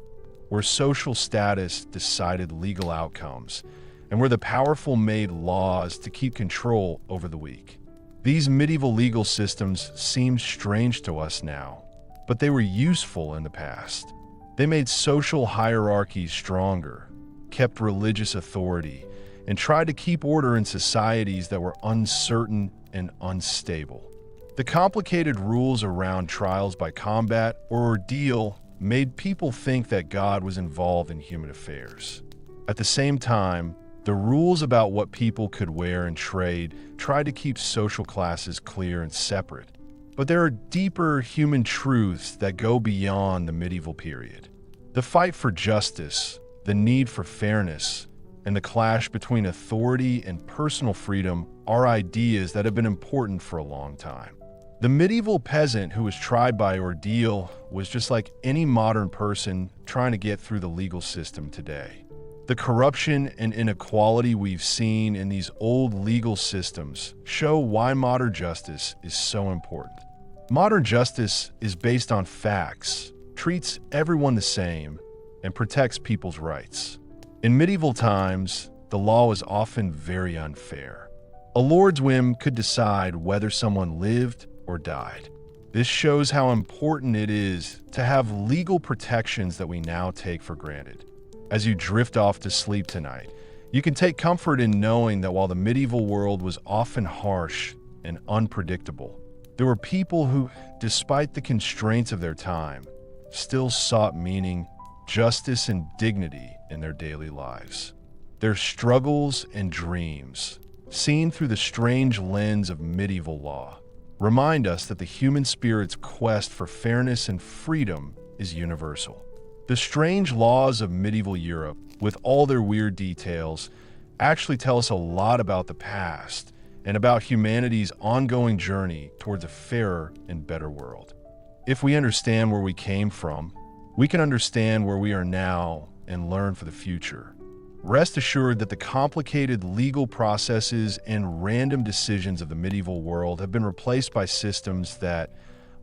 where social status decided legal outcomes, and where the powerful made laws to keep control over the weak. These medieval legal systems seem strange to us now, but they were useful in the past. They made social hierarchies stronger, kept religious authority, and tried to keep order in societies that were uncertain and unstable. The complicated rules around trials by combat or ordeal made people think that God was involved in human affairs. At the same time, the rules about what people could wear and trade tried to keep social classes clear and separate. But there are deeper human truths that go beyond the medieval period. The fight for justice, the need for fairness, and the clash between authority and personal freedom are ideas that have been important for a long time. The medieval peasant who was tried by ordeal was just like any modern person trying to get through the legal system today. The corruption and inequality we've seen in these old legal systems show why modern justice is so important. Modern justice is based on facts, treats everyone the same, and protects people's rights. In medieval times, the law was often very unfair. A lord's whim could decide whether someone lived or died. This shows how important it is to have legal protections that we now take for granted. As you drift off to sleep tonight, you can take comfort in knowing that while the medieval world was often harsh and unpredictable, there were people who, despite the constraints of their time, still sought meaning, justice, and dignity in their daily lives. Their struggles and dreams, seen through the strange lens of medieval law, remind us that the human spirit's quest for fairness and freedom is universal. The strange laws of medieval Europe, with all their weird details, actually tell us a lot about the past and about humanity's ongoing journey towards a fairer and better world. If we understand where we came from, we can understand where we are now and learn for the future. Rest assured that the complicated legal processes and random decisions of the medieval world have been replaced by systems that,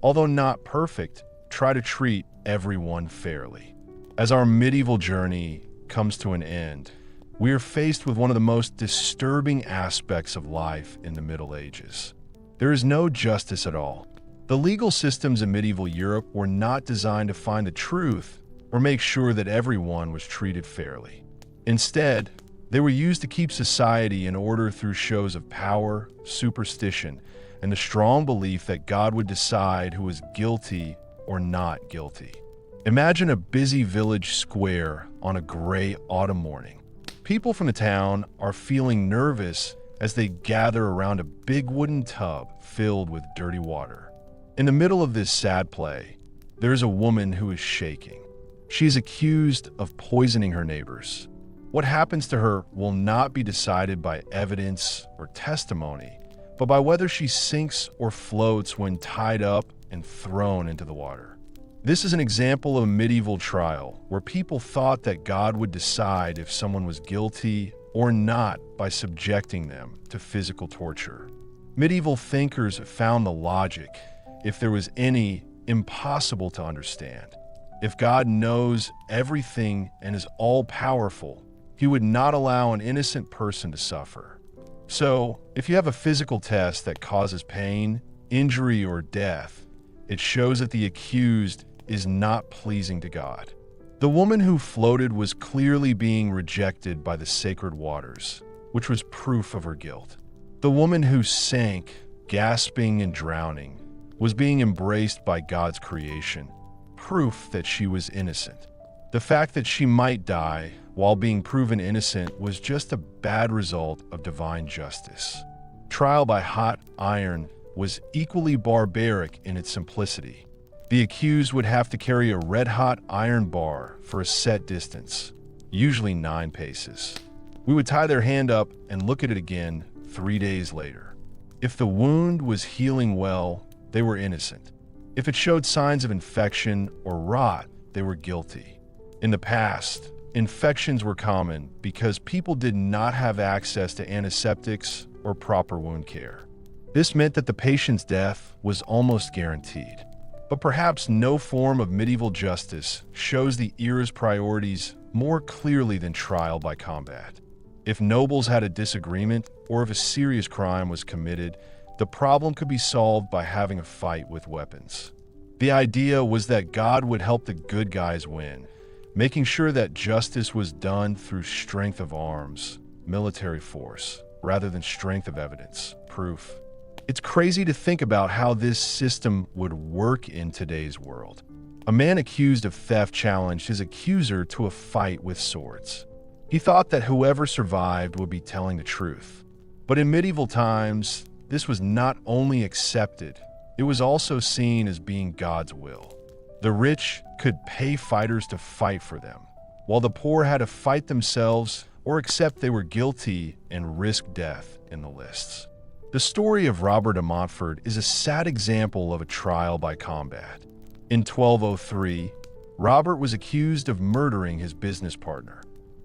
although not perfect, try to treat everyone fairly. As our medieval journey comes to an end, we are faced with one of the most disturbing aspects of life in the Middle Ages. There is no justice at all. The legal systems in medieval Europe were not designed to find the truth or make sure that everyone was treated fairly. Instead, they were used to keep society in order through shows of power, superstition, and the strong belief that God would decide who was guilty or not guilty. Imagine a busy village square on a gray autumn morning. People from the town are feeling nervous as they gather around a big wooden tub filled with dirty water. In the middle of this sad play, there is a woman who is shaking. She is accused of poisoning her neighbors. What happens to her will not be decided by evidence or testimony, but by whether she sinks or floats when tied up and thrown into the water. This is an example of a medieval trial where people thought that God would decide if someone was guilty or not by subjecting them to physical torture. Medieval thinkers found the logic, if there was any, impossible to understand. If God knows everything and is all-powerful, he would not allow an innocent person to suffer. So, if you have a physical test that causes pain, injury, or death, it shows that the accused is not pleasing to God. The woman who floated was clearly being rejected by the sacred waters, which was proof of her guilt. The woman who sank, gasping and drowning, was being embraced by God's creation, proof that she was innocent. The fact that she might die while being proven innocent was just a bad result of divine justice. Trial by hot iron was equally barbaric in its simplicity. The accused would have to carry a red-hot iron bar for a set distance, usually 9 paces. We would tie their hand up and look at it again 3 days later. If the wound was healing well, they were innocent. If it showed signs of infection or rot, they were guilty. In the past, infections were common because people did not have access to antiseptics or proper wound care. This meant that the patient's death was almost guaranteed. But perhaps no form of medieval justice shows the era's priorities more clearly than trial by combat. If nobles had a disagreement or if a serious crime was committed, the problem could be solved by having a fight with weapons. The idea was that God would help the good guys win, making sure that justice was done through strength of arms, military force, rather than strength of evidence, proof. It's crazy to think about how this system would work in today's world. A man accused of theft challenged his accuser to a fight with swords. He thought that whoever survived would be telling the truth. But in medieval times, this was not only accepted, it was also seen as being God's will. The rich could pay fighters to fight for them, while the poor had to fight themselves or accept they were guilty and risk death in the lists. The story of Robert of Montfort is a sad example of a trial by combat. In 1203, Robert was accused of murdering his business partner.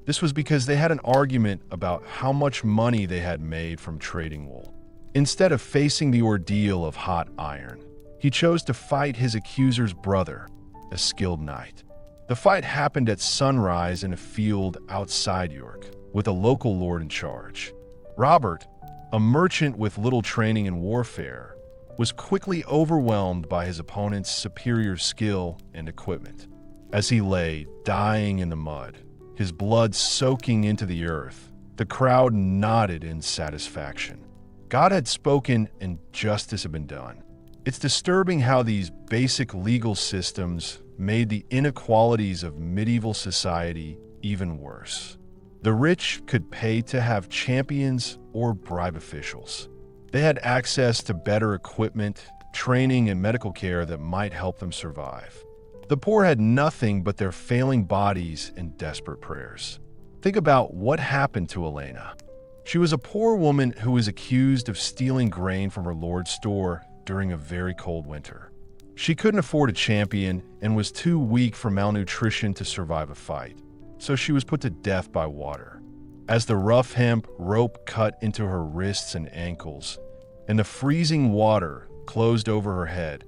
This was because they had an argument about how much money they had made from trading wool. Instead of facing the ordeal of hot iron, he chose to fight his accuser's brother, a skilled knight. The fight happened at sunrise in a field outside York, with a local lord in charge. Robert, a merchant with little training in warfare, was quickly overwhelmed by his opponent's superior skill and equipment. As he lay, dying in the mud, his blood soaking into the earth, the crowd nodded in satisfaction. God had spoken and justice had been done. It's disturbing how these basic legal systems made the inequalities of medieval society even worse. The rich could pay to have champions or bribe officials. They had access to better equipment, training, and medical care that might help them survive. The poor had nothing but their failing bodies and desperate prayers. Think about what happened to Elena. She was a poor woman who was accused of stealing grain from her lord's store during a very cold winter. She couldn't afford a champion and was too weak from malnutrition to survive a fight, so she was put to death by water. As the rough hemp rope cut into her wrists and ankles, and the freezing water closed over her head,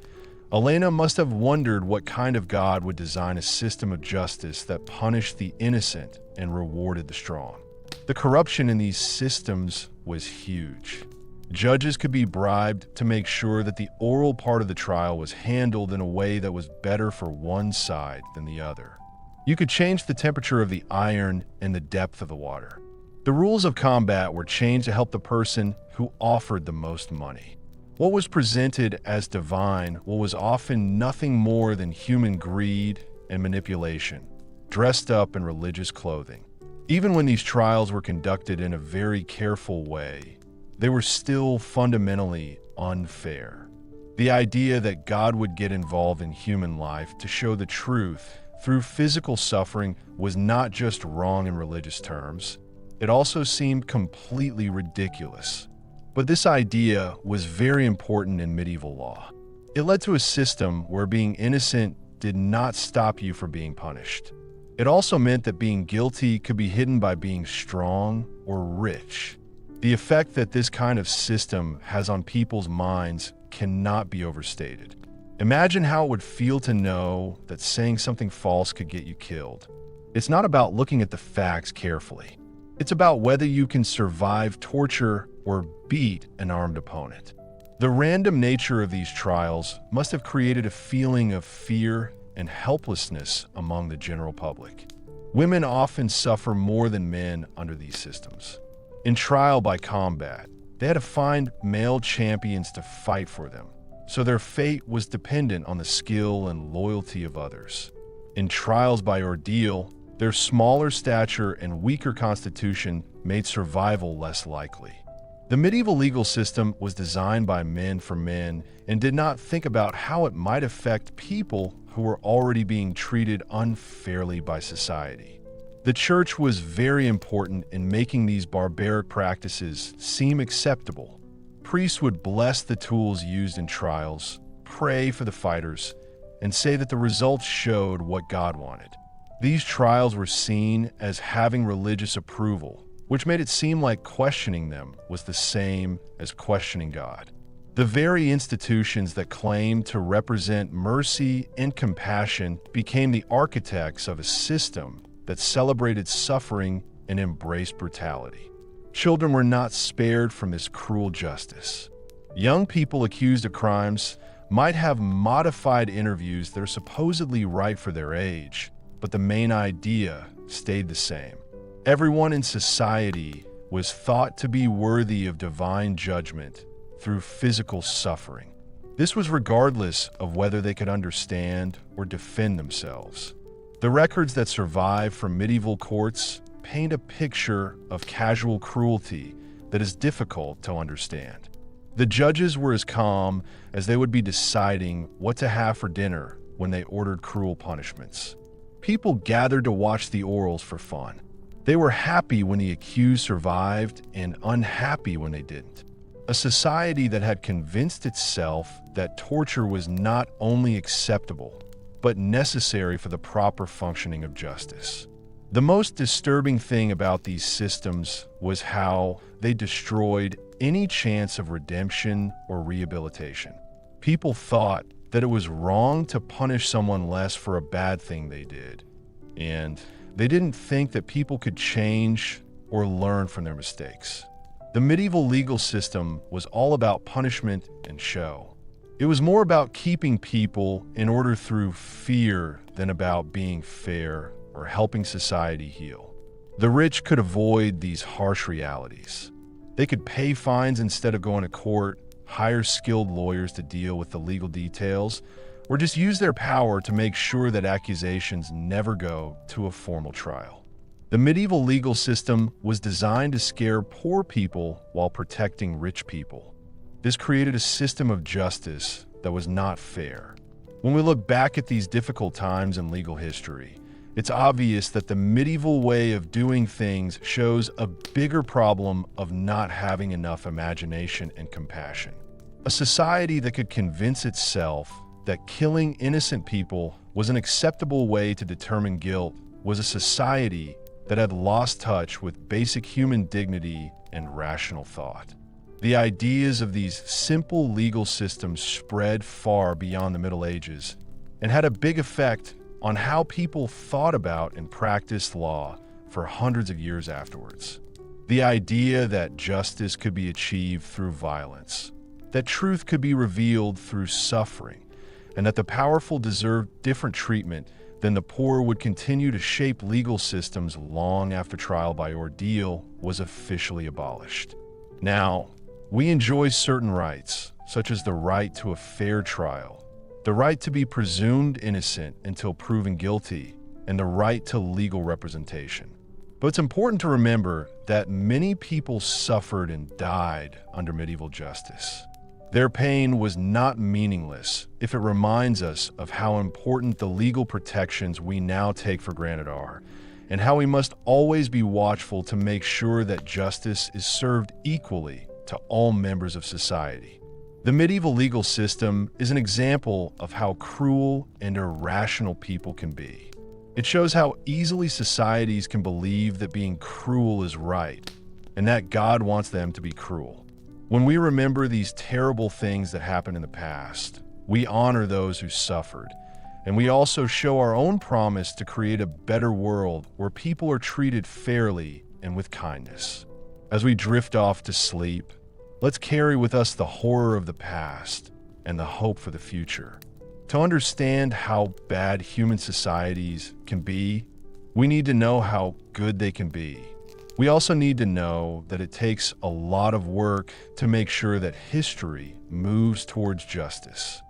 Elena must have wondered what kind of God would design a system of justice that punished the innocent and rewarded the strong. The corruption in these systems was huge. Judges could be bribed to make sure that the oral part of the trial was handled in a way that was better for one side than the other. You could change the temperature of the iron and the depth of the water. The rules of combat were changed to help the person who offered the most money. What was presented as divine was often nothing more than human greed and manipulation, dressed up in religious clothing. Even when these trials were conducted in a very careful way, they were still fundamentally unfair. The idea that God would get involved in human life to show the truth through physical suffering was not just wrong in religious terms, it also seemed completely ridiculous. But this idea was very important in medieval law. It led to a system where being innocent did not stop you from being punished. It also meant that being guilty could be hidden by being strong or rich. The effect that this kind of system has on people's minds cannot be overstated. Imagine how it would feel to know that saying something false could get you killed. It's not about looking at the facts carefully. It's about whether you can survive torture or beat an armed opponent. The random nature of these trials must have created a feeling of fear and helplessness among the general public. Women often suffer more than men under these systems. In trial by combat, they had to find male champions to fight for them, so their fate was dependent on the skill and loyalty of others. In trials by ordeal, their smaller stature and weaker constitution made survival less likely. The medieval legal system was designed by men for men and did not think about how it might affect people who were already being treated unfairly by society. The church was very important in making these barbaric practices seem acceptable. Priests would bless the tools used in trials, pray for the fighters, and say that the results showed what God wanted. These trials were seen as having religious approval, which made it seem like questioning them was the same as questioning God. The very institutions that claimed to represent mercy and compassion became the architects of a system that celebrated suffering and embraced brutality. Children were not spared from this cruel justice. Young people accused of crimes might have modified interviews that are supposedly right for their age, but the main idea stayed the same. Everyone in society was thought to be worthy of divine judgment through physical suffering. This was regardless of whether they could understand or defend themselves. The records that survive from medieval courts paint a picture of casual cruelty that is difficult to understand. The judges were as calm as they would be deciding what to have for dinner when they ordered cruel punishments. People gathered to watch the orals for fun. They were happy when the accused survived and unhappy when they didn't. A society that had convinced itself that torture was not only acceptable, but necessary for the proper functioning of justice. The most disturbing thing about these systems was how they destroyed any chance of redemption or rehabilitation. People thought that it was wrong to punish someone less for a bad thing they did, and they didn't think that people could change or learn from their mistakes. The medieval legal system was all about punishment and show. It was more about keeping people in order through fear than about being fair or helping society heal. The rich could avoid these harsh realities. They could pay fines instead of going to court, hire skilled lawyers to deal with the legal details, or just use their power to make sure that accusations never go to a formal trial. The medieval legal system was designed to scare poor people while protecting rich people. This created a system of justice that was not fair. When we look back at these difficult times in legal history, it's obvious that the medieval way of doing things shows a bigger problem of not having enough imagination and compassion. A society that could convince itself that killing innocent people was an acceptable way to determine guilt was a society that had lost touch with basic human dignity and rational thought. The ideas of these simple legal systems spread far beyond the Middle Ages and had a big effect on how people thought about and practiced law for hundreds of years afterwards. The idea that justice could be achieved through violence, that truth could be revealed through suffering, and that the powerful deserved different treatment than the poor would continue to shape legal systems long after trial by ordeal was officially abolished. Now, we enjoy certain rights, such as the right to a fair trial, the right to be presumed innocent until proven guilty, and the right to legal representation. But it's important to remember that many people suffered and died under medieval justice. Their pain was not meaningless if it reminds us of how important the legal protections we now take for granted are, and how we must always be watchful to make sure that justice is served equally to all members of society. The medieval legal system is an example of how cruel and irrational people can be. It shows how easily societies can believe that being cruel is right, and that God wants them to be cruel. When we remember these terrible things that happened in the past, we honor those who suffered, and we also show our own promise to create a better world where people are treated fairly and with kindness. As we drift off to sleep, let's carry with us the horror of the past and the hope for the future. To understand how bad human societies can be, we need to know how good they can be. We also need to know that it takes a lot of work to make sure that history moves towards justice.